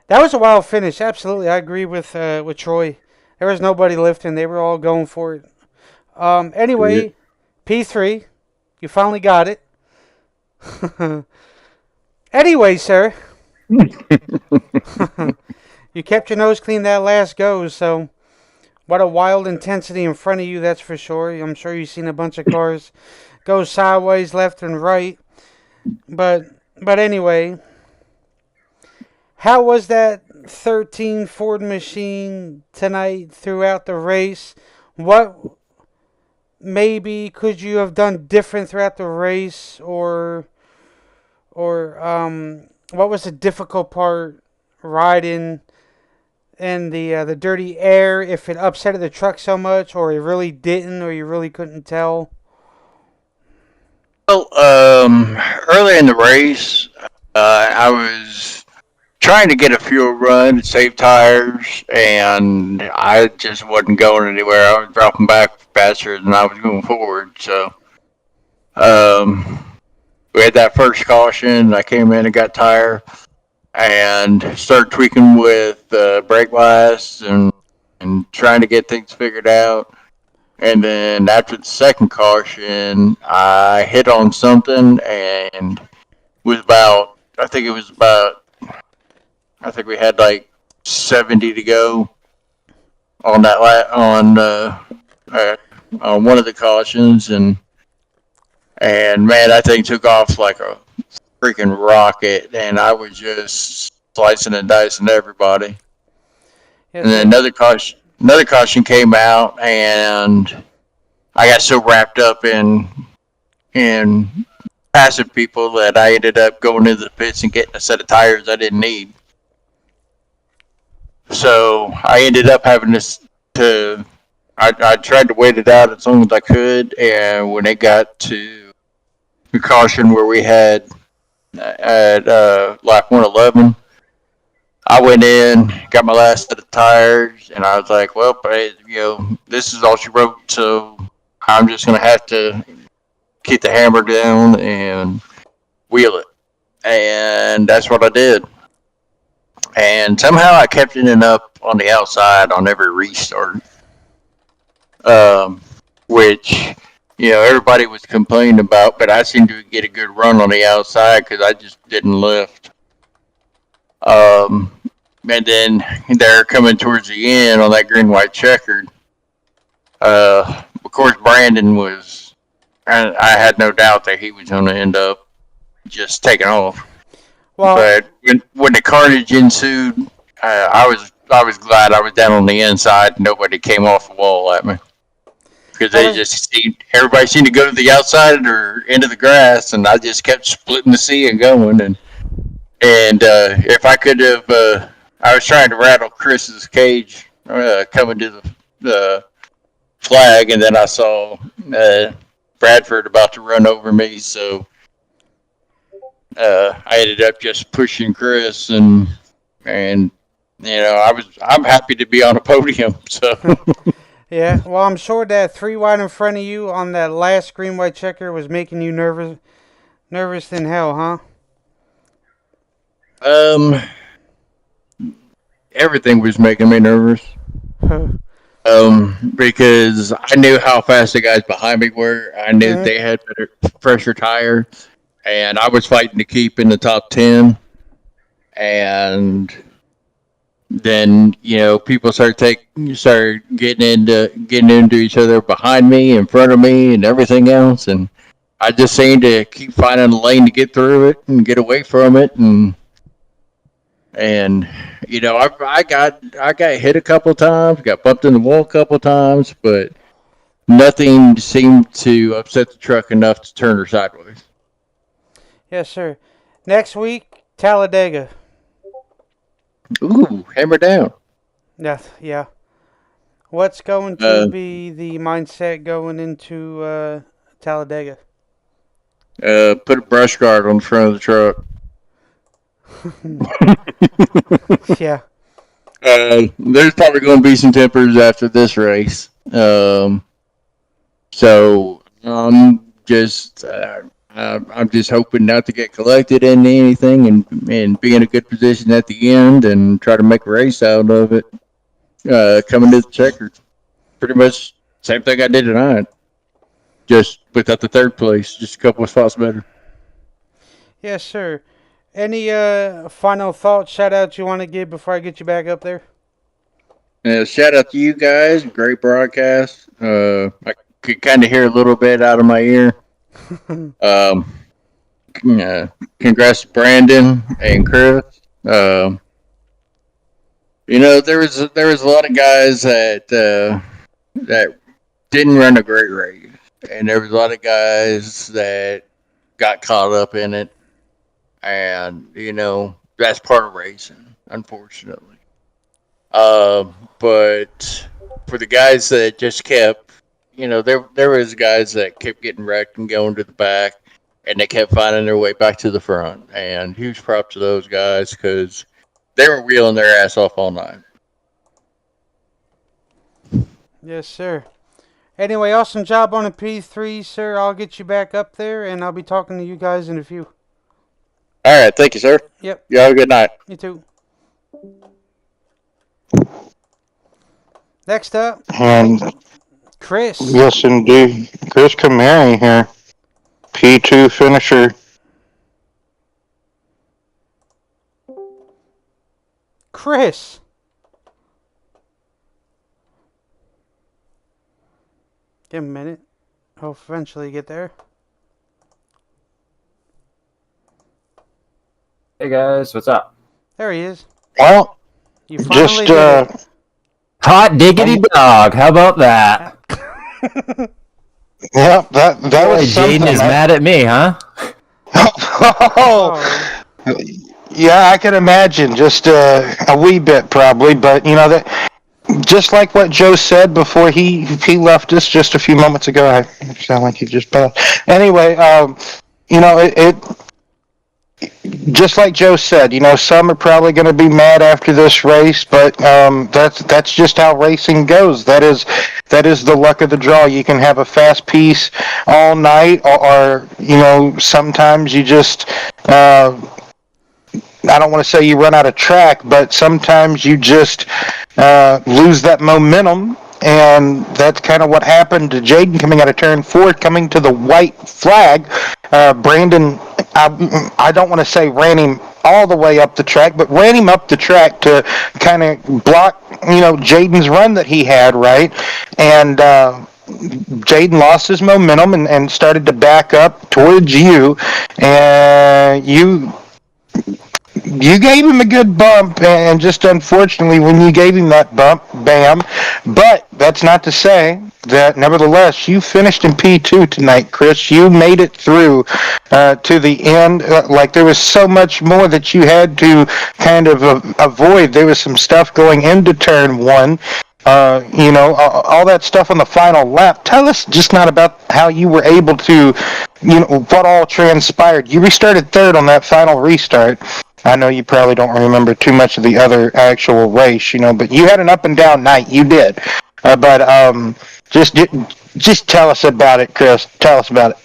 That was a wild finish. Absolutely, I agree with Troy. There was nobody lifting; they were all going for it. Anyway, P3, you finally got it. Anyway, sir, you kept your nose clean that last go. So, what a wild intensity in front of you, that's for sure. I'm sure you've seen a bunch of cars go sideways, left and right. But anyway. How was that 13 Ford machine tonight throughout the race? What maybe could you have done different throughout the race, or what was the difficult part riding in the dirty air? If it upset the truck so much, or it really didn't, or you really couldn't tell? Well, early in the race, I was trying to get a fuel run to save tires, and I just wasn't going anywhere. I was dropping back faster than I was going forward. So, we had that first caution. I came in and got tire, and started tweaking with brake lasts and trying to get things figured out. And then after the second caution, I hit on something and was about. I think we had like 70 to go on that on one of the cautions, and man, that thing took off like a freaking rocket, and I was just slicing and dicing everybody. Yes, and then another caution came out, and I got so wrapped up in passing people that I ended up going into the pits and getting a set of tires I didn't need. So I ended up having I tried to wait it out as long as I could, and when it got to the caution where we had at lap 111, I went in, got my last set of tires, and I was like, well, this is all she wrote, so I'm just going to have to keep the hammer down and wheel it. And that's what I did. And somehow I kept it up on the outside on every restart. Which, everybody was complaining about, but I seemed to get a good run on the outside because I just didn't lift. And then they're coming towards the end on that green-white checkered. Of course, Brandon was, I had no doubt that he was going to end up just taking off. Well, but when the carnage ensued, I was glad I was down on the inside and nobody came off the wall at me. Because everybody seemed to go to the outside or into the grass, and I just kept splitting the sea and going. And if I could have, I was trying to rattle Chris's cage coming to the flag, and then I saw Bradford about to run over me, so I ended up just pushing Chris, and I'm happy to be on a podium. So Yeah, well, I'm sure that 3 wide in front of you on that last green white checker was making you nervous than hell, huh? everything was making me nervous. Because I knew how fast the guys behind me were. I knew they had better pressure tire, and I was fighting to keep in the top 10. And then people started getting into each other behind me, in front of me, and everything else. And I just seemed to keep finding a lane to get through it and get away from it, and I got hit a couple times, got bumped in the wall a couple times, but nothing seemed to upset the truck enough to turn her sideways. Yes, sir. Next week, Talladega. Ooh, hammer down. Yeah. What's going to be the mindset going into Talladega? Put a brush guard on the front of the truck. Yeah. There's probably going to be some tempers after this race. So I'm just hoping not to get collected into anything, and be in a good position at the end and try to make a race out of it. Coming to the checkers, pretty much same thing I did tonight, just without the third place, just a couple of spots better. Yes, sir. Any final thoughts, shout outs you want to give before I get you back up there? Shout out to you guys, great broadcast. I could kind of hear a little bit out of my ear. Congrats to Brandon and Chris. There was a lot of guys that didn't run a great race, and there was a lot of guys that got caught up in it, and that's part of racing, unfortunately. But for the guys that just kept, there was guys that kept getting wrecked and going to the back, and they kept finding their way back to the front. And huge props to those guys, because they were wheeling their ass off all night. Yes, sir. Anyway, awesome job on the P3, sir. I'll get you back up there, and I'll be talking to you guys in a few. All right, thank you, sir. Yep. You have a good night. You too. Next up, And Chris. yes, indeed, Chris Camary here, P2 finisher. Chris. Give him a minute. I'll eventually get there. Hey guys, what's up? There he is. Well, You finally just did it. Hot diggity dog. How about that? yeah, that Boy, was something. Jaden is mad at me, huh? Oh, yeah, I can imagine, just a wee bit probably, but that. Just like what Joe said before he left us just a few moments ago. I sound like he just passed. Anyway, it just like Joe said, some are probably going to be mad after this race, but that's just how racing goes. That is the luck of the draw. You can have a fast piece all night, or sometimes you just. I don't want to say you run out of track, but sometimes you just lose that momentum, and that's kind of what happened to Jaden coming out of turn 4, coming to the white flag. Brandon, I don't want to say ran him all the way up the track, but ran him up the track to kind of block, Jaden's run that he had, right? And Jaden lost his momentum and started to back up towards you, and you gave him a good bump, and just unfortunately, when you gave him that bump, bam. But that's not to say that, nevertheless, you finished in P2 tonight, Chris. You made it through to the end. Like, there was so much more that you had to kind of avoid. There was some stuff going into turn 1 all that stuff on the final lap. Tell us just not about how you were able to, what all transpired. You restarted third on that final restart. I know you probably don't remember too much of the other actual race, but you had an up and down night. You did. But just tell us about it, Chris. Tell us about it.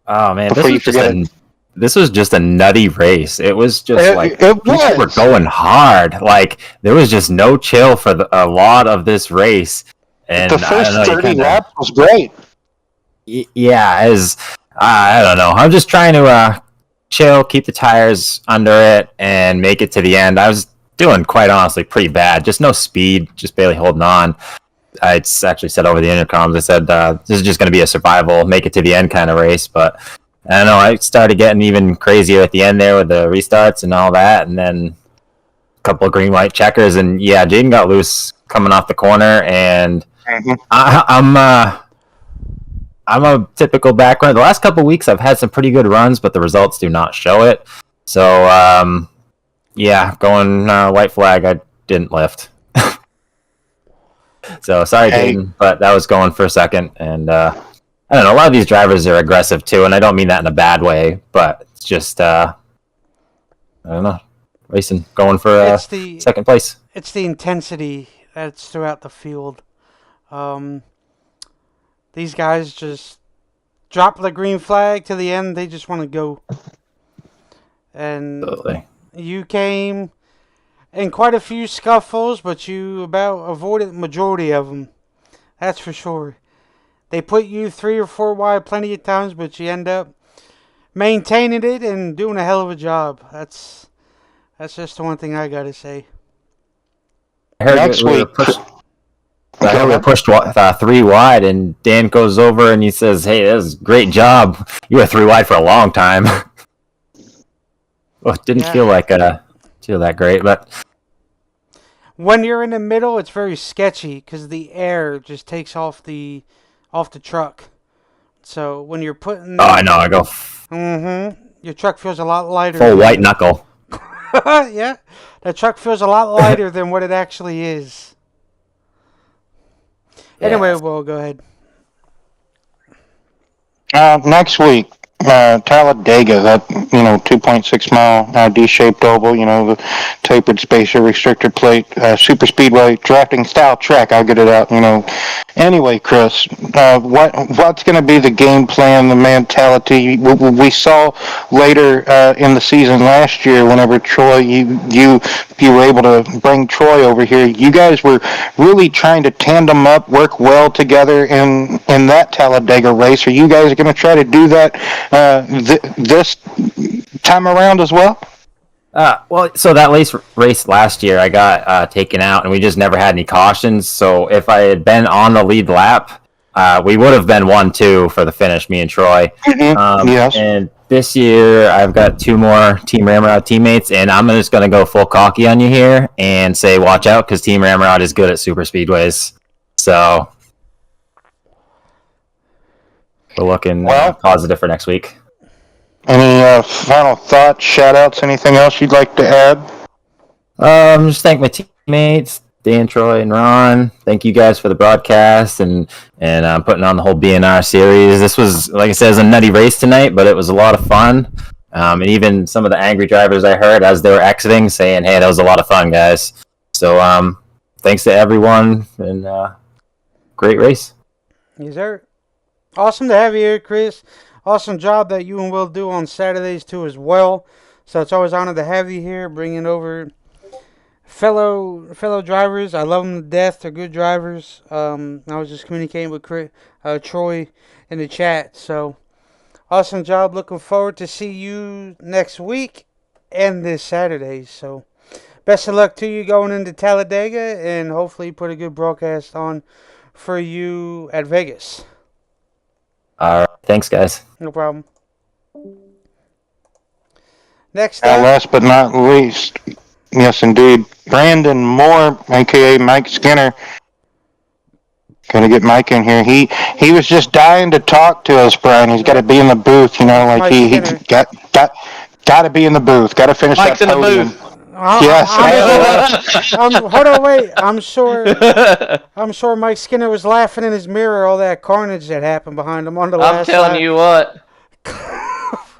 Oh man, Before you forget it. this was just a nutty race. It was just people was. were going hard. Like there was just no chill for a lot of this race. And The first I don't know, 30 laps was great. yeah, I don't know. I'm just trying to chill, keep the tires under it, and make it to the end. I was doing quite honestly pretty bad. Just no speed, just barely holding on. I actually said over the intercoms, I said this is just going to be a survival, make it to the end kind of race. But I don't know. I started getting even crazier at the end there with the restarts and all that, and then a couple of green white checkers, and yeah, Jaden got loose coming off the corner, and I'm a typical background. The last couple of weeks, I've had some pretty good runs, but the results do not show it. So yeah, going white flag, I didn't lift. So sorry, Jaden, but that was going for a second, and I don't know. A lot of these drivers are aggressive too, and I don't mean that in a bad way, but it's just I don't know, racing, going for second place. It's the intensity that's throughout the field. These guys just drop the green flag to the end. They just want to go, and you came in quite a few scuffles, but you about avoided the majority of them. That's for sure. They put you 3 or 4 wide plenty of times, but you end up maintaining it and doing a hell of a job. That's just the one thing I gotta say. I heard we were pushed 3 wide, and Dan goes over and he says, "Hey, that was a great job. You were 3 wide for a long time." Well, it didn't feel that great, but when you're in the middle, it's very sketchy because the air just takes off the truck. So when you're putting, I know, I go. Your truck feels a lot lighter. Full white knuckle. Yeah, the truck feels a lot lighter than what it actually is. Yeah. Anyway, well, go ahead. Next week, Talladega, that 2.6 mile D-shaped oval, the tapered spacer, restrictor plate, super speedway, drafting style track. I'll get it out. Anyway, Chris, what's going to be the game plan, the mentality? We saw later in the season last year, whenever Troy, you were able to bring Troy over here. You guys were really trying to tandem up, work well together in that Talladega race. Are you guys going to try to do that this time around as well? Well, so that race last year, I got taken out, and we just never had any cautions. So if I had been on the lead lap, we would have been 1-2 for the finish, me and Troy. Yes. And this year, I've got 2 more Team Ramrod teammates, and I'm just going to go full cocky on you here and say, watch out, because Team Ramrod is good at super speedways. So we're looking positive for next week. Any final thoughts, shout-outs, anything else you'd like to add? Just thank my teammates, Dan, Troy, and Ron. Thank you guys for the broadcast and putting on the whole BNR series. This was, like I said, it was a nutty race tonight, but it was a lot of fun. And even some of the angry drivers I heard as they were exiting saying, hey, that was a lot of fun, guys. So thanks to everyone, and great race. Yes, sir. Awesome to have you here, Chris. Awesome job that you and Will do on Saturdays, too, as well. So it's always an honor to have you here, bringing over fellow drivers. I love them to death. They're good drivers. I was just communicating with Troy in the chat. So awesome job. Looking forward to see you next week and this Saturday. So best of luck to you going into Talladega, and hopefully put a good broadcast on for you at Vegas. All right. Thanks, guys. No problem. Next up. Last but not least, yes, indeed, Brandon Moore, a.k.a. Mike Skinner. Gotta get Mike in here. He was just dying to talk to us, Brian. He's got to be in the booth, like he got to be in the booth. Got to finish Mike's that podium. in the booth. Yes. Hold on, wait. I'm sure Mike Skinner was laughing in his mirror all that carnage that happened behind him on the last I'm telling lap. you what.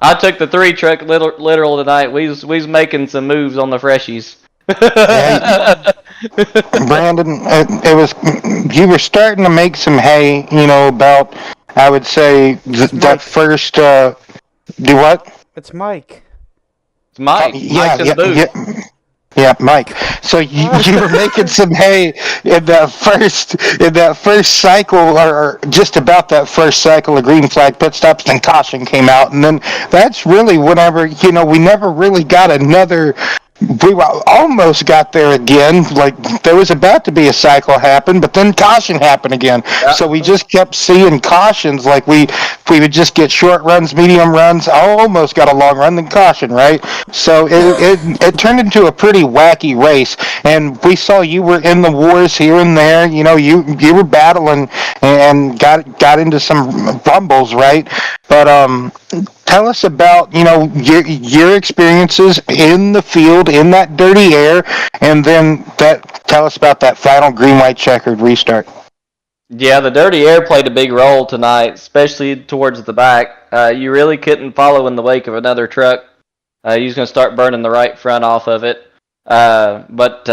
I took the 3 truck literal tonight. We was making some moves on the freshies. Brandon, it was you were starting to make some hay, about I would say that first do what? It's Mike. It's Mike. Mike's in the booth. Yeah, Mike. So you were making some hay in that first cycle, or just about that first cycle of green flag pit stops. Then caution came out, and then that's really whenever we never really got another. We almost got there again. Like there was about to be a cycle happen, but then caution happened again. Yeah. So we just kept seeing cautions. Like we would just get short runs, medium runs. Almost got a long run, then caution, right? So it turned into a pretty wacky race. And we saw you were in the wars here and there. You were battling and got into some rumbles, right? But tell us about your experiences in the field in that dirty air, and then tell us about that final green white checkered restart. Yeah, the dirty air played a big role tonight, especially towards the back. You really couldn't follow in the wake of another truck. You was going to start burning the right front off of it. But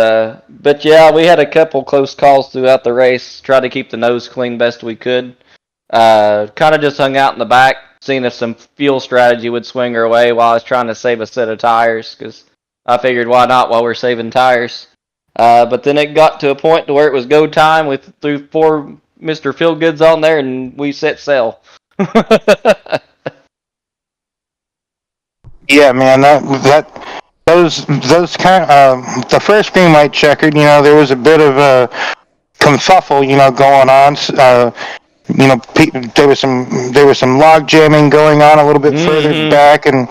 yeah, we had a couple close calls throughout the race. Tried to keep the nose clean best we could. Kind of just hung out in the back, seeing if some fuel strategy would swing our way while I was trying to save a set of tires, because I figured why not while we're saving tires. But then it got to a point to where it was go time. We threw 4 Mr. Feelgoods on there and we set sail. Yeah, man, those kind of the first green light checkered, there was a bit of a confuffle, going on. There was some log jamming going on a little bit further back, and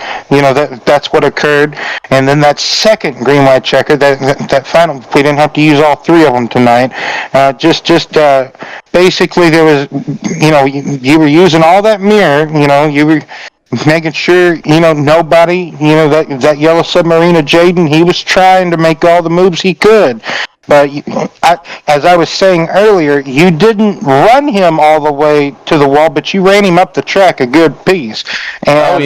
that's what occurred. And then that second green white checker, that final, we didn't have to use all 3 of them tonight. Basically there was, you were using all that mirror, you were making sure, nobody, that yellow submarine of Jaden, he was trying to make all the moves he could. But as I was saying earlier, you didn't run him all the way to the wall, but you ran him up the track a good piece. And,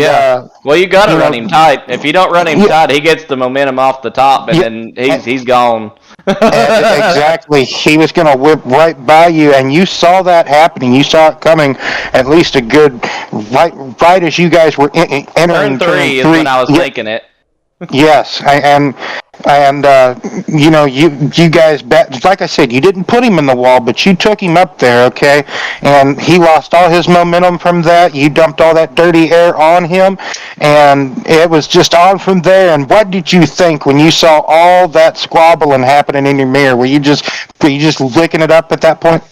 well, you got to run him tight. If you don't run him tight, he gets the momentum off the top, and then he's gone. Exactly. He was going to whip right by you, and you saw that happening. You saw it coming at least a good right as you guys were entering turn 3 is when I was making it. Yes, and you guys, like I said, you didn't put him in the wall, but you took him up there, okay? And he lost all his momentum from that. You dumped all that dirty air on him, and it was just on from there. And what did you think when you saw all that squabbling happening in your mirror? Were you just licking it up at that point?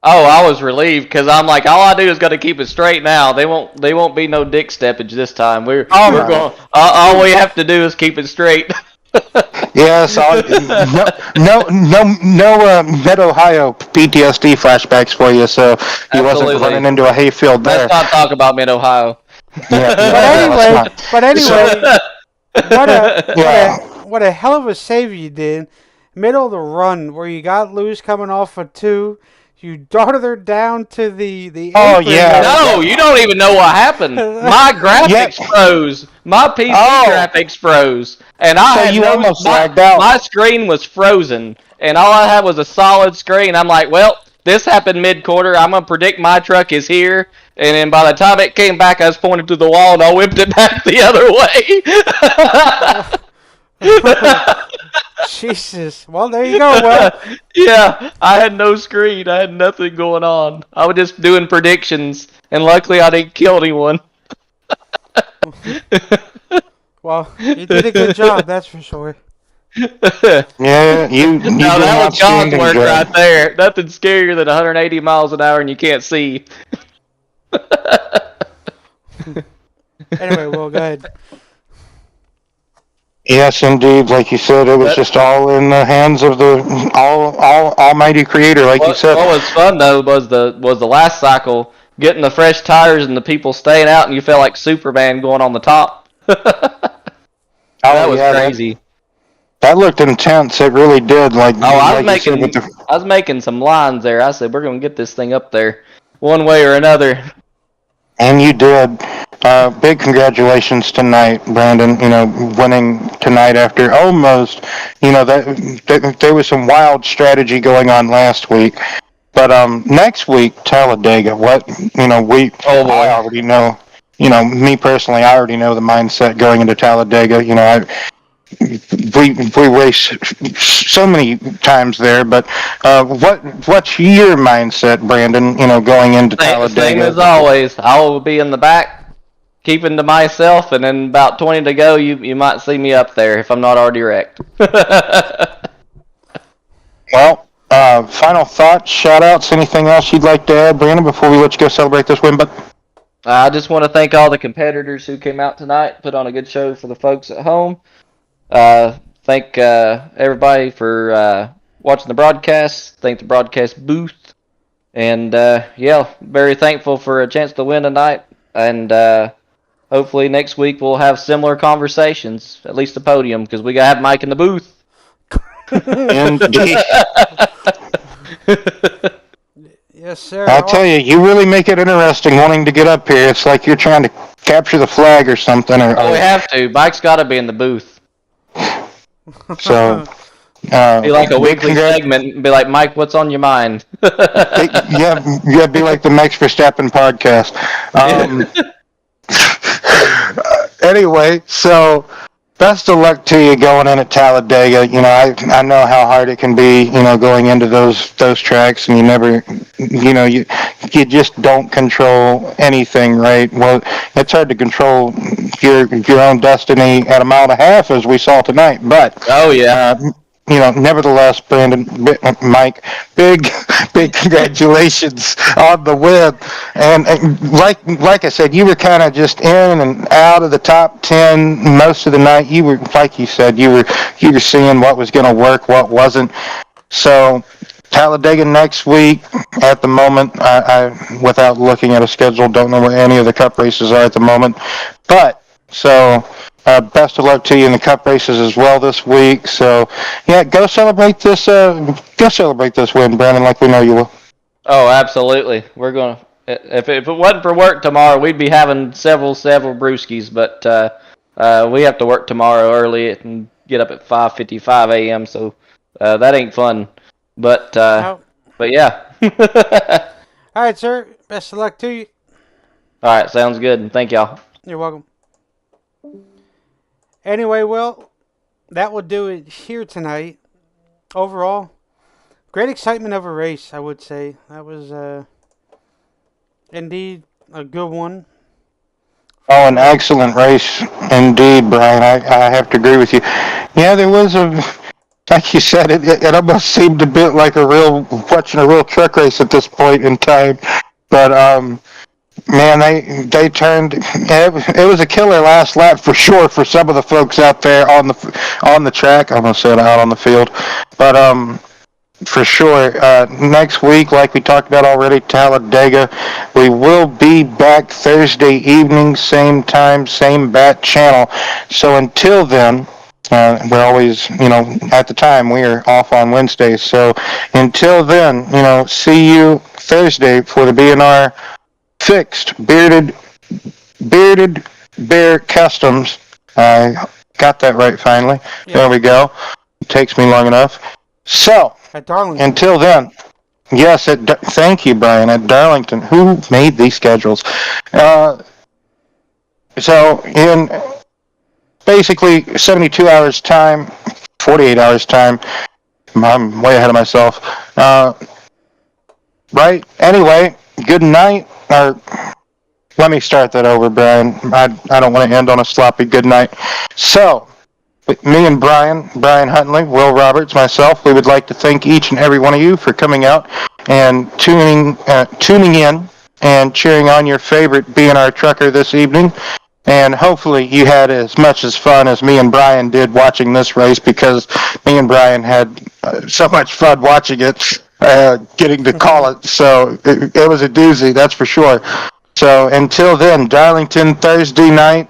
Oh, I was relieved, because I'm like, all I do is got to keep it straight now. They won't be no dick steppage this time. We're going. All we have to do is keep it straight. Yes, no Mid-Ohio PTSD flashbacks for you, so you wasn't running into a hayfield there. Let's not talk about Mid-Ohio. But anyway, what a hell of a save you did. Middle of the run where you got loose coming off of 2. You darted her down to the Oh, apron. yeah. No, you don't even know what happened. My graphics froze. My PC graphics froze. And almost lagged out. My screen was frozen. And all I had was a solid screen. I'm like, well, this happened mid-quarter. I'm going to predict my truck is here. And then by the time it came back, I was pointed to the wall and I whipped it back the other way. Jesus. Well, there you go. Well, yeah, I had no screen. I had nothing going on. I was just doing predictions, and luckily I didn't kill anyone. Well, you did a good job, that's for sure. Yeah, you no, that was God's work right there. Nothing scarier than 180 miles an hour and you can't see. Anyway, well, go ahead. Yes, indeed. Like you said, it was just all in the hands of the almighty creator, like you said. What was fun, though, was the last cycle, getting the fresh tires and the people staying out, and you felt like Superman going on the top. That was crazy. That looked intense. It really did. Like, I like was making some lines there. I said we're gonna get this thing up there, one way or another. And you did. Big congratulations tonight, Brandon. Winning tonight after almost, that there was some wild strategy going on last week. But next week, Talladega. Oh boy. I already know. Me personally, I already know the mindset going into Talladega. We race so many times there, but what's your mindset, Brandon? Going into Talladega. Same as always. I will be in the back, keeping to myself, and then about 20 to go, you might see me up there if I'm not already wrecked. Well, final thoughts, shout-outs, anything else you'd like to add, Brandon, before we let you go celebrate this win? But I just want to thank all the competitors who came out tonight, put on a good show for the folks at home. Thank everybody for watching the broadcast. Thank the broadcast booth. And very thankful for a chance to win tonight. And hopefully next week we'll have similar conversations, at least the podium, because we got to have Mike in the booth. Indeed. Yes, sir. I'll tell you, you really make it interesting wanting to get up here. It's like you're trying to capture the flag or something. We have to. Mike's got to be in the booth. So, be like a weekly segment and be like, Mike, what's on your mind? yeah, be like the Max Verstappen podcast. Anyway, so best of luck to you going in at Talladega. I know how hard it can be, going into those tracks, and you never, you just don't control anything, right? Well, it's hard to control your own destiny at a mile and a half, as we saw tonight. But oh yeah. Nevertheless, Brandon, Mike, big congratulations on the win. And like I said, you were kind of just in and out of the top 10 most of the night. You were, like you said, you were seeing what was going to work, what wasn't. So Talladega next week. At the moment, I without looking at a schedule, don't know where any of the Cup races are at the moment. But so. Best of luck to you in the Cup races as well this week. So, yeah, go celebrate this win, Brandon, like we know you will. Oh, absolutely. We're gonna. If it wasn't for work tomorrow, we'd be having several brewskis. But we have to work tomorrow early and get up at 5:55 a.m. So that ain't fun. But yeah. All right, sir. Best of luck to you. All right, sounds good. And thank y'all. You're welcome. Anyway, well, that will do it here tonight. Overall, great excitement of a race, I would say. That was indeed a good one. Oh, an excellent race indeed, Brian. I have to agree with you. Yeah, there was like you said, it almost seemed a bit like watching a real truck race at this point in time. But man, they turned. It was a killer last lap for sure for some of the folks out there on the track. I almost said out on the field, but for sure. Next week, like we talked about already, Talladega. We will be back Thursday evening, same time, same bat channel. So until then. We're always, at the time we are off on Wednesdays. So until then, see you Thursday for the BNR Fixed Bearded Bear Customs. I got that right finally. Yeah. There we go. It takes me long enough. So, until then, yes, thank you, Brian, at Darlington. Who made these schedules? So, in basically 72 hours time, 48 hours time, I'm way ahead of myself. Right? Anyway, good night. Let me start that over, Brian. I don't want to end on a sloppy good night. So, me and Brian Huntley, Will Roberts, myself, we would like to thank each and every one of you for coming out and tuning in and cheering on your favorite BNR trucker this evening. And hopefully you had as much as fun as me and Brian did watching this race, because me and Brian had so much fun watching it, getting to call it. So it was a doozy, that's for sure. So until then, Darlington Thursday night.